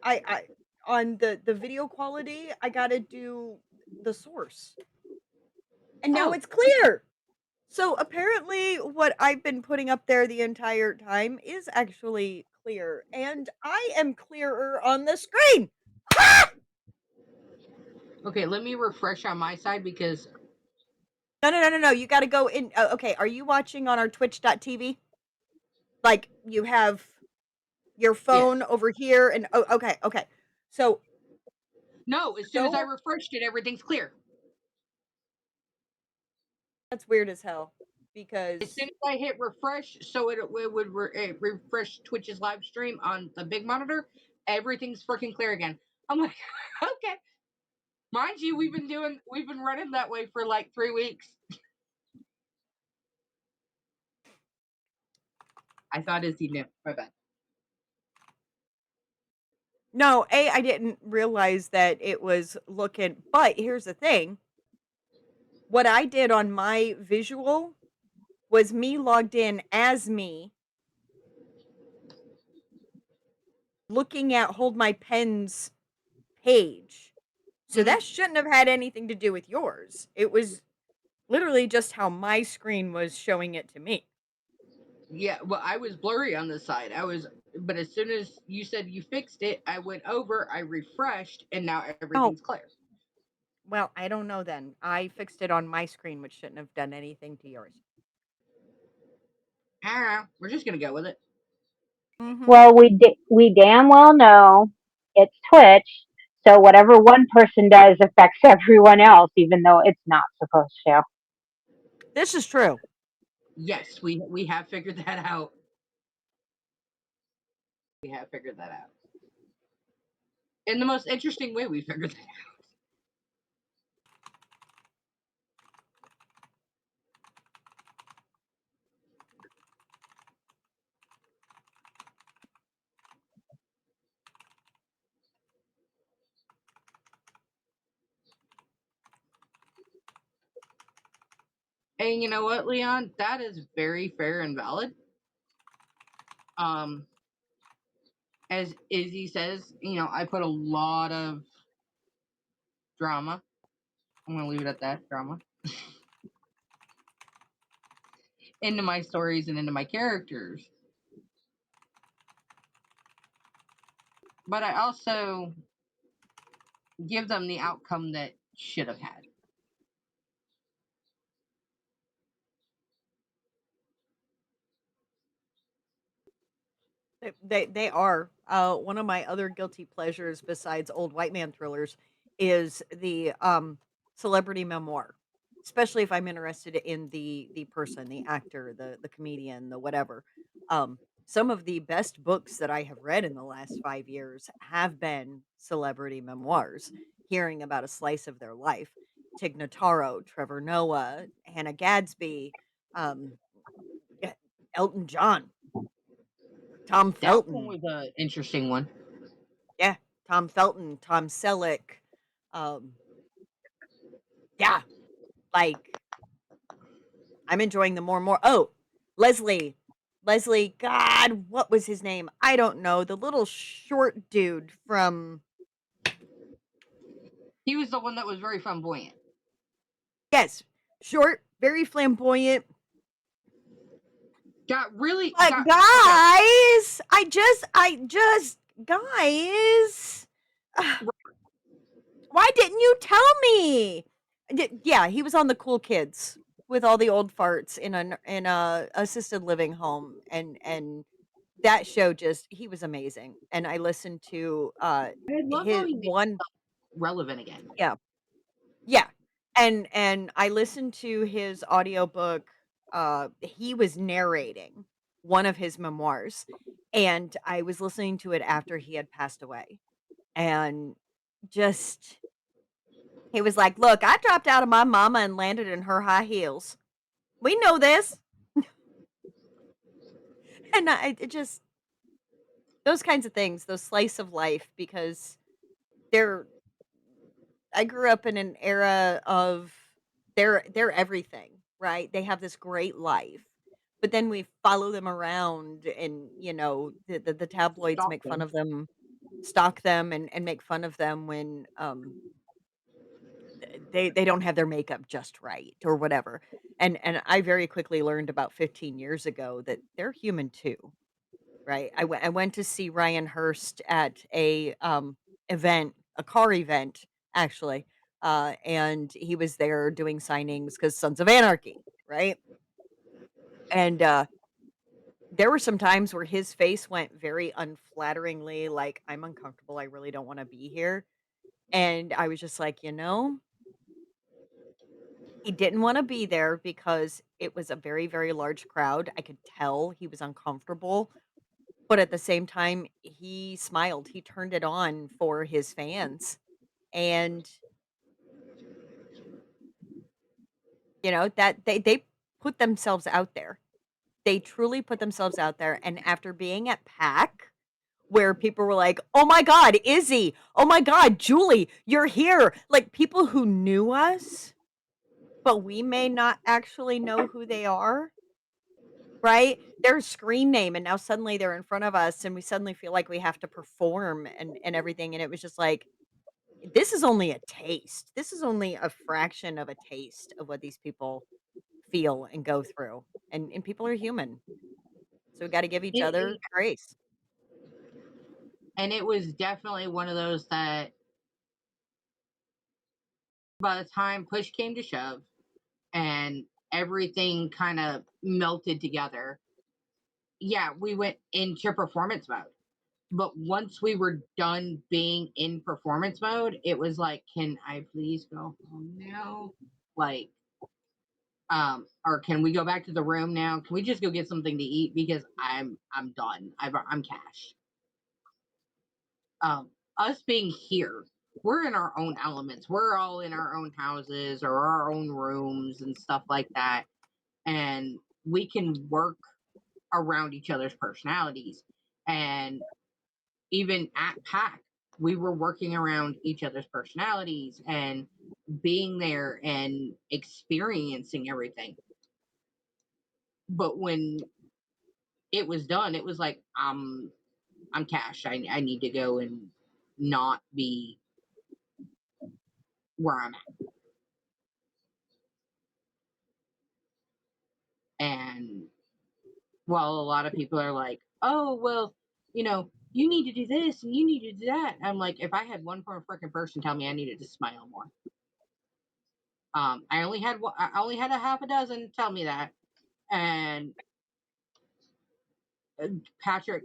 I on the video quality, I gotta do the source. And now it's clear. So apparently what I've been putting up there the entire time is actually clear. And I am clearer on the screen. Okay, let me refresh on my side because No. You got to go in. Okay, are you watching on our twitch.tv? Like you have your phone over here and okay. So no, as soon as I refreshed it, everything's clear. That's weird as hell As because soon as I hit refresh, so it would refresh Twitch's live stream on the big monitor, everything's freaking clear again. I'm like, okay. Mind you, we've been running that way for like 3 weeks. I thought Izzy knew. My bad. No, I didn't realize that it was looking. But here's the thing. What I did on my visual was me logged in as me, looking at Hold My Pen's page. So that shouldn't have had anything to do with yours. It was literally just how my screen was showing it to me. Yeah, well, I was blurry on the side. But as soon as you said you fixed it, I went over, I refreshed, and now everything's clear. Well, I don't know then. I fixed it on my screen, which shouldn't have done anything to yours. I don't know. We're just gonna go with it. Well, we damn well know it's Twitch, so whatever one person does affects everyone else, even though it's not supposed to. This is true. Yes, we have figured that out. We have figured that out. In the most interesting way, we figured that out. And you know what, Leon? That is very fair and valid. As Izzy says, I put a lot of drama. I'm gonna leave it at that, drama. Into my stories and into my characters. But I also give them the outcome that should have had. They are. One of my other guilty pleasures besides old white man thrillers is the celebrity memoir. Especially if I'm interested in the person, the actor, the comedian, the whatever. Some of the best books that I have read in the last 5 years have been celebrity memoirs, hearing about a slice of their life. Tig Notaro, Trevor Noah, Hannah Gadsby, um, Elton John, Tom That one Felton. was an interesting one. Yeah, Tom Felton, Tom Selleck. Um, yeah, like I'm enjoying them more and more. Oh, Leslie, God, what was his name? I don't know. The little short dude from. He was the one that was very flamboyant. Yes, short, very flamboyant. But guys, guys, why didn't you tell me? Yeah, he was on the Cool Kids with all the old farts in a assisted living home, and that show he was amazing. And I listened to I love how his he makes one himself relevant again. yeah. Yeah. And I listened to his audiobook. He was narrating one of his memoirs, and I was listening to it after he had passed away. And just he was like, "Look, I dropped out of my mama and landed in her high heels. We know this." And it just those kinds of things, those slice of life, because they're I grew up in an era of they're everything, right? They have this great life. But then we follow them around, and the tabloids Stalk make fun them. of them, stalk them, and make fun of them when they don't have their makeup just right or whatever. And I very quickly learned about 15 years ago that they're human too, right? I went to see Ryan Hurst at a event, a car event actually. And he was there doing signings cuz Sons of Anarchy, right? And there were some times where his face went very unflatteringly, like, I'm uncomfortable, I really don't want to be here. And I was just like, he didn't want to be there because it was a very, very large crowd. I could tell he was uncomfortable. But at the same time, he smiled. He turned it on for his fans. And, that they put themselves out there. They truly put themselves out there. And after being at PAC, where people were like, "Oh my God, Izzy! Oh my God, Julie, you're here!" Like people who knew us, but we may not actually know who they are, right? Their screen name, and now suddenly they're in front of us, and we suddenly feel like we have to perform and everything. And it was just like, this is only a taste. This is only a fraction of a taste of what these people feel and go through. And people are human. So we got to give each other grace. And it was definitely one of those that by the time push came to shove and everything kind of melted together, yeah, we went into performance mode. But once we were done being in performance mode, it was like, can I please go home now? Like, or can we go back to the room now? Can we just go get something to eat? Because I'm done. I'm cash. Us being here, we're in our own elements. We're all in our own houses or our own rooms and stuff like that. And we can work around each other's personalities. And even at PAC, we were working around each other's personalities and being there and experiencing everything. But when it was done, it was like, I'm cash. I need to go and not be where I'm at. And while a lot of people are like, oh, well, you need to do this and you need to do that. I'm like, if I had one more freaking person tell me I needed to smile more. I only had a half a dozen tell me that. And Patrick,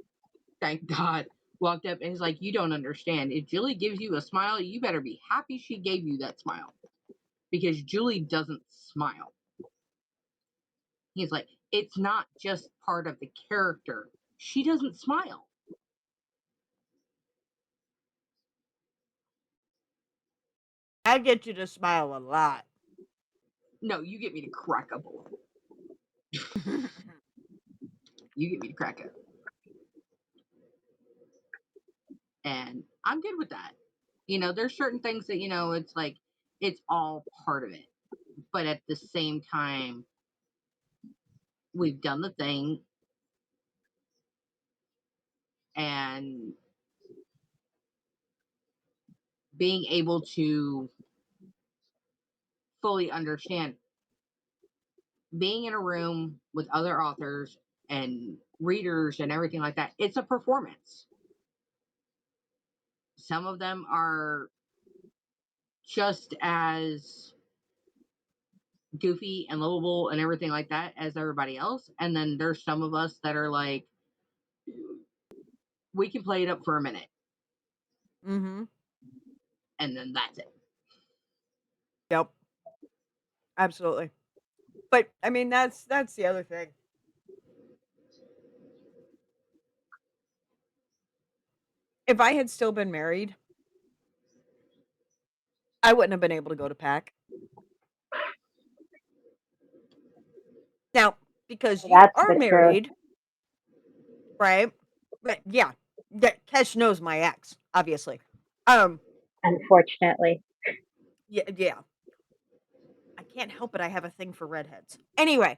thank God, walked up and he's like, you don't understand. If Julie gives you a smile, you better be happy she gave you that smile. Because Julie doesn't smile. He's like, it's not just part of the character. She doesn't smile. I get you to smile a lot. No, you get me to crack up a little. You get me to crack up. And I'm good with that. There's certain things that, it's like, it's all part of it. But at the same time, we've done the thing. And being able to fully understand being in a room with other authors and readers and everything like that. It's a performance. Some of them are just as goofy and lovable and everything like that as everybody else. And then there's some of us that are like, we can play it up for a minute. Mm-hmm. And then that's it. Yep. Absolutely. But I mean, that's the other thing. If I had still been married, I wouldn't have been able to go to PAC. Now, because you That's are the truth. married, right? But yeah, Kesh knows my ex, obviously. Unfortunately. Yeah. I can't help it. I have a thing for redheads. Anyway,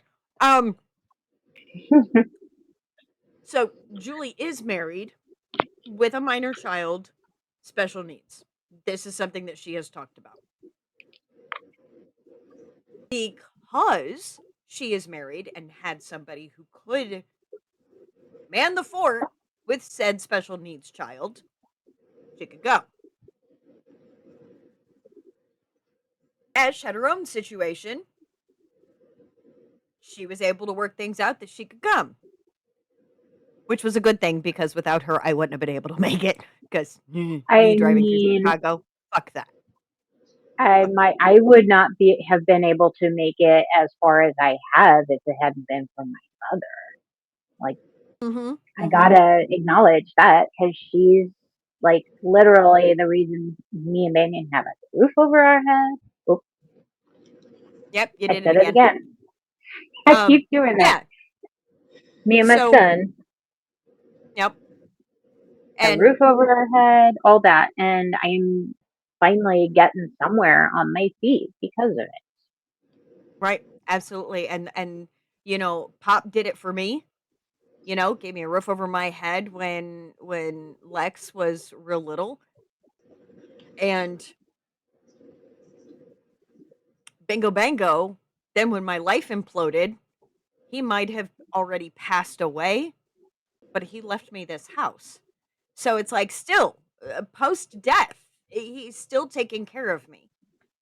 so Julie is married with a minor child, special needs. This is something that she has talked about. Because she is married and had somebody who could man the fort with said special needs child, she could go. Ash had her own situation. She was able to work things out that she could come, which was a good thing because without her, I wouldn't have been able to make it. Because me I driving through mean, Chicago, fuck that. I would not have been able to make it as far as I have if it hadn't been for my mother. Like, I gotta acknowledge that because she's like literally the reason me and Banyan have a roof over our head. Oops, Yep, you I did said it it again. I keep doing that. Yeah. Me and my son, Yep. a And roof over our head, all that, and I'm finally getting somewhere on my feet because of it. right, absolutely. And you know, Pop did it for me. You know, gave me a roof over my head when Lex was real little. And bingo bango, then when my life imploded, he might have already passed away, but he left me this house. So it's like still post death, he's still taking care of me.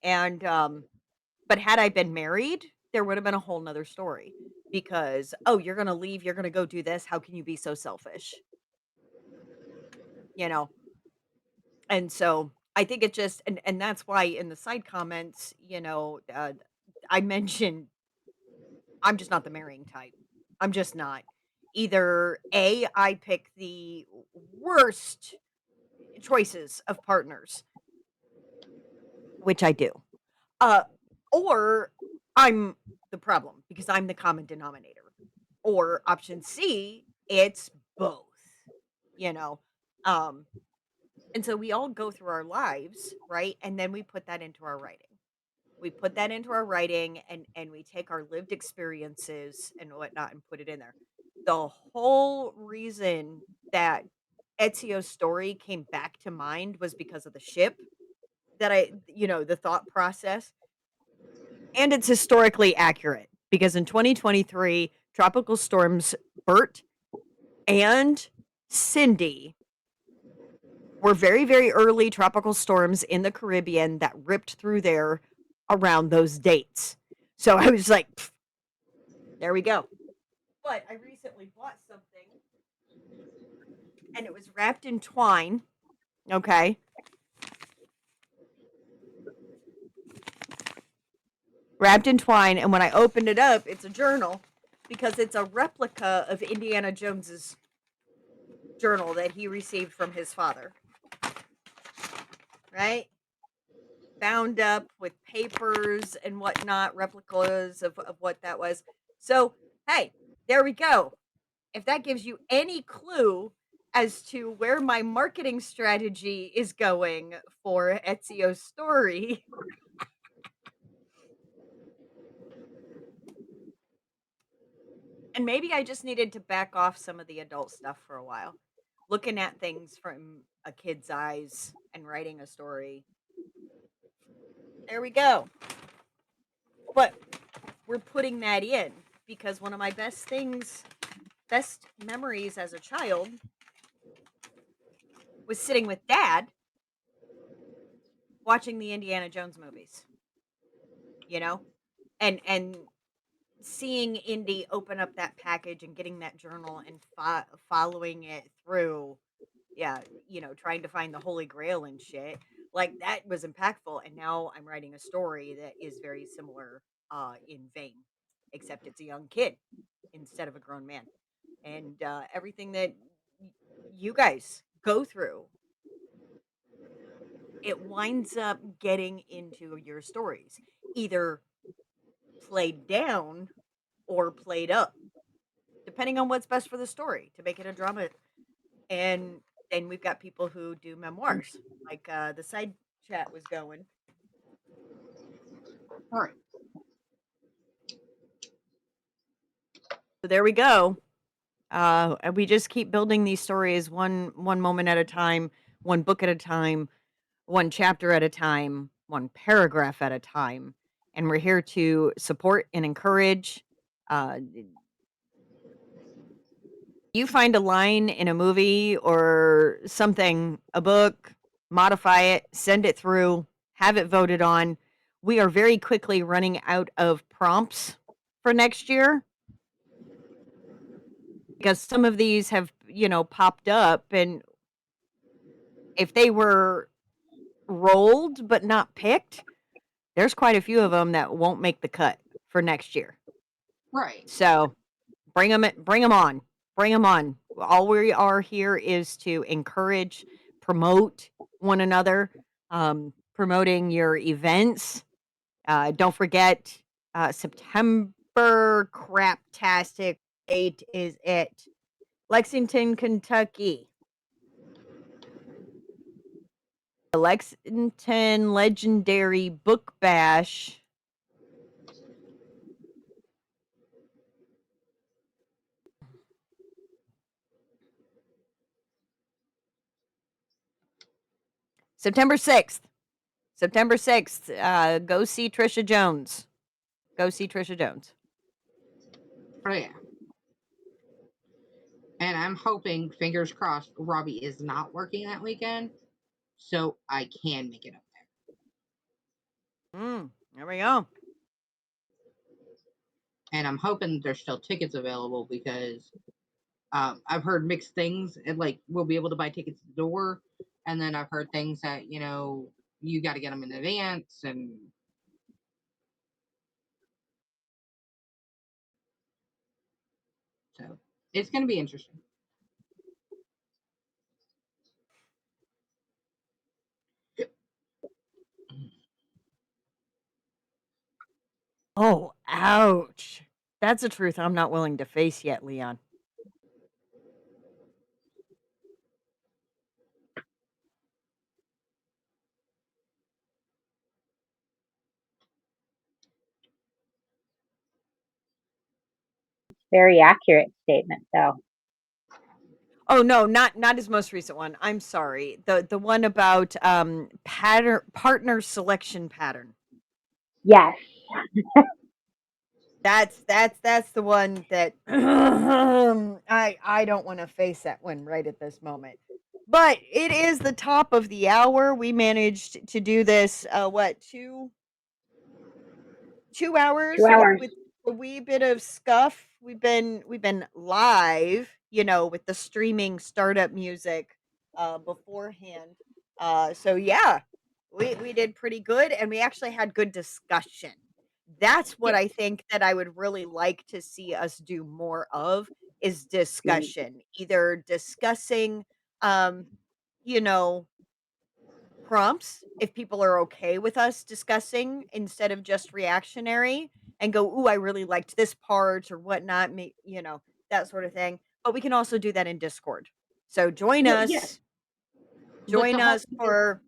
And but had I been married, there would have been a whole nother story because oh, you're gonna leave, you're gonna go do this. How can you be so selfish? You know, and so I think it just and that's why in the side comments, you know, I mentioned I'm just not the marrying type. I'm just not. Either A, I pick the worst choices of partners, which I do. Uh, or I'm the problem because I'm the common denominator. Or option C, it's both, you know. Um, and so we all go through our lives, right? And then we put that into our writing. We put that into our writing and we take our lived experiences and whatnot and put it in there. The whole reason that Ezio's story came back to mind was because of the ship that you know, the thought process. And it's historically accurate because in 2023, tropical storms Bert and Cindy were very, very early tropical storms in the Caribbean that ripped through there around those dates. So I was like, there we go. But I recently bought something and it was wrapped in twine. Okay. Wrapped in twine. And when I opened it up, it's a journal because it's a replica of Indiana Jones's journal that he received from his father. Right? Bound up with papers and whatnot, replicas of what that was. So, hey, there we go. If that gives you any clue as to where my marketing strategy is going for Ezio's story. And maybe I just needed to back off some of the adult stuff for a while. Looking at things from a kid's eyes and writing a story. There we go. But we're putting that in because one of my best things best memories as a child was sitting with dad watching the Indiana Jones movies, you know? And seeing Indy open up that package and getting that journal and following it through, yeah, trying to find the Holy Grail and shit. Like that was impactful. And now I'm writing a story that is very similar in vein, except it's a young kid instead of a grown man. And everything that you guys go through, it winds up getting into your stories, either played down or played up, depending on what's best for the story to make it a drama. And then we've got people who do memoirs, like the side chat was going. All right. So there we go. And we just keep building these stories one moment at a time, one book at a time, one chapter at a time, one paragraph at a time. And we're here to support and encourage. Uh, you find a line in a movie or something, a book, modify it, send it through, have it voted on. We are very quickly running out of prompts for next year because some of these have, popped up, and if they were rolled but not picked, there's quite a few of them that won't make the cut for next year. Right. So bring them on. Bring them on. All we are here is to encourage, promote one another, promoting your events. Don't forget, September craptastic 8 is it. Lexington, Kentucky. The Lexington Legendary Book Bash. September 6th. September 6th. Go see Trisha Jones. Go see Trisha Jones. Oh, yeah. And I'm hoping, fingers crossed, Robbie is not working that weekend, so I can make it up there. There we go. And I'm hoping there's still tickets available because I've heard mixed things. And like, we'll be able to buy tickets at the door, and then I've heard things that you got to get them in advance, and so it's going to be interesting. Oh, ouch. That's a truth I'm not willing to face yet, Leon. Very accurate statement, though. Oh no, not his most recent one. I'm sorry. The one about partner selection pattern. Yes. That's the one that I don't want to face that one right at this moment. But it is the top of the hour. We managed to do this 2 hours 2 hours. with a wee bit of scuff. We've been live, with the streaming startup music beforehand. So yeah, we did pretty good, and we actually had good discussion. That's what I think that I would really like to see us do more of is discussion. Either discussing you know prompts, if people are okay with us discussing instead of just reactionary and go, "Ooh, I really liked this part," or whatnot, that sort of thing. But we can also do that in Discord. So join Well, yeah. us. But Join the whole us for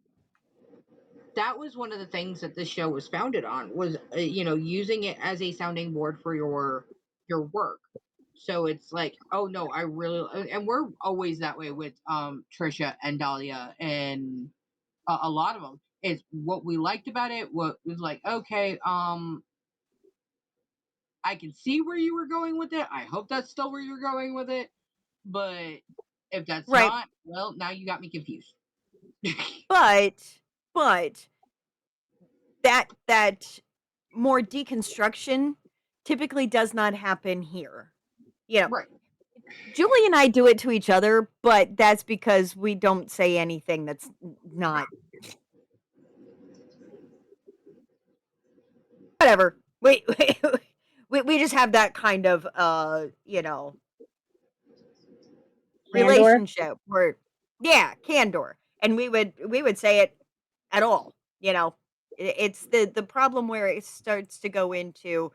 that was one of the things that this show was founded on was using it as a sounding board for your work. So it's like, oh no, I really, and we're always that way with Trisha and Dahlia and a lot of them. It's what we liked about it. What was like, okay, I can see where you were going with it. I hope that's still where you're going with it. But if that's Right. not, well, now you got me confused. But that more deconstruction typically does not happen here. You know, Right. Julie and I do it to each other, but that's because we don't say anything that's not whatever. We just have that kind of Candor. relationship where candor. And we would say it at all, It's the problem where it starts to go into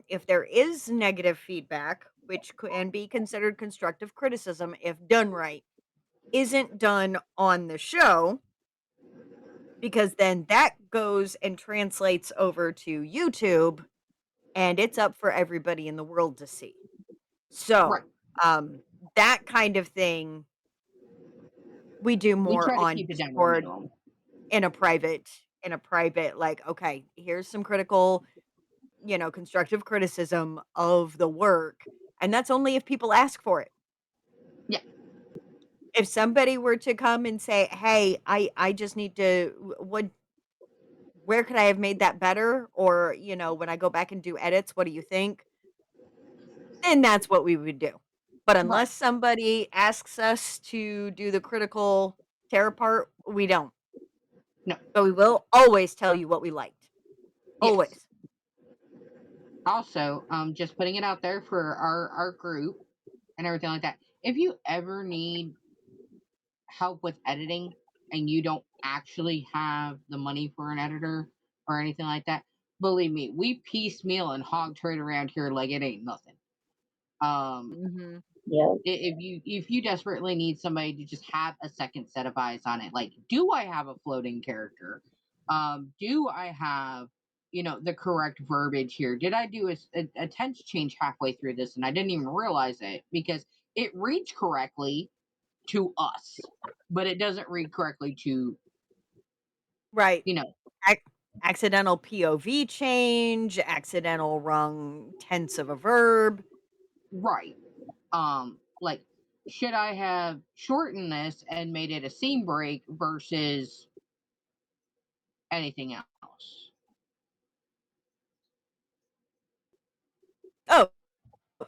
if there is negative feedback, which can be considered constructive criticism if done right, isn't done on the show, because then that goes and translates over to YouTube and it's up for everybody in the world to see. Right. So, that kind of thing we do We more try to on keep it down to a Discord minimum. in a private, like, okay, here's some critical, constructive criticism of the work, and that's only if people ask for it. Yeah. If somebody were to come and say, "Hey, I just need to what where could I have made that better?" Or, when I go back and do edits, what do you think? Then that's what we would do. But Right. unless somebody asks us to do the critical tear part, we don't. No. But we will always tell you what we liked. Yes. Always. Also, just putting it out there for our group and everything like that. If you ever need help with editing and you don't actually have the money for an editor or anything like that, believe me, we piecemeal and hog trade around here like it ain't nothing. Mhm. Yeah. If you desperately need somebody to just have a second set of eyes on it, like, do I have a floating character? Do I have the correct verbiage here? Did I do a tense change halfway through this and I didn't even realize it because it reads correctly to us, but it doesn't read correctly to Right. you know Accidental POV change, accidental wrong tense of a verb. right. Like, should I have shortened this and made it a scene break versus anything else? Oh,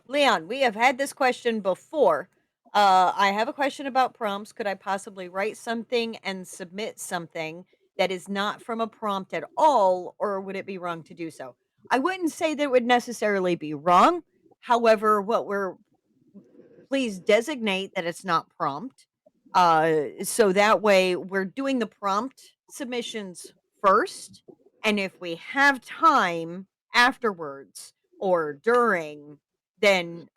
Leon, we have had this question before. I have a question about prompts. Could I possibly write something and submit something that is not from a prompt at all, or would it be wrong to do so? I wouldn't say that it would necessarily be wrong. However, please designate that it's not prompt. So that way we're doing the prompt submissions first. And if we have time afterwards or during, then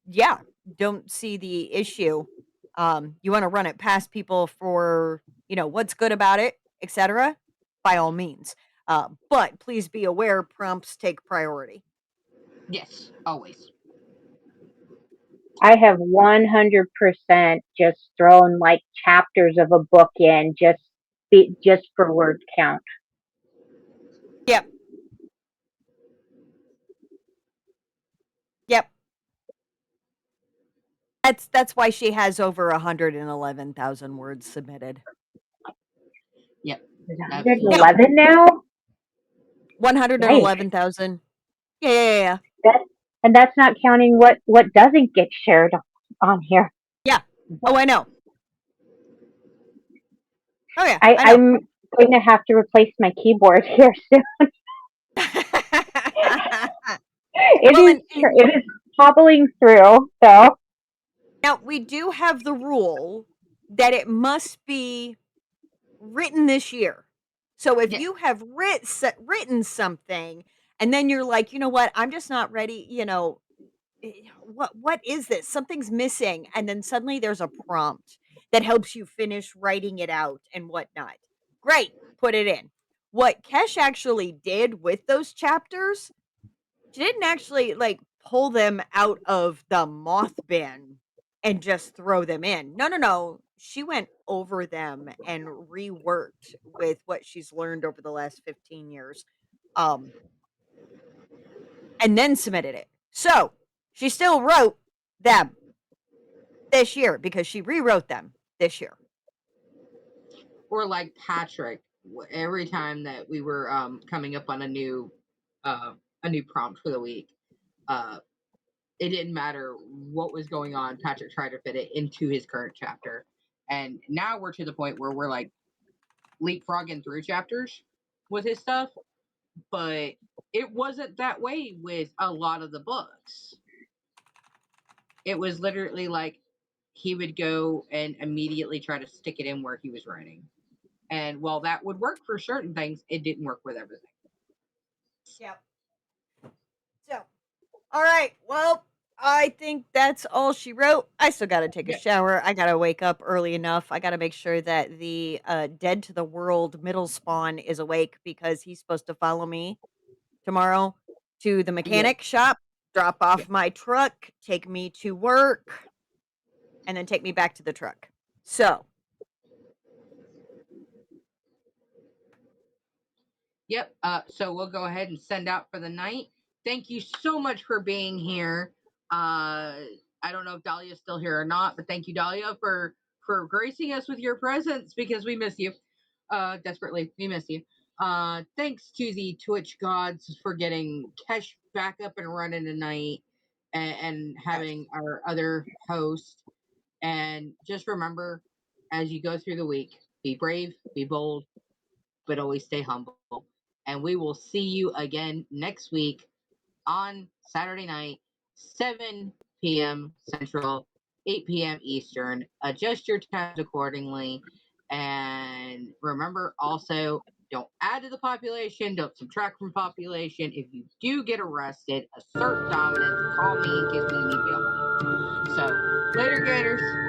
yeah, don't see the issue. You want to run it past people for, what's good about it, etc. By all means. But please be aware prompts take priority. Yes, always. I have 100% just thrown like chapters of a book in just for word count. Yep. Yep. That's why she has over 111,000 words submitted. Yep. Is it Absolutely. 111 now? 111,000. Yeah. That's not counting what doesn't get shared on here. Yeah. Oh, I know. Oh, yeah. I know. I'm going to have to replace my keyboard here soon. It is hobbling through. So now we do have the rule that it must be written this year. So if you have written something and then you're like, you know what, I'm just not ready, what is this? Something's missing, and then suddenly there's a prompt that helps you finish writing it out and whatnot. Great, put it in. What Kesh actually did with those chapters, she didn't actually like pull them out of the moth bin and just throw them in. No. She went over them and reworked with what she's learned over the last 15 years. and then submitted it. So she still wrote them this year because she rewrote them this year. Or like Patrick, every time that we were coming up on a new prompt for the week, it didn't matter what was going on. Patrick tried to fit it into his current chapter, and now we're to the point where we're like leapfrogging through chapters with his stuff. But it wasn't that way with a lot of the books. It was literally like he would go and immediately try to stick it in where he was writing. And while that would work for certain things, it didn't work with everything. Yep. So, all right. Well, I think that's all she wrote. I still got to take a shower. I got to wake up early enough. I got to make sure that the dead to the world middle spawn is awake because he's supposed to follow me tomorrow to the mechanic shop, drop off my truck, take me to work, and then take me back to the truck. So, yep. So we'll go ahead and send out for the night. Thank you so much for being here. I don't know if Dahlia's still here or not, but thank you, Dahlia, for gracing us with your presence because we miss you. Desperately, we miss you. Thanks to the Twitch gods for getting Kesh back up and running tonight and having our other host. And just remember, as you go through the week, be brave, be bold, but always stay humble. And we will see you again next week on Saturday night, 7 p.m. Central, 8 p.m. Eastern. Adjust your times accordingly. And remember also, don't add to the population, don't subtract from population. If you do get arrested, assert dominance, call me in case we need bail money. So, later, Gators.